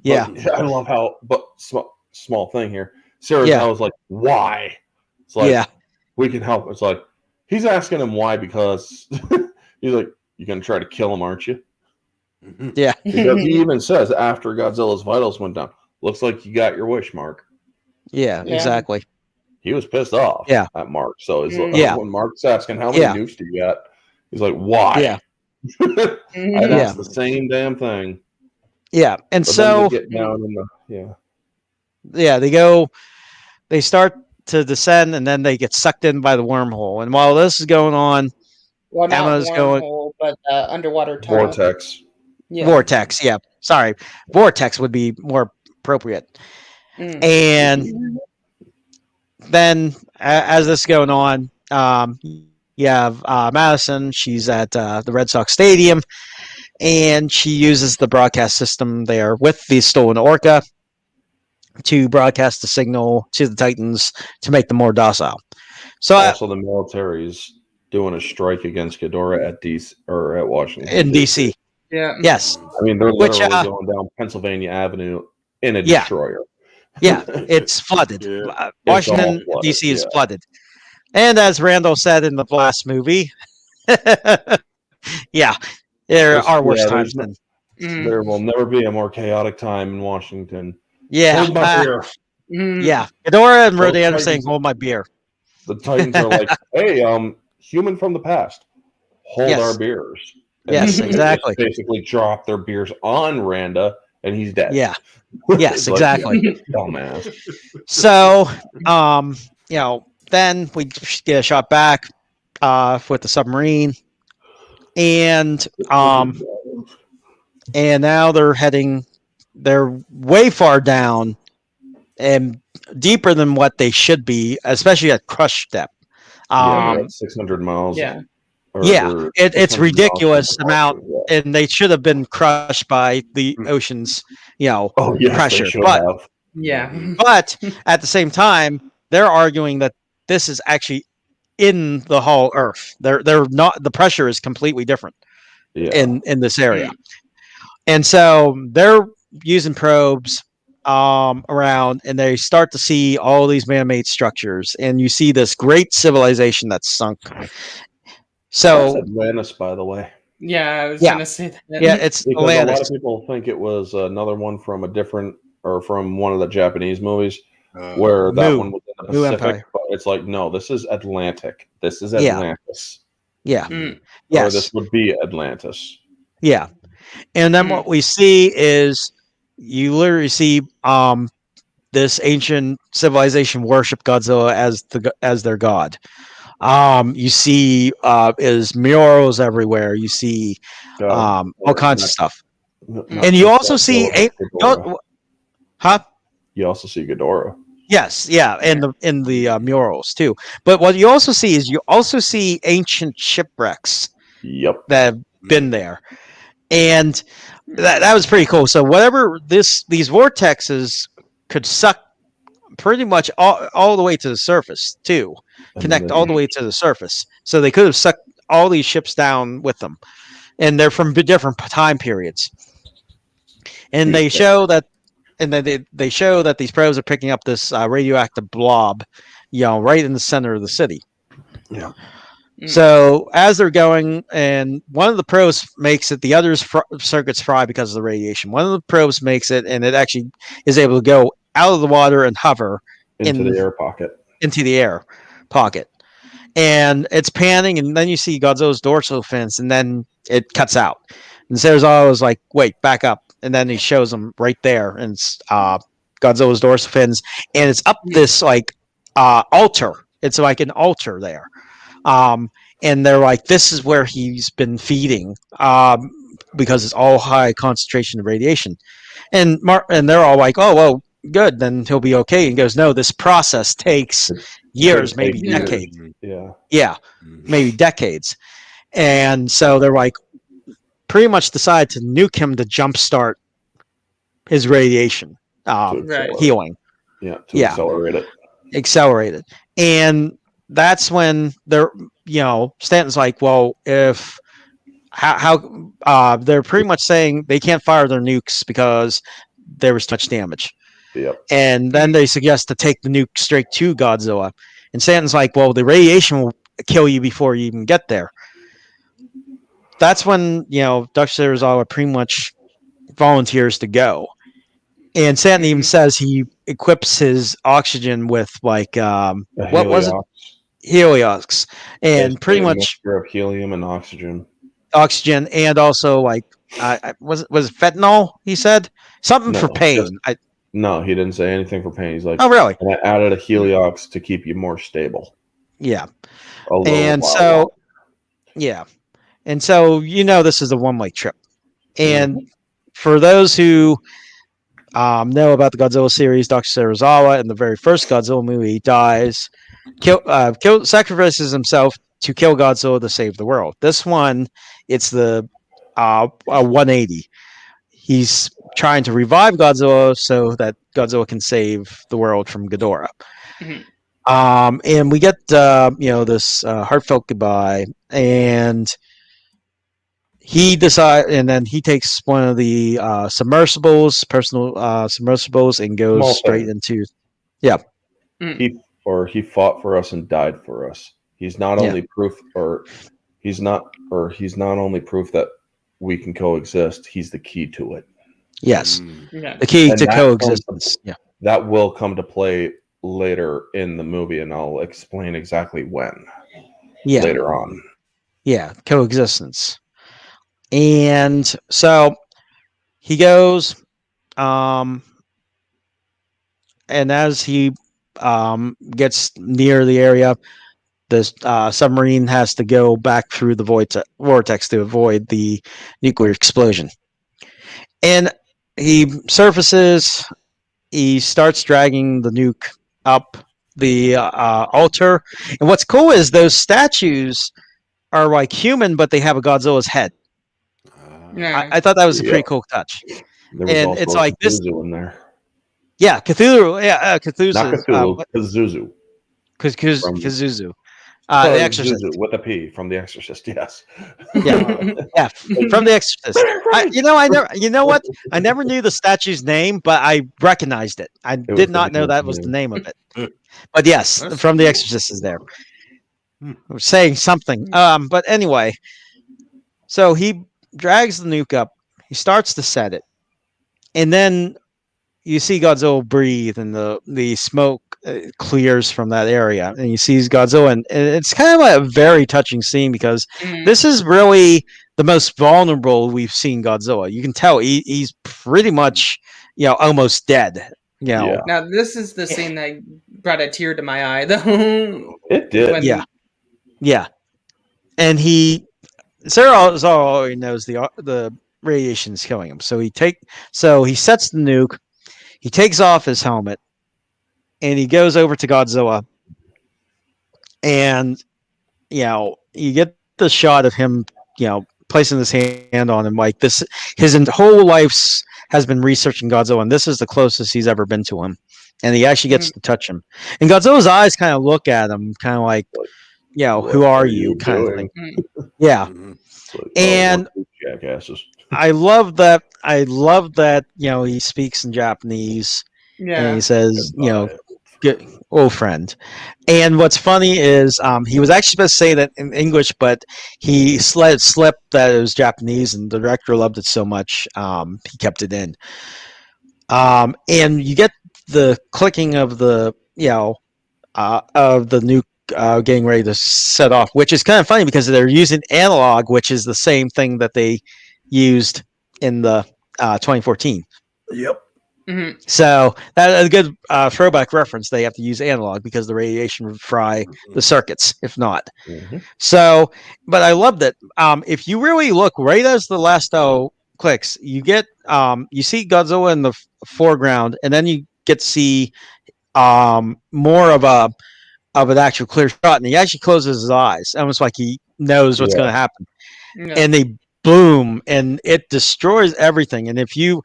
Yeah. But I love how, but small thing here. Sarah's, I was like, why? It's like, we can help. It's like, he's asking him why because he's like, you're going to try to kill him, aren't you? Yeah. Because he even says after Godzilla's vitals went down, looks like you got your wish, Mark. Yeah, exactly. He was pissed off at Mark. So he's like, when Mark's asking, how many nukes do you got? He's like, why? Yeah. I'd ask the same damn thing. Yeah. And but so they get down in the, they start to descend and then they get sucked in by the wormhole. And while this is going on, well, not Emma's wormhole, but underwater tunnel. Vortex. Yeah. Vortex, yeah. Sorry. Vortex would be more appropriate. And then as this is going on, you have Madison. She's at the Red Sox Stadium, and she uses the broadcast system there with the stolen Orca to broadcast the signal to the Titans to make them more docile. So also, the military's doing a strike against Ghidorah at DC or at Washington in DC. Yeah. Yes. I mean, they're literally going down Pennsylvania Avenue in a destroyer. Yeah, it's flooded. Washington, D.C. is flooded. And as Randall said in the last movie, there are worse times than. There will never be a more chaotic time in Washington. Yeah. Hold my beer. Yeah. Ghidorah and Rodan are saying, hold my beer. The Titans are like, hey, human from the past, hold our beers. And yes, exactly. Basically drop their beers on Randa, and he's dead. Yeah. Yes, exactly. Dumbass. So, then we get a shot back with the submarine, and now they're way far down and deeper than what they should be, especially at crush depth. 600 miles. Yeah. It's ridiculous amount, and they should have been crushed by the ocean's, pressure. But at the same time, they're arguing that this is actually in the whole Earth. They're not. The pressure is completely different in this area, and so they're using probes around, and they start to see all these man-made structures, and you see this great civilization that's sunk. So that's Atlantis, by the way. Yeah, I was going to say that. Yeah, it's because Atlantis. A lot of people think it was another one from from one of the Japanese movies where that one was in the Pacific. But it's like, no, this is Atlantic. This is Atlantis. Yeah. Yes. Or this would be Atlantis. Yeah. And then what we see is you literally see this ancient civilization worship Godzilla as their god. You see is murals everywhere. You see all kinds of stuff. And you also see Huh? You also see Ghidorah. Yes, yeah, and in the murals too. But what you also see is ancient shipwrecks Yep. that have been there, and that was pretty cool. So whatever these vortexes could suck pretty much all the way to the surface too, connect all the way to the surface. So they could have sucked all these ships down with them, and they're from different time periods. And they show that, and then they show that these probes are picking up this radioactive blob, right in the center of the city. Yeah. So as they're going, and one of the probes makes it, the other's circuits fry because of the radiation. One of the probes makes it, and it actually is able to go out of the water and hover into the air pocket. Into the air pocket. And it's panning, and then you see Godzilla's dorsal fins, and then it cuts out. And Serizawa was like, wait, back up. And then he shows them right there, and it's Godzilla's dorsal fins, and it's up this altar. It's like an altar there. And they're like, this is where he's been feeding because it's all high concentration of radiation. And they're all like, oh, well, good, then he'll be okay. And he goes, no, this process takes years, maybe decades. Yeah, maybe decades. And so they're like, pretty much decide to nuke him to jumpstart his radiation healing. Yeah, accelerate it. Accelerate it. And that's when they're, Stanton's like, well, if how they're pretty much saying they can't fire their nukes because there was too much damage. Yep. And then they suggest to take the nuke straight to Godzilla. And Stanton's like, well, the radiation will kill you before you even get there. That's when, Dr. Serizawa pretty much volunteers to go. And Stanton even says he equips his oxygen with what was it? Heliox. And pretty much mixture of helium and oxygen. And also was it fentanyl, he said? Something for pain. No, he didn't say anything for pain. He's like, oh, really? And I added a heliox to keep you more stable. Yeah. And so this is a one-way trip. And for those who know about the Godzilla series, Dr. Serizawa in the very first Godzilla movie, he dies, sacrifices himself to kill Godzilla to save the world. This one, it's the 180. He's trying to revive Godzilla so that Godzilla can save the world from Ghidorah. And we get this heartfelt goodbye, and he decides, and then he takes one of the personal submersibles, and goes straight into He fought for us and died for us. He's not only proof, he's not only proof that we can coexist. He's the key to it. Yes, the key to coexistence. That will come to play later in the movie, and I'll explain exactly when. Later on. Yeah, coexistence. And so he goes, and as he gets near the area, the submarine has to go back through the vortex to avoid the nuclear explosion. And he surfaces. He starts dragging the nuke up the altar. And what's cool is those statues are like human, but they have a Godzilla's head. I thought that was a pretty cool touch. And it's like this in there. Yeah, Cthulhu. Yeah, Cthulhu. Not Cthulhu, Kazuzu. Kazuzu. The Exorcist. Zuzu, with a P from The Exorcist. Yes. Yeah, from The Exorcist. I never knew the statue's name, but I recognized it. I did not know that was the name of it. But yes, from The Exorcist is there. We're saying something. But anyway, so he drags the nuke up. He starts to set it, and then you see Godzilla breathe, and the smoke clears from that area, and you see Godzilla, and it's kind of a very touching scene because this is really the most vulnerable we've seen Godzilla. You can tell he's pretty much, almost dead. Now this is the scene that brought a tear to my eye, though. It did. Yeah. And Sarah already knows the radiation is killing him, so he sets the nuke. he takes off his helmet and he goes over to Godzilla, and you get the shot of him, placing his hand on him like this. His whole life's has been researching Godzilla, and this is the closest he's ever been to him, and he actually gets to touch him. And Godzilla's eyes kind of look at him, kind of like, who are you, kind of thing. Yeah, and jackasses. I love that. He speaks in Japanese, and he says, good old friend. And what's funny is he was actually supposed to say that in English, but he let it slip that it was Japanese, and the director loved it so much he kept it in. And you get the clicking of the nuke getting ready to set off, which is kind of funny because they're using analog, which is the same thing that they used in the 2014. Yep. Mm-hmm. So that's a good throwback reference. They have to use analog because the radiation would fry the circuits if not. Mm-hmm. So, but I love that. If you really look right as the last clicks, you get you see Godzilla in the foreground, and then you get to see more of an actual clear shot, and he actually closes his eyes, almost like he knows what's going to happen. Yeah. And they boom, and it destroys everything. And the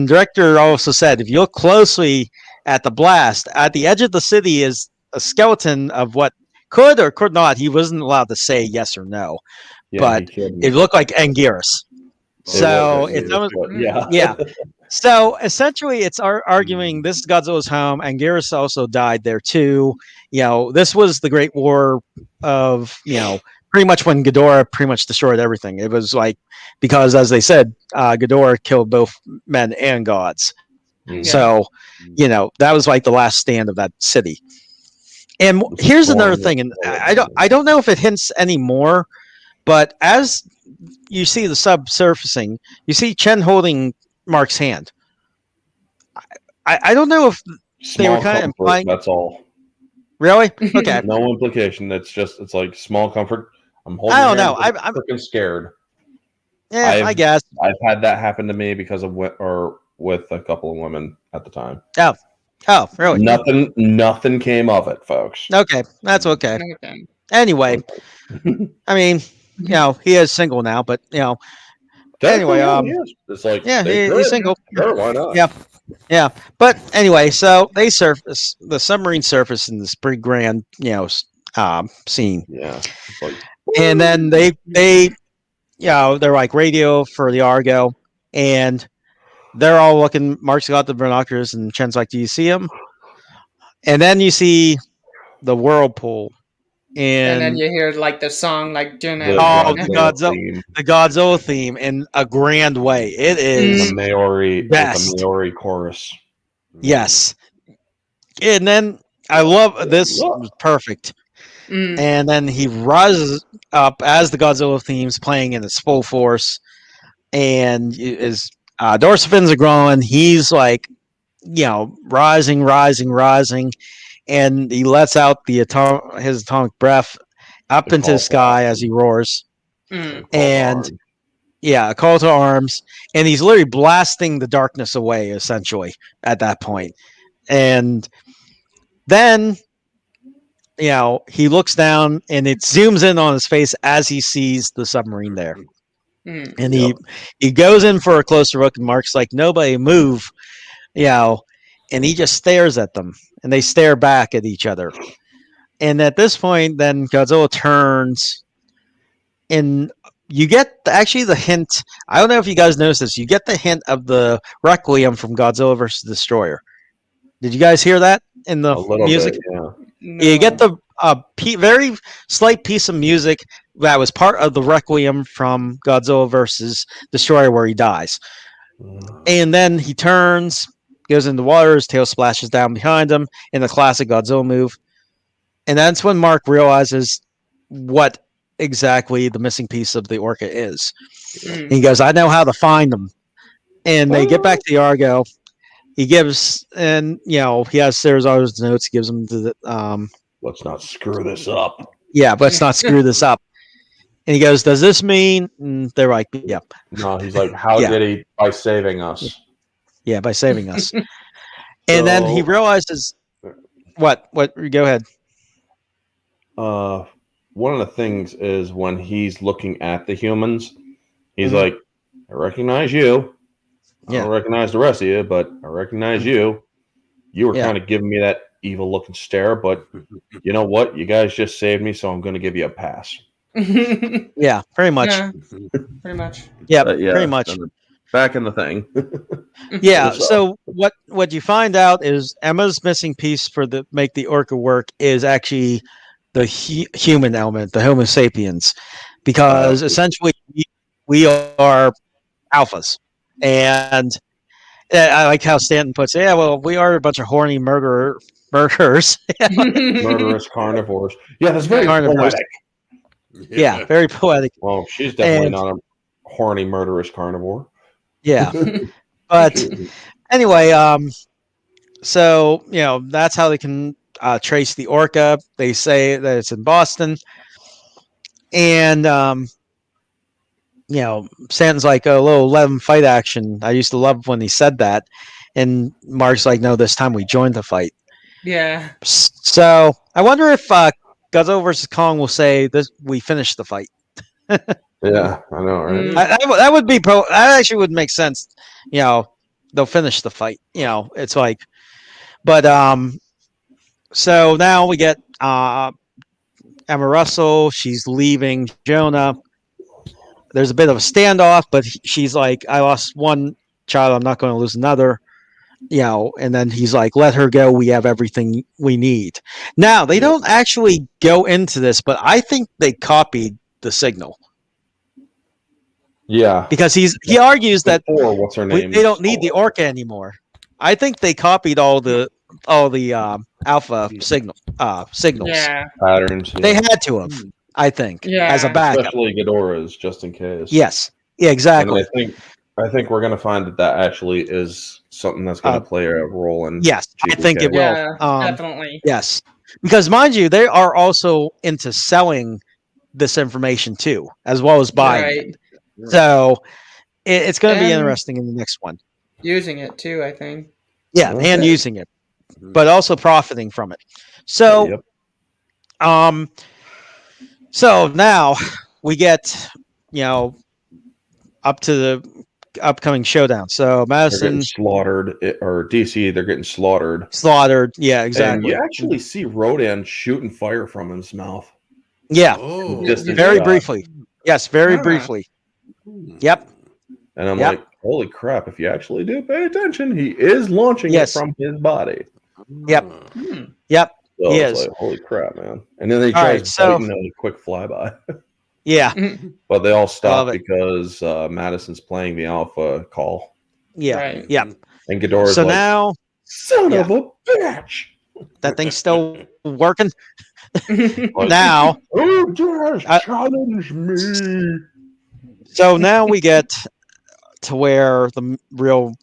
director also said, if you look closely at the blast, at the edge of the city is a skeleton of what could or could not. He wasn't allowed to say yes or no, but it looked like Anguirus. So it's almost, yeah. So essentially, it's arguing this is Godzilla's home. Anguirus also died there too. This was the Great War of pretty much when Ghidorah pretty much destroyed everything. It was like, because as they said, Ghidorah killed both men and gods. Mm-hmm. So, that was like the last stand of that city. And here's another thing, and I don't know if it hints anymore, but as you see the subsurfacing, you see Chen holding Mark's hand. I don't know if they were kind of implying. That's all. Really? Okay. No implication. It's like small comfort. I'm holding. I don't know. I'm freaking scared. Yeah, I guess I've had that happen to me because of with a couple of women at the time. Oh, really? Nothing came of it, folks. Okay, that's okay. Anyway, I mean, he is single now, but anyway, it's like he's single. Sure, why not? Yeah. But anyway, so they surface the submarine surface in this pretty grand, scene. Yeah. And then they they're like radio for the Argo, and they're all looking. Mark's got the binoculars, and Chen's like, "Do you see him?" And then you see the whirlpool, and then you hear like the song, like the Godzilla theme in a grand way. It is the Maori chorus. Yes, and then I love this. Was perfect. And then he rises up as the Godzilla theme's playing in its full force, and his dorsal fins are growing. He's like, rising, and he lets out his atomic breath up into the sky as he roars. And a call to arms, and he's literally blasting the darkness away, essentially, at that point. And then he looks down, and it zooms in on his face as he sees the submarine there. And he goes in for a closer look, and Mark's like, "Nobody move," and he just stares at them, and they stare back at each other. And at this point, then Godzilla turns, and you get actually the hint. I don't know if you guys noticed this. You get the hint of the Requiem from Godzilla vs. Destroyer. Did you guys hear that in the music? Bit, yeah. No. You get the very slight piece of music that was part of the Requiem from Godzilla vs. Destroyer, where he dies. And then he turns, goes into the water, his tail splashes down behind him in the classic Godzilla move. And that's when Mark realizes what exactly the missing piece of the Orca is. And he goes, "I know how to find them." And they get back to the Argo. He gives, and he has Sarazawa's notes. He gives them to the. Let's not screw this up. Yeah, but let's not screw this up. And he goes, "Does this mean?" And they're like, "Yep." No, he's like, "How did he by saving us?" Yeah, by saving us. And then he So, realizes what? Go ahead. one of the things is when he's looking at the humans, he's Mhm. like, I recognize you. I Yeah. don't recognize the rest of you, but I recognize you. You were Yeah. kind of giving me that evil looking stare, but you know what? You guys just saved me, so I'm going to give you a pass. Yeah, pretty much. Yeah, pretty much. Yeah, Yeah, pretty much. and then back in the thing. Yeah. So- So what you find out is Emma's missing piece for the make the orca work is actually the human element, the Homo sapiens, because essentially we are alphas, and I like how Stanton puts, "Yeah, well, we are a bunch of horny murderers." Murderous carnivores. Yeah, that's very Carnivores. poetic. Yeah, very poetic. Well, she's definitely And not a horny murderous carnivore. yeah, but anyway, so that's how they can trace the orca. They say that it's in Boston, and Stanton's like, "Oh, little let them fight action." I used to love when he said that, and Mark's like, "No, this time we joined the fight." Yeah. So I wonder if Godzilla versus Kong will say this: we finished the fight. Yeah, I know, right? Mm. That would be that actually would make sense. They'll finish the fight. It's like, but so now we get Emma Russell. She's leaving Jonah. There's a bit of a standoff, but she's like, I lost one child. I'm not going to lose another. And then he's like, let her go. We have everything we need. Now, they don't actually go into this, but I think they copied the signal. Yeah. Because he argues that what's her name? they don't need the orca anymore. I think they copied all the alpha signals. Yeah. Patterns. Yeah. They had to have, I think, as a Yeah. backup. Especially Ghidorah's, just in case. Yes. Yeah, exactly. And I think we're going to find that actually is something that's going to play a role in. Yes, I think it will. Yeah, definitely. Yes, because mind you, they are also into selling this information too, as well as buying it. So it's going to be interesting in the next one. Using it too, I think. Yeah, and using it, but also profiting from it. So, so now we get up to the upcoming showdown. So Madison slaughtered, or DC, they're getting slaughtered. Yeah, exactly. And you actually see Rodan shooting fire from his mouth. Yeah, very briefly. Yes, very briefly. Yep. And I'm like, holy crap! If you actually do pay attention, he is launching it from his body. Yep. Yep. So he is. Like, holy crap, man! And then they try biting a quick flyby. Yeah. But they all stop because Madison's playing the alpha call. Yeah. Right. Yeah. And Ghidorah's so like, now, son of a bitch! That thing's still working. Now, challenge me. So now we get to where the real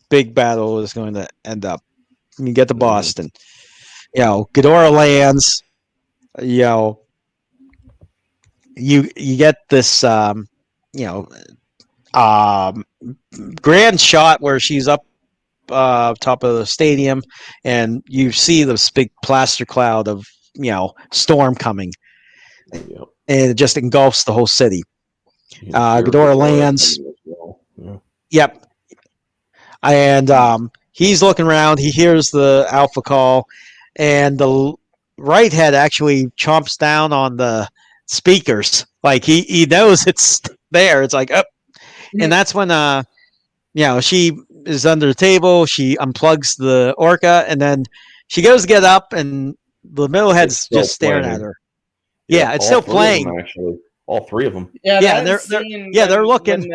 big battle is going to end up. You get to Boston. Ghidorah lands. You get this grand shot where she's up top of the stadium, and you see this big plaster cloud of storm coming, and it just engulfs the whole city. Ghidorah lands. Yep. And he's looking around. He hears the alpha call, and the right head actually chomps down on the speakers. Like he knows it's there. It's like, oh. And that's when she is under the table. She unplugs the orca, and then she goes to get up, and the middle head's just staring at her. Yeah, it's still playing. Actually, all three of them. Yeah, they're looking.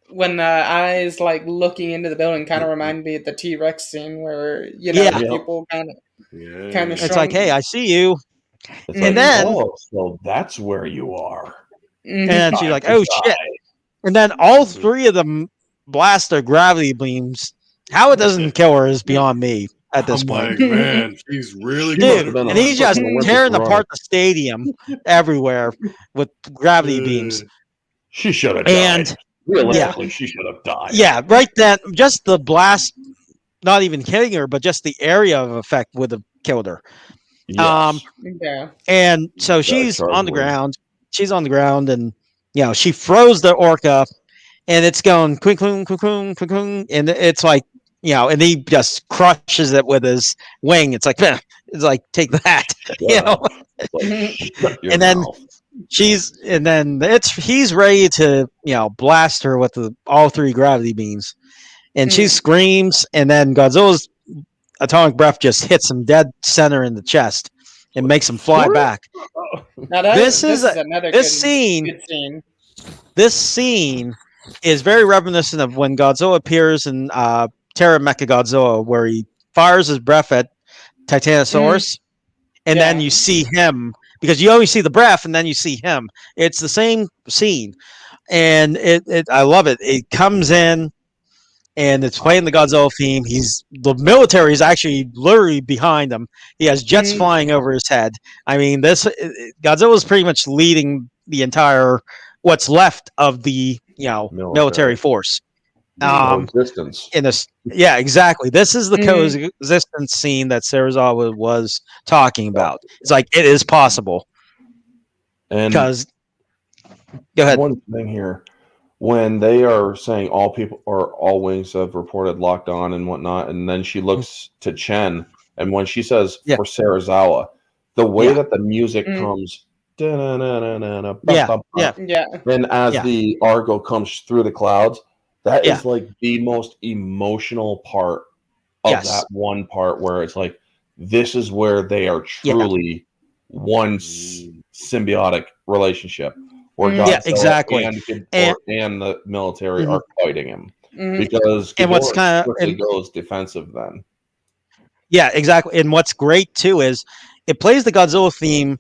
When the eyes looking into the building kind of remind me of the T-Rex scene where people kind of it's like, hey, I see you. It's and then so that's where you are. And she's like, oh shit. And then all three of them blast their gravity beams. How it doesn't kill her is beyond me at this point. Man, she's really good. And he's just tearing apart the stadium everywhere with gravity beams. She should have died. Realistically, she should have died. Yeah, right then, just the blast, not even hitting her, but just the area of effect would have killed her. Yes. Yeah. And so That she's charge on the would. ground. She's on the ground, and she froze the orca, and it's going quick, quick, quick, quick, quick, and it's like and he just crushes it with his wing. It's like it's like take that, Yeah. Like, shut your and then mouth. he's ready to blast her with all 3 gravity beams, and she screams, and then Godzilla's atomic breath just hits him dead center in the chest and makes him fly back. Now This is another this good scene. scene. This scene is very reminiscent of when Godzilla appears in Terra Mechagodzilla, where he fires his breath at Titanosaurus, and then you see him, because you only see the breath, and then you see him. It's the same scene, and I love it. It comes in, and it's playing the Godzilla theme. The military is actually literally behind him. He has jets flying over his head. I mean, Godzilla is pretty much leading the entire what's left of the military force. Coexistence. Exactly. This is the coexistence scene that Serizawa was talking about. It's like it is possible. And because go ahead. One thing here. When they are saying all people or all wings have reported locked on and whatnot, and then she looks to Chen, and when she says for Serizawa, the way that the music comes, and as the Argo comes through the clouds, that is like the most emotional part of that one part where it's like this is where they are truly one symbiotic relationship. Where exactly, and the military are fighting him because what's kind of goes defensive then. Yeah, exactly. And what's great too is it plays the Godzilla theme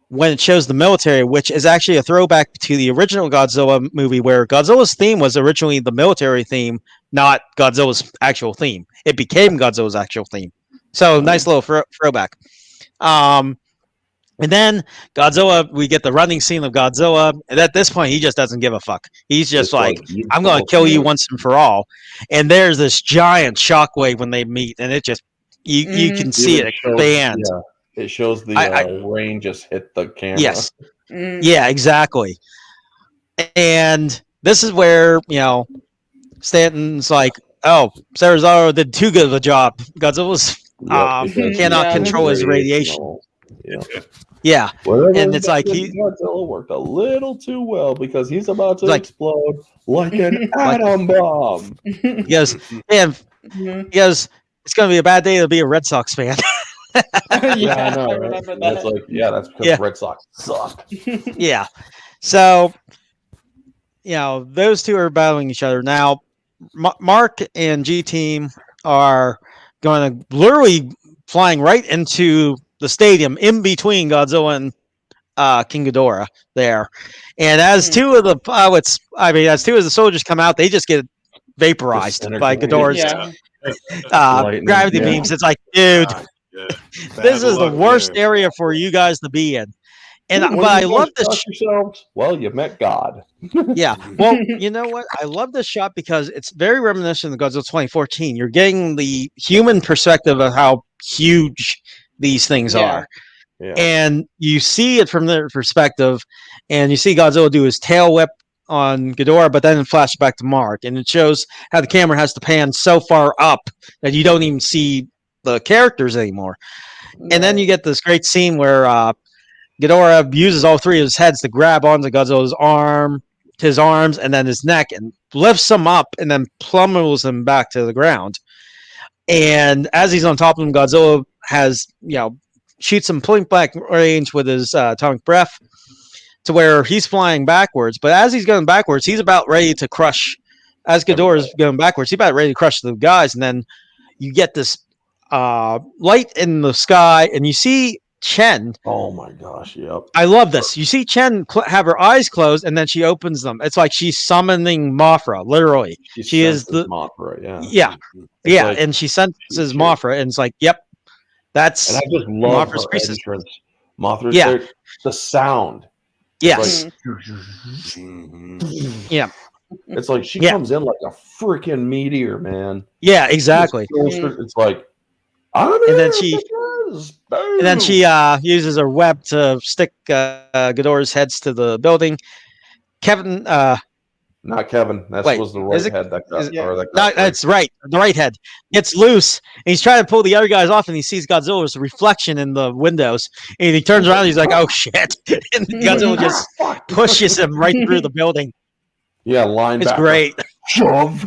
when it shows the military, which is actually a throwback to the original Godzilla movie, where Godzilla's theme was originally the military theme, not Godzilla's actual theme. It became Godzilla's actual theme. So nice little throwback. And then Godzilla, we get the running scene of Godzilla. And at this point, he just doesn't give a fuck. He's just like, I'm going to kill you once and for all. And there's this giant shockwave when they meet. And it just, you can see it expand. It shows the rain just hit the camera. Yes. Yeah, exactly. And this is where, Stanton's like, oh, Serizawa did too good of a job. Godzilla's cannot control his radiation. Yeah, and it's like Godzilla worked a little too well because he's about to explode like an atom bomb. Because it's going to be a bad day to be a Red Sox fan. I know. Right? Remember that. That's because Red Sox suck. Yeah, so those two are battling each other now. Mark and G Team are going to literally flying right into the stadium in between Godzilla and King Ghidorah there. And as two of the pilots, as two of the soldiers come out, they just get vaporized by Ghidorah's gravity beams. It's like, dude, this is the worst area for you guys to be in. And but I love this. Well, you met God. Yeah. Well, you know what? I love this shot because it's very reminiscent of Godzilla 2014. You're getting the human perspective of how huge these things are. Yeah. And you see it from their perspective, and you see Godzilla do his tail whip on Ghidorah, but then it flashes back to Mark, and it shows how the camera has to pan so far up that you don't even see the characters anymore. Right. And then you get this great scene where Ghidorah uses all 3 of his heads to grab onto Godzilla's his arms, and then his neck, and lifts him up, and then plummels him back to the ground. And as he's on top of him, Godzilla has, shoots him point blank range with his atomic breath to where he's flying backwards. But as he's going backwards, he's about ready to crush. As Ghidorah's going backwards, he's about ready to crush the guys. And then you get this light in the sky, and you see Chen. Oh my gosh! Yep. I love this. You see Chen have her eyes closed, and then she opens them. It's like she's summoning Mothra. Literally, she is the Mothra. Yeah, and she senses Mothra, and it's like, yep, that's. And I just love Mothra's her entrance. Mothra's there. The sound. Yes. Like, yeah. It's like she Yeah. comes in like a freaking meteor, man. Yeah, exactly. It's like, I'm And here, then she bitches! and then Boom! she uses her web to stick Ghidorah's heads to the building. Kevin, Not Kevin. That wait, was the is right it? head that Is got, it? Yeah. or that No, got free. that's right. The right head gets loose, and he's trying to pull the other guys off, and he sees Godzilla's reflection in the windows, and he turns around, and he's like, "Oh shit!" And Godzilla just pushes him right through the building. Yeah, linebacker. It's great. Shove.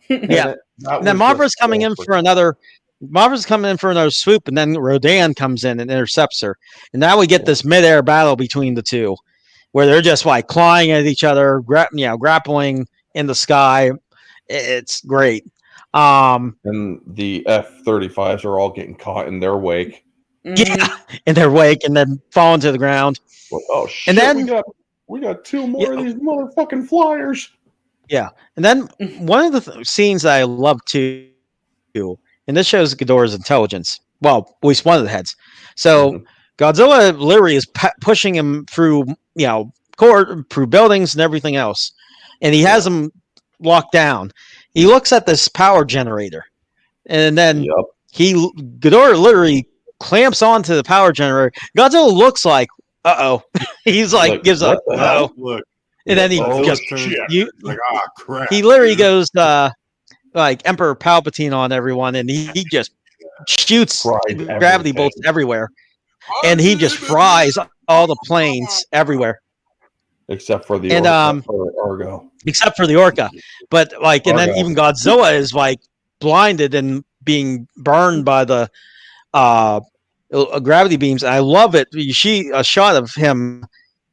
Yeah. And then Mothra's coming in for another. Mothra's coming in for another swoop, and then Rodan comes in and intercepts her. And now we get this midair battle between the two, where they're just like clawing at each other, grappling in the sky. It's great. And the F-35s are all getting caught in their wake. Yeah, in their wake, and then falling to the ground. Well, oh shit! And then we got two more of these motherfucking flyers. Yeah, and then one of the scenes that I love too, and this shows Ghidorah's intelligence. Well, at least one of the heads. So Godzilla literally is pushing him through, through buildings and everything else, and he has him locked down. He looks at this power generator, and then Ghidorah literally clamps onto the power generator. Godzilla looks like, he's like gives up. Look. And then he just crap. He literally goes like Emperor Palpatine on everyone, and he just shoots gravity bolts everywhere, and he just fries all the planes everywhere, except for the Orgo. Except for the Orca, but like, and then even Godzilla is like blinded and being burned by the gravity beams. I love it. You see a shot of him,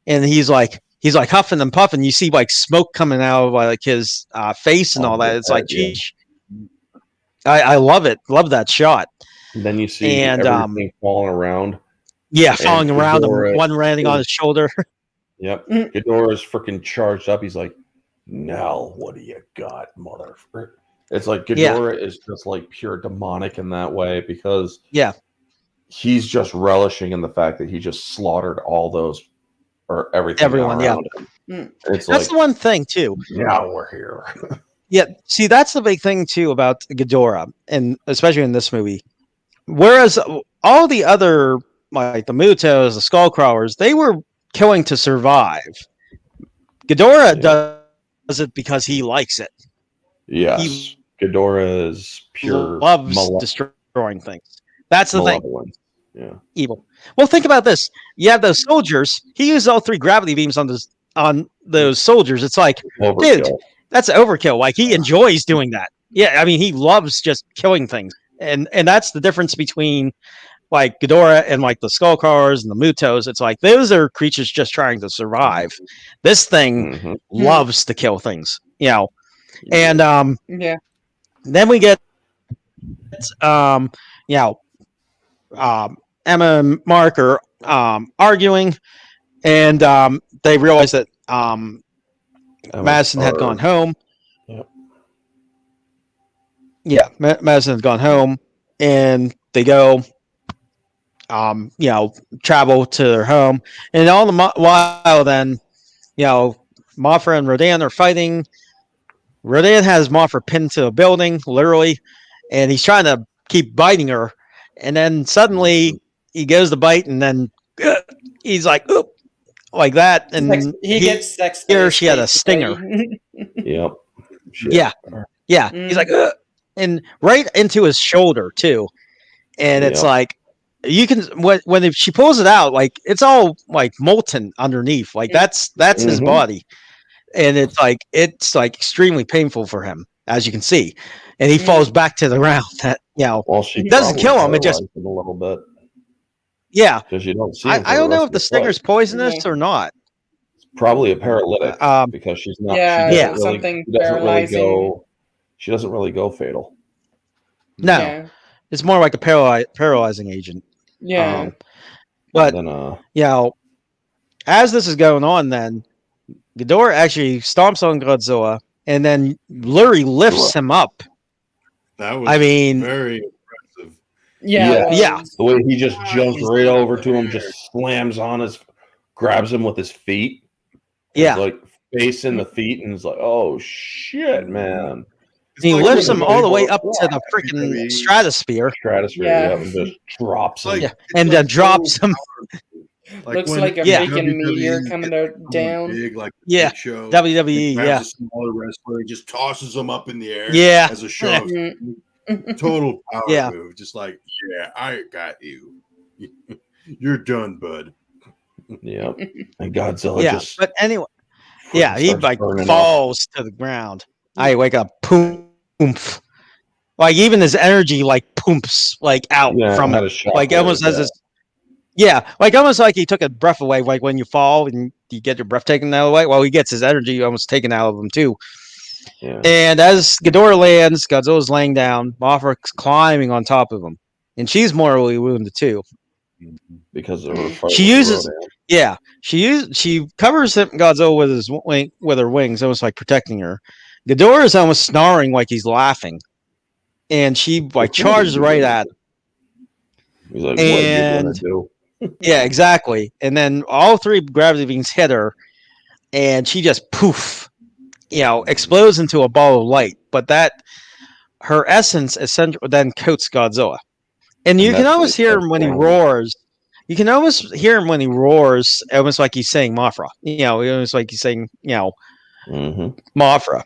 and he's like huffing and puffing. You see like smoke coming out of like his face and all that. It's like, geez, I love it. Love that shot. And then you see everything falling around. Yeah, falling around, and one landing on his shoulder. Yep. Ghidorah's freaking charged up. He's like, now what do you got, motherfucker? It's like Ghidorah is just like pure demonic in that way, because he's just relishing in the fact that he just slaughtered all those or everyone around him. It's that's the one thing too. Now we're here. Yeah, see, that's the big thing too about Ghidorah, and especially in this movie. Whereas all the other, like the Mutos, the Skullcrawlers, they were killing to survive. Ghidorah does it because he likes it. Yes, Ghidorah is pure loves destroying things. That's the thing. Yeah, evil. Well, think about this. You have those soldiers. He used all 3 gravity beams on those soldiers. It's like, dude, that's overkill. Like, he enjoys doing that. Yeah, I mean, he loves just killing things, and that's the difference between like Ghidorah and like the Skullcrawlers and the Mutos. It's like those are creatures just trying to survive. This thing loves to kill things, And then we get Emma and Mark are arguing, and they realize that Madison had gone home. Yeah, Madison had gone home, and they go, travel to their home, and all the while, then, Mothra and Rodan are fighting. Rodan has Mothra pinned to a building, literally, and he's trying to keep biting her, and then suddenly he goes to bite, and then he's like, oop, like that, and he gets sex. Here she had a stinger. Yep. Yeah. He's like, ugh, and right into his shoulder too, and it's like you can when she pulls it out, like it's all like molten underneath, like that's his body, and it's like extremely painful for him, as you can see, and he falls back to the ground. That well, she doesn't kill him; it just a little bit. Yeah, because you don't see. I don't know if the stinger's poisonous or not. It's probably a paralytic because she's not. Yeah, something paralyzing. She doesn't really go fatal. No, it's more like a paralyzing agent. Yeah, but then, as this is going on, then Ghidorah actually stomps on Godzilla and then literally lifts him up. That was very impressive. Yeah. The way he just jumps right over to him, just slams on grabs him with his feet. Yeah. Like face in the feet, and it's like, oh shit, man. He like lifts when him the all the way big up to the freaking WWE stratosphere. Stratosphere, Yeah. yeah, and just drops him. Like, Yeah, it's and like then drops him. Looks when like a Yeah. freaking meteor WWE coming gets down. big, like the Yeah, Big Show. WWE, He grabs yeah. a smaller wrestler, and just tosses him up in the air. Yeah. As a show of Mm. total power Yeah. move. Just like, yeah, I got you. You're done, bud. Yeah, and Godzilla Yeah, just but anyway, freaking yeah, he starts like burning up. falls to the ground. I wake up, poomph. Like even his energy like poomps like out Yeah, from had it. a shock Like almost wave, as his like almost like he took a breath away, like when you fall and you get your breath taken away. Well, he gets his energy almost taken out of him too. yeah. And as Ghidorah lands, Godzilla's laying down, Mothra's climbing on top of him. And she's mortally wounded too. Because of her fight She with uses Rodan. she covers him, Godzilla with his with her wings, almost like protecting her. Ghidorah is almost snarling like he's laughing. And she like charges right at him. He's like, And what are you gonna do? yeah, exactly. And then all three gravity beams hit her, and she just poof, explodes into a ball of light. But that her essence essentially then coats Godzilla, and you And can that's almost what hear him when he roars. You can almost hear him when he roars, almost like he's saying Mothra. Almost like he's saying Mhm. Mothra.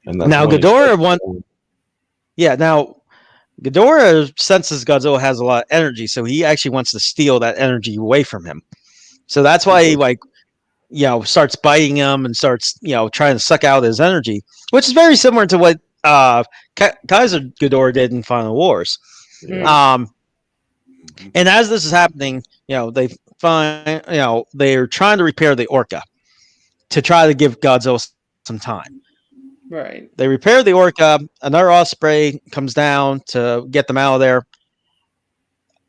And that's Now when he Ghidorah starts now Ghidorah senses Godzilla has a lot of energy, so he actually wants to steal that energy away from him. So that's why he starts biting him and starts trying to suck out his energy, which is very similar to what Kaiser Ghidorah did in Final Wars. Yeah. And as this is happening, they find they're trying to repair the Orca to try to give Godzilla some time. Right. They repair the Orca. Another Osprey comes down to get them out of there.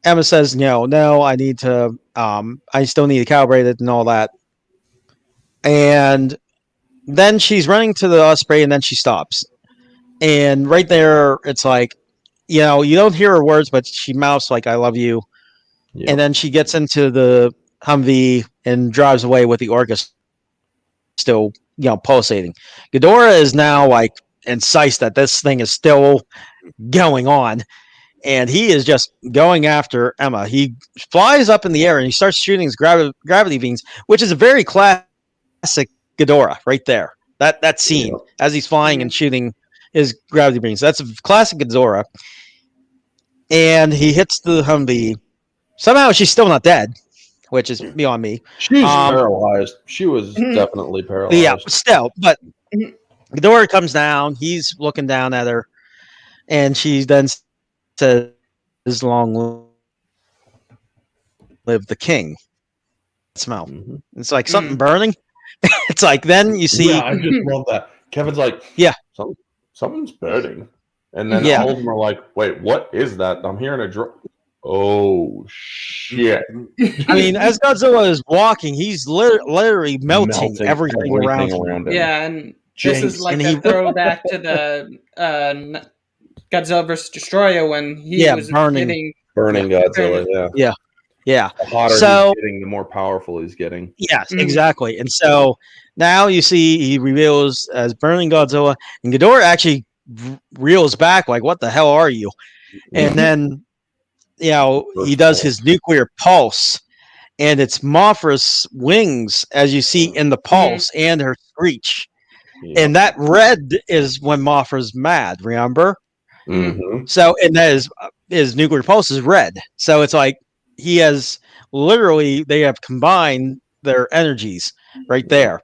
Emma says, no, I need to, I still need to calibrate it and all that. And then she's running to the Osprey and then she stops. And right there, it's like, you don't hear her words, but she mouths like, I love you. Yep. And then she gets into the Humvee and drives away with the Orca still, pulsating. Ghidorah is now like incensed that this thing is still going on. And he is just going after Emma. He flies up in the air and he starts shooting his gravity beams, which is a very classic Ghidorah right there. That scene as he's flying and shooting his gravity beams. That's a classic Ghidorah. And he hits the Humvee. Somehow she's still not dead, which is beyond me. She's paralyzed. She was definitely paralyzed. Yeah, still. But Ghidorah comes down. He's looking down at her. And she then says, long live the king. Smell. Mm-hmm. It's like something burning. It's like then you see. Yeah, I just love that. Kevin's like, something's burning. And then all of them are like, wait, what is that? I'm hearing a drop. Oh, shit. I mean, as Godzilla is walking, he's literally melting everything around him. Yeah, and this is like a throwback to the Godzilla vs. Destroyer when he was burning Godzilla. Yeah. The hotter he's getting, the more powerful he's getting. Yes, exactly. And so now you see he reveals as burning Godzilla, and Ghidorah actually reels back like, "What the hell are you?" And then he does his nuclear pulse, and it's Mothra's wings, as you see in the pulse, and her screech. Yeah. And that red is when Mothra's mad. Remember? Mm-hmm. So, and that is his nuclear pulse is red. So it's like he has literally they have combined their energies right there,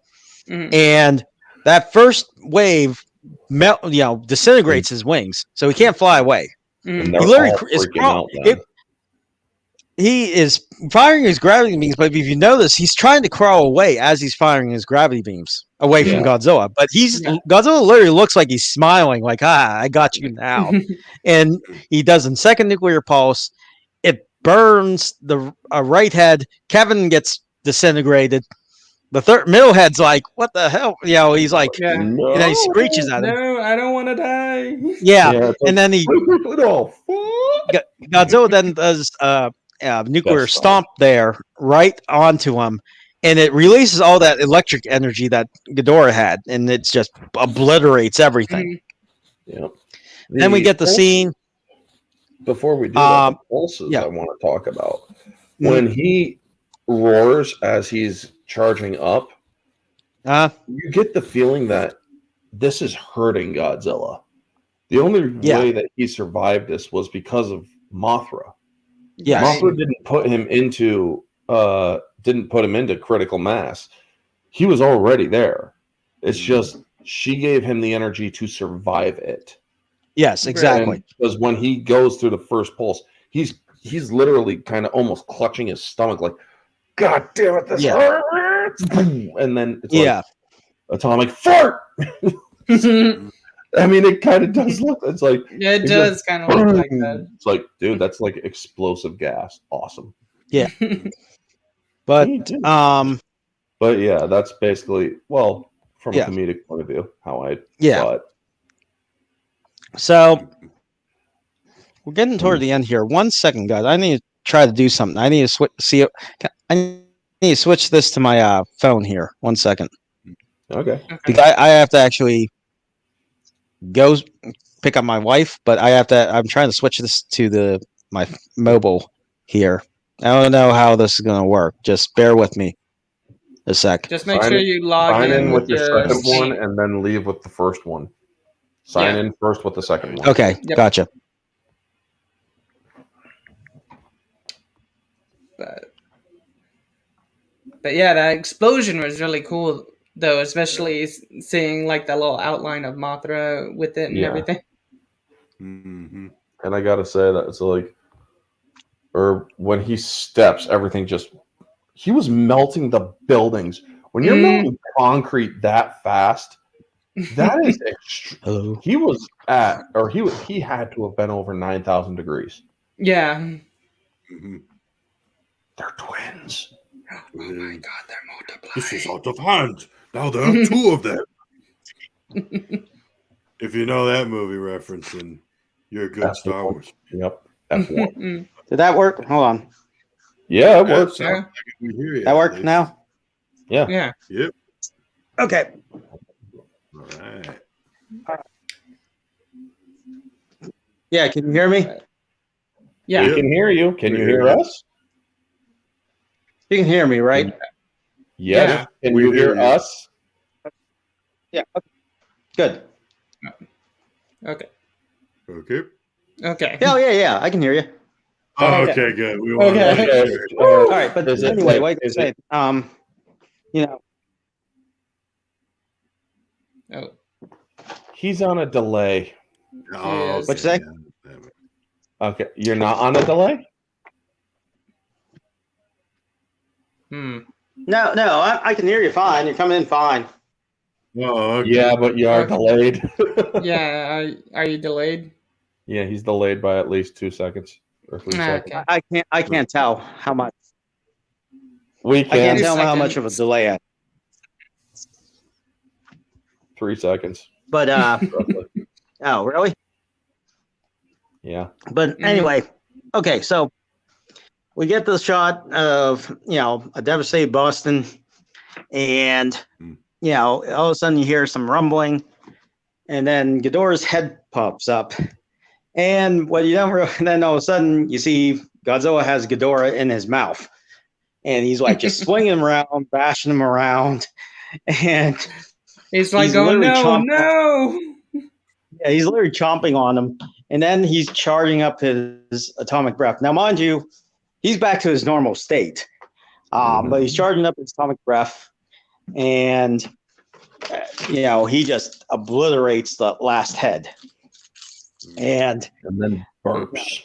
and that first wave disintegrates his wings, so he can't fly away. He literally is he is firing his gravity beams, but if you notice, he's trying to crawl away as he's firing his gravity beams away from Godzilla. But Godzilla literally looks like he's smiling, like, I got you now. And he does a second nuclear pulse. It burns the right head. Kevin gets disintegrated. The third middle head's like, what the hell? He's like, he screeches at him. No, I don't want to die. Yeah. And then Godzilla then does nuclear stomp there right onto him, and it releases all that electric energy that Ghidorah had, and it just obliterates everything. Yep. Then we get the scene. Before we do that, the Um, pulses yeah. I want to talk about. When he roars as he's charging up, you get the feeling that this is hurting Godzilla. The only way that he survived this was because of Mothra. Yes. Mothra didn't put him into critical mass. He was already there. It's just she gave him the energy to survive it. Yes, exactly. Because when he goes through the first pulse, he's literally kind of almost clutching his stomach, like, "God damn it, this hurts!" And then it's like atomic fart. I mean, it kind of does look. It's like it does kind of look like that. It's like, dude, that's like explosive gas. Awesome. Yeah. But yeah, that's basically from a comedic point of view how I saw it. So we're getting toward the end here. 1 second, guys. I need to try to do something. I need to switch. I need to switch this to my phone here. 1 second. Okay. Because I have to actually go pick up my wife, but I'm trying to switch this to my mobile here. I don't know how this is going to work. Just bear with me a sec. Just make sure you log in with your second one and then leave with the first one. Sign in first with the second one. Okay, gotcha. But yeah, that explosion was really cool, though, especially seeing like the little outline of Mothra with it and everything. Mm-hmm. And I gotta say that it's like, or when he steps, everything he was melting the buildings. When you're melting concrete that fast, that is extreme. He was he had to have been over 9,000 degrees. Yeah. Mm-hmm. They're twins. Oh my god, they're multiplying. This is out of hand. Now there are two of them. If you know that movie reference, then you're a good Star Wars. Yep. F1. Did that work? Hold on. Yeah, it works. That worked now? Yeah. Yeah. Yep. Okay. All right. Yeah, can you hear me? Yeah. We can hear you. Can you hear us? You can hear me, right? Yes. Yeah. Can you hear us? Yeah. Okay. Good. Okay. Okay. Okay. Yeah. I can hear you. Oh, okay, good. We want All right, but anyway, like I said, Oh. He's on a delay. Oh, what'd you say? Okay, you're not on a delay? No, I can hear you fine. You're coming in fine. Oh, okay. Yeah, but you are delayed. Yeah, are you delayed? Yeah, he's delayed by at least 2 seconds or 3 seconds. Okay. I can't tell how much. We I can. can't tell how much of a delay I 3 seconds. But oh, really? Yeah. But anyway, okay, so we get the shot of a devastated Boston, and all of a sudden you hear some rumbling, and then Ghidorah's head pops up, and what you don't really, then all of a sudden you see Godzilla has Ghidorah in his mouth, and he's like just swinging him around, bashing him around, and he's like, "Oh no!" Yeah, he's literally chomping on him, and then he's charging up his atomic breath. Now, mind you, he's back to his normal state, but he's charging up his atomic breath, and he just obliterates the last head, and then burps.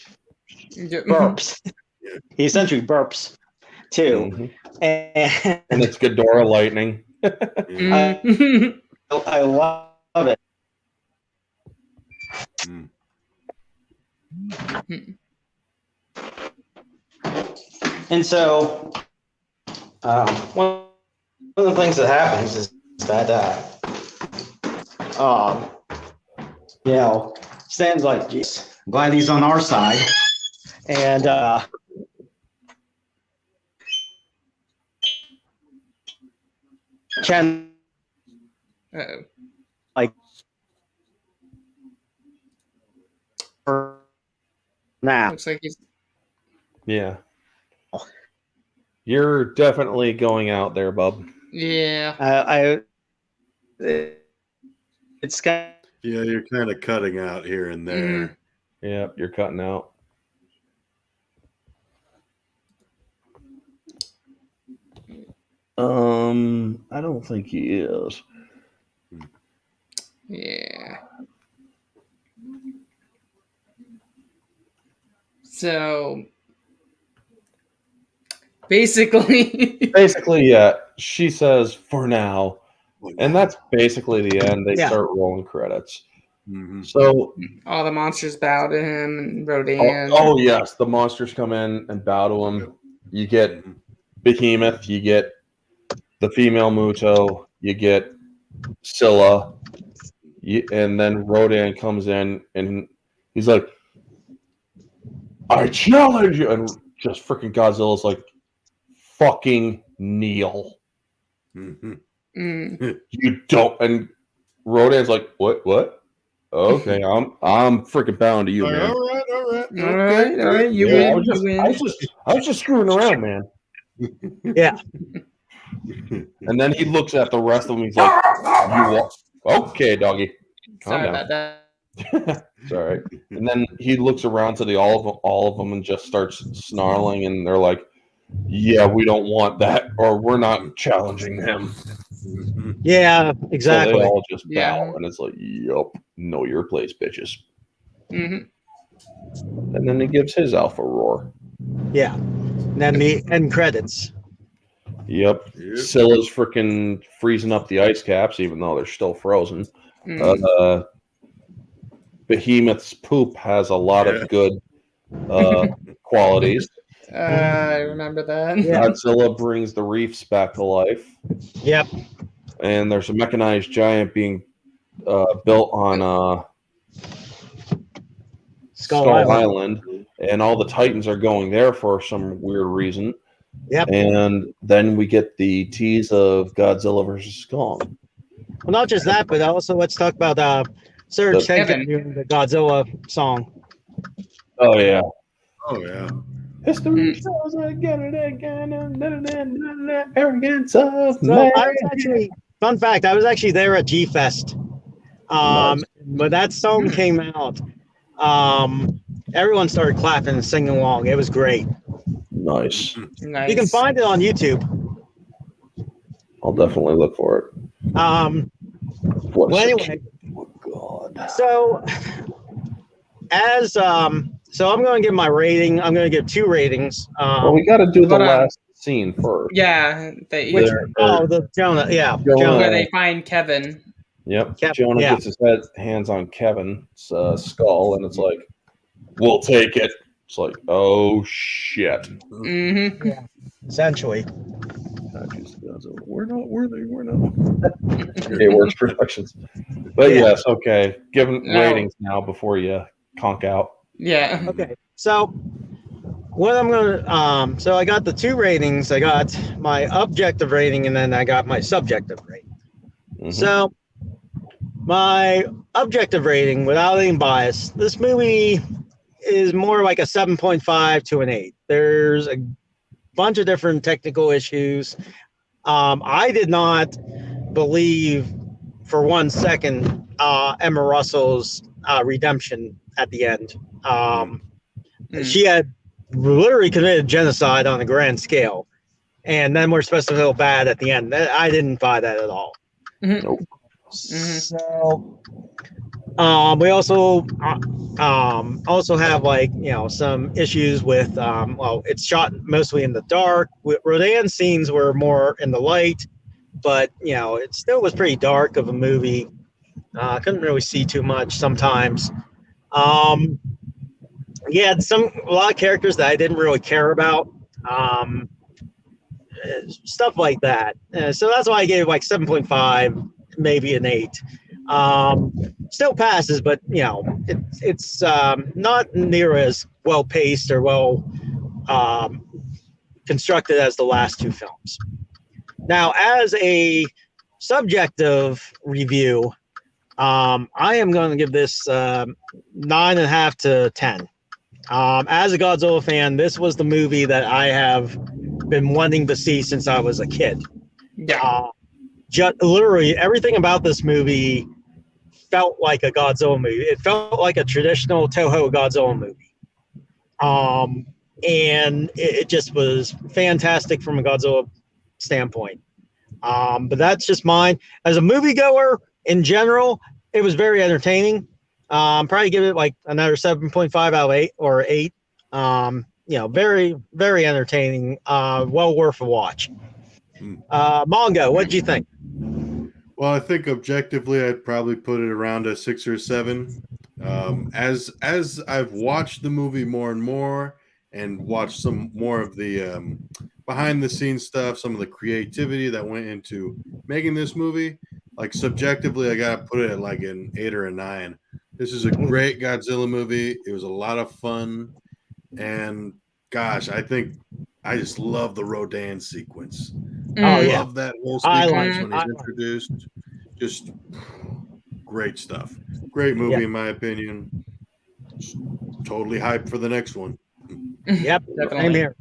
He essentially burps too, and it's Ghidorah lightning. I love it. And so, one of the things that happens is that, Stan's like, geez, I'm glad he's on our side. And Chen, Uh-oh. like for now. Looks like he's. Yeah. You're definitely going out there, bub. Yeah. It's kind Yeah, you're kind of cutting out here and there. Yeah, you're cutting out. I don't think he is. Yeah. So basically, Yeah. She says for now, and that's basically the end. They start rolling credits. Mm-hmm. So, all the monsters bow to him and Rodan. oh yes, the monsters come in and bow to him. You get Behemoth, you get the female Muto, you get Scylla, and then Rodan comes in and he's like, I challenge you, and just freaking Godzilla's like, fucking kneel. Mm-hmm. You don't, and Rodan's like, what? Okay, I'm freaking bound to you, man. All right. All right. You Yeah, win. I was just screwing around, man. yeah. And then he looks at the rest of them. He's like, okay, doggy, calm Sorry down. about that. It's all right. And then he looks around to all of them and just starts snarling, and they're like, yeah, we don't want that, or we're not challenging them. Yeah, So exactly. they all just bow, Yeah. and it's like, yup, know your place, bitches. Mm-hmm. And then he gives his alpha roar. Yeah. And then the end credits. Yep. Scylla's freaking freezing up the ice caps, even though they're still frozen. Mm. Behemoth's poop has a lot of good qualities. I remember that. Yeah. Godzilla brings the reefs back to life. Yep. And there's a mechanized giant being built on Skull Island. And all the Titans are going there for some weird reason. Yep. And then we get the tease of Godzilla versus Kong. Well, not just that, but also let's talk about Serge Kevin. doing the Godzilla song. Oh, yeah. Oh yeah. History shows again and again, arrogance of So man. I was actually, fun fact, I was actually there at G Fest. Nice. When that song came out, everyone started clapping and singing along. It was great. Nice. Nice. You can find it on YouTube. I'll definitely look for it. What Well, a anyway, oh, God. so so I'm going to give my rating. I'm going to give 2 ratings. Well, we got to do the Hold on. last scene first. Yeah. Which, the Jonah, yeah, Jonah. Where they find Kevin. Yep. Kevin, Jonah yeah. gets his hands on Kevin's skull, and it's like, we'll take it. It's like, oh, shit. Mm-hmm. Essentially. We're not. It works Productions. But yes, okay. Give them No. ratings now before you conk out. Yeah. Okay. So what I'm going to, so I got the 2 ratings. I got my objective rating and then I got my subjective rating. Mhm. So my objective rating, without any bias, this movie is more like a 7.5 to an 8. There's a bunch of different technical issues. I did not believe for 1 second Emma Russell's redemption at the end. She had literally committed genocide on a grand scale, and then we're supposed to feel bad at the end. I didn't buy that at all. Mm-hmm. Nope. So we also have, like, some issues with well, it's shot mostly in the dark. Rodan's scenes were more in the light, but it still was pretty dark of a movie. I couldn't really see too much sometimes. Yeah, a lot of characters that I didn't really care about. Stuff like that. So that's why I gave like 7.5, maybe an 8. Still passes, but it's not near as well paced or well constructed as the last 2 films. Now, as a subjective review, I am going to give this 9.5 to 10. As a Godzilla fan, this was the movie that I have been wanting to see since I was a kid. Yeah. Just literally everything about this movie felt like a Godzilla movie. It felt like a traditional Toho Godzilla movie. And it just was fantastic from a Godzilla standpoint. But that's just mine. As a moviegoer in general, it was very entertaining. Probably give it like another 7.5 out of 8 or 8. Very, very entertaining. Well worth a watch. Mongo, what did you think? Well, I think objectively, I'd probably put it around a 6 or 7. As I've watched the movie more and more, and watched some more of the behind the scenes stuff, some of the creativity that went into making this movie, like subjectively, I gotta put it at like an 8 or a 9. This is a great Godzilla movie. It was a lot of fun, and gosh, I think I just love the Rodan sequence. I love that whole sequence when he's introduced. Just great stuff. Great movie, in my opinion. Just totally hyped for the next one. Yep, Definitely. same here.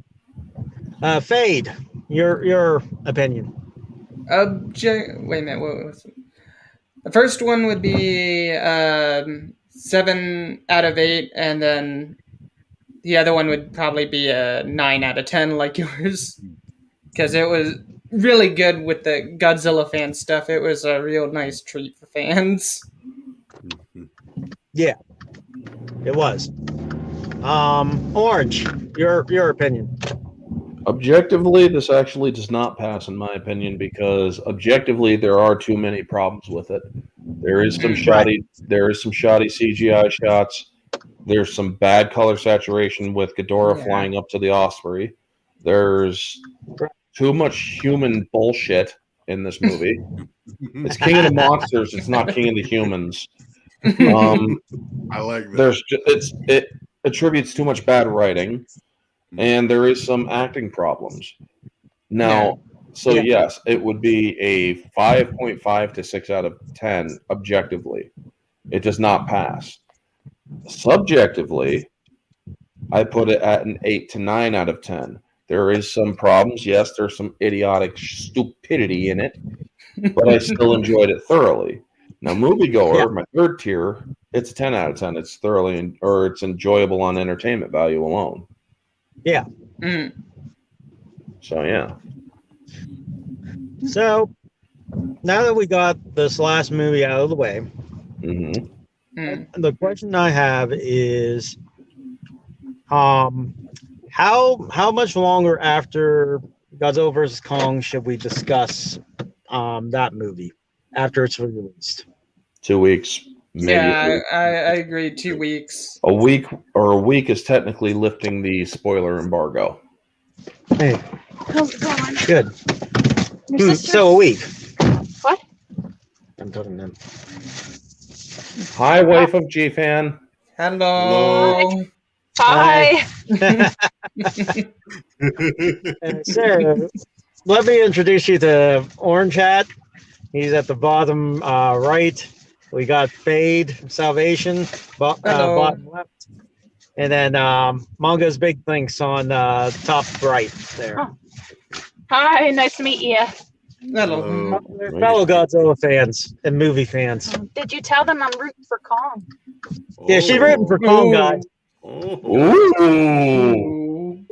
Fade, your opinion. Wait a minute. What was it? The first one would be 7 out of 8, and then the other one would probably be a 9 out of 10, like yours, because it was really good with the Godzilla fan stuff. It was a real nice treat for fans. Yeah, it was. Orange, your opinion. Objectively, this actually does not pass, in my opinion, because objectively there are too many problems with it. There is some shoddy CGI shots. There's some bad color saturation with Ghidorah flying up to the Osprey. There's too much human bullshit in this movie. It's King of the Monsters. It's not King of the Humans. I like that. It attributes too much bad writing, and there is some acting problems. Now, yes, it would be a 5.5 to 6 out of 10 objectively. It does not pass. Subjectively, I put it at an 8 to 9 out of 10. There is some problems. Yes, there's some idiotic stupidity in it, but I still enjoyed it thoroughly. Now, moviegoer, my third tier, it's a 10 out of 10. It's thoroughly, or it's enjoyable on entertainment value alone. Yeah. So, yeah. So, now that we got this last movie out of the way, the question I have is, how much longer after Godzilla vs. Kong should we discuss that movie after it's released? 2 weeks. Maybe Yeah, I agree. 2 weeks. A week is technically lifting the spoiler embargo. Hey, How's it going? good. Your sister? So a week. What? I'm talking to him. Hi, wife of G-Fan. Hello. Hi. So, let me introduce you to Orange Hat. He's at the bottom right. We got Fade, Salvation, bottom left. And then Mongo's Big Thinks on top right there. Oh. Hi, nice to meet you. Hello. They're fellow Godzilla fans and movie fans. Did you tell them I'm rooting for Kong? Yeah, she's rooting for Kong, guys. Ooh.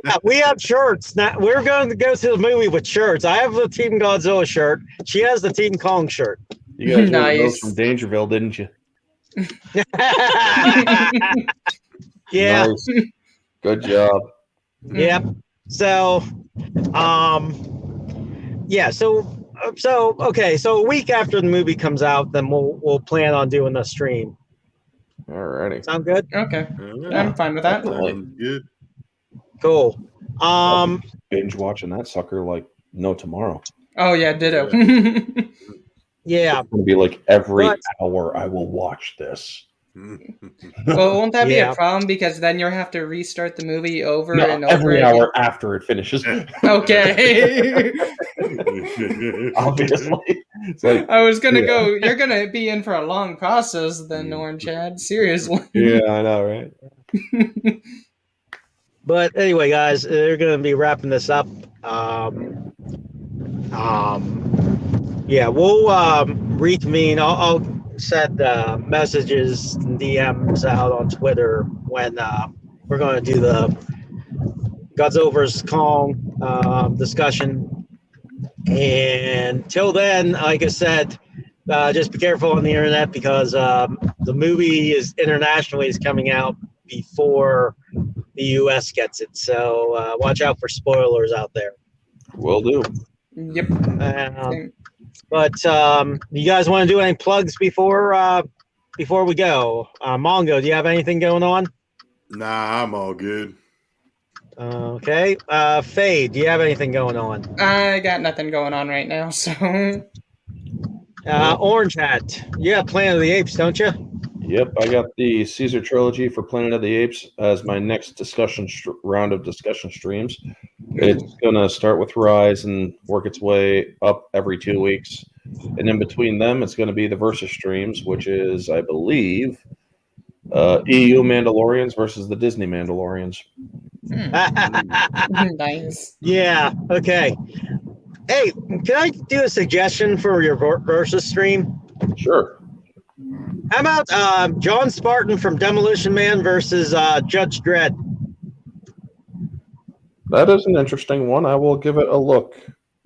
Yeah, we have shirts. Now, we're going to go to the movie with shirts. I have the Team Godzilla shirt. She has the Team Kong shirt. You guys Nice. those from Dangerville, didn't you? Yeah. Nice. Good job. Yep. So, okay. So a week after the movie comes out, then we'll plan on doing the stream. Alrighty. Sound good? Okay. I'm fine with that. Good. Cool. Binge watching that sucker like no tomorrow. Oh, yeah, ditto. Yeah. It's gonna be like every hour I will watch this. Well, won't that be Yeah. a problem? Because then you'll have to restart the movie over No, and over every again. hour after it finishes. Okay. Obviously, it's like I was gonna Yeah. go. You're gonna be in for a long process, then, Orange Chad. Seriously. yeah, I know, right? But anyway, guys, they're going to be wrapping this up. Yeah, we'll reconvene. I'll send messages and DMs out on Twitter when we're going to do the Godzilla vs. Kong discussion. And till then, like I said, just be careful on the internet because the movie is coming out before the U.S. gets it. So watch out for spoilers out there. Will do. Yep. But you guys want to do any plugs before we go? Mongo, do you have anything going on? Nah, I'm all good. Okay. Faye, do you have anything going on? I got nothing going on right now, so. Orange Hat, you have Planet of the Apes, don't you? Yep, I got the Caesar trilogy for Planet of the Apes as my next round of discussion streams. It's going to start with Rise and work its way up every 2 weeks. And in between them, it's going to be the Versus streams, which is, I believe, EU Mandalorians versus the Disney Mandalorians. Nice. Yeah, okay. Hey, can I do a suggestion for your Versus stream? Sure. How about John Spartan from Demolition Man versus Judge Dredd? That is an interesting one. I will give it a look.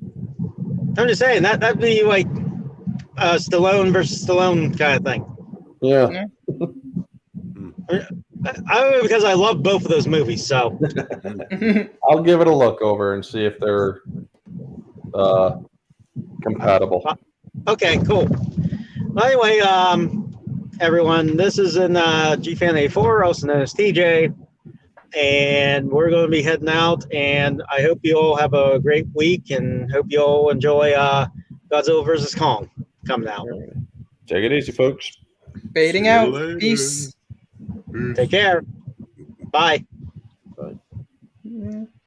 I'm just saying that'd be like Stallone versus Stallone kind of thing. Yeah. I don't know because I love both of those movies. So I'll give it a look over and see if they're compatible. Okay, cool. Well, anyway, everyone, this is in GFan84, also known as TJ, and we're going to be heading out. And I hope you all have a great week, and hope you all enjoy Godzilla vs. Kong coming out. Take it easy, folks. Fading See you out. later. Peace. Take care. Bye.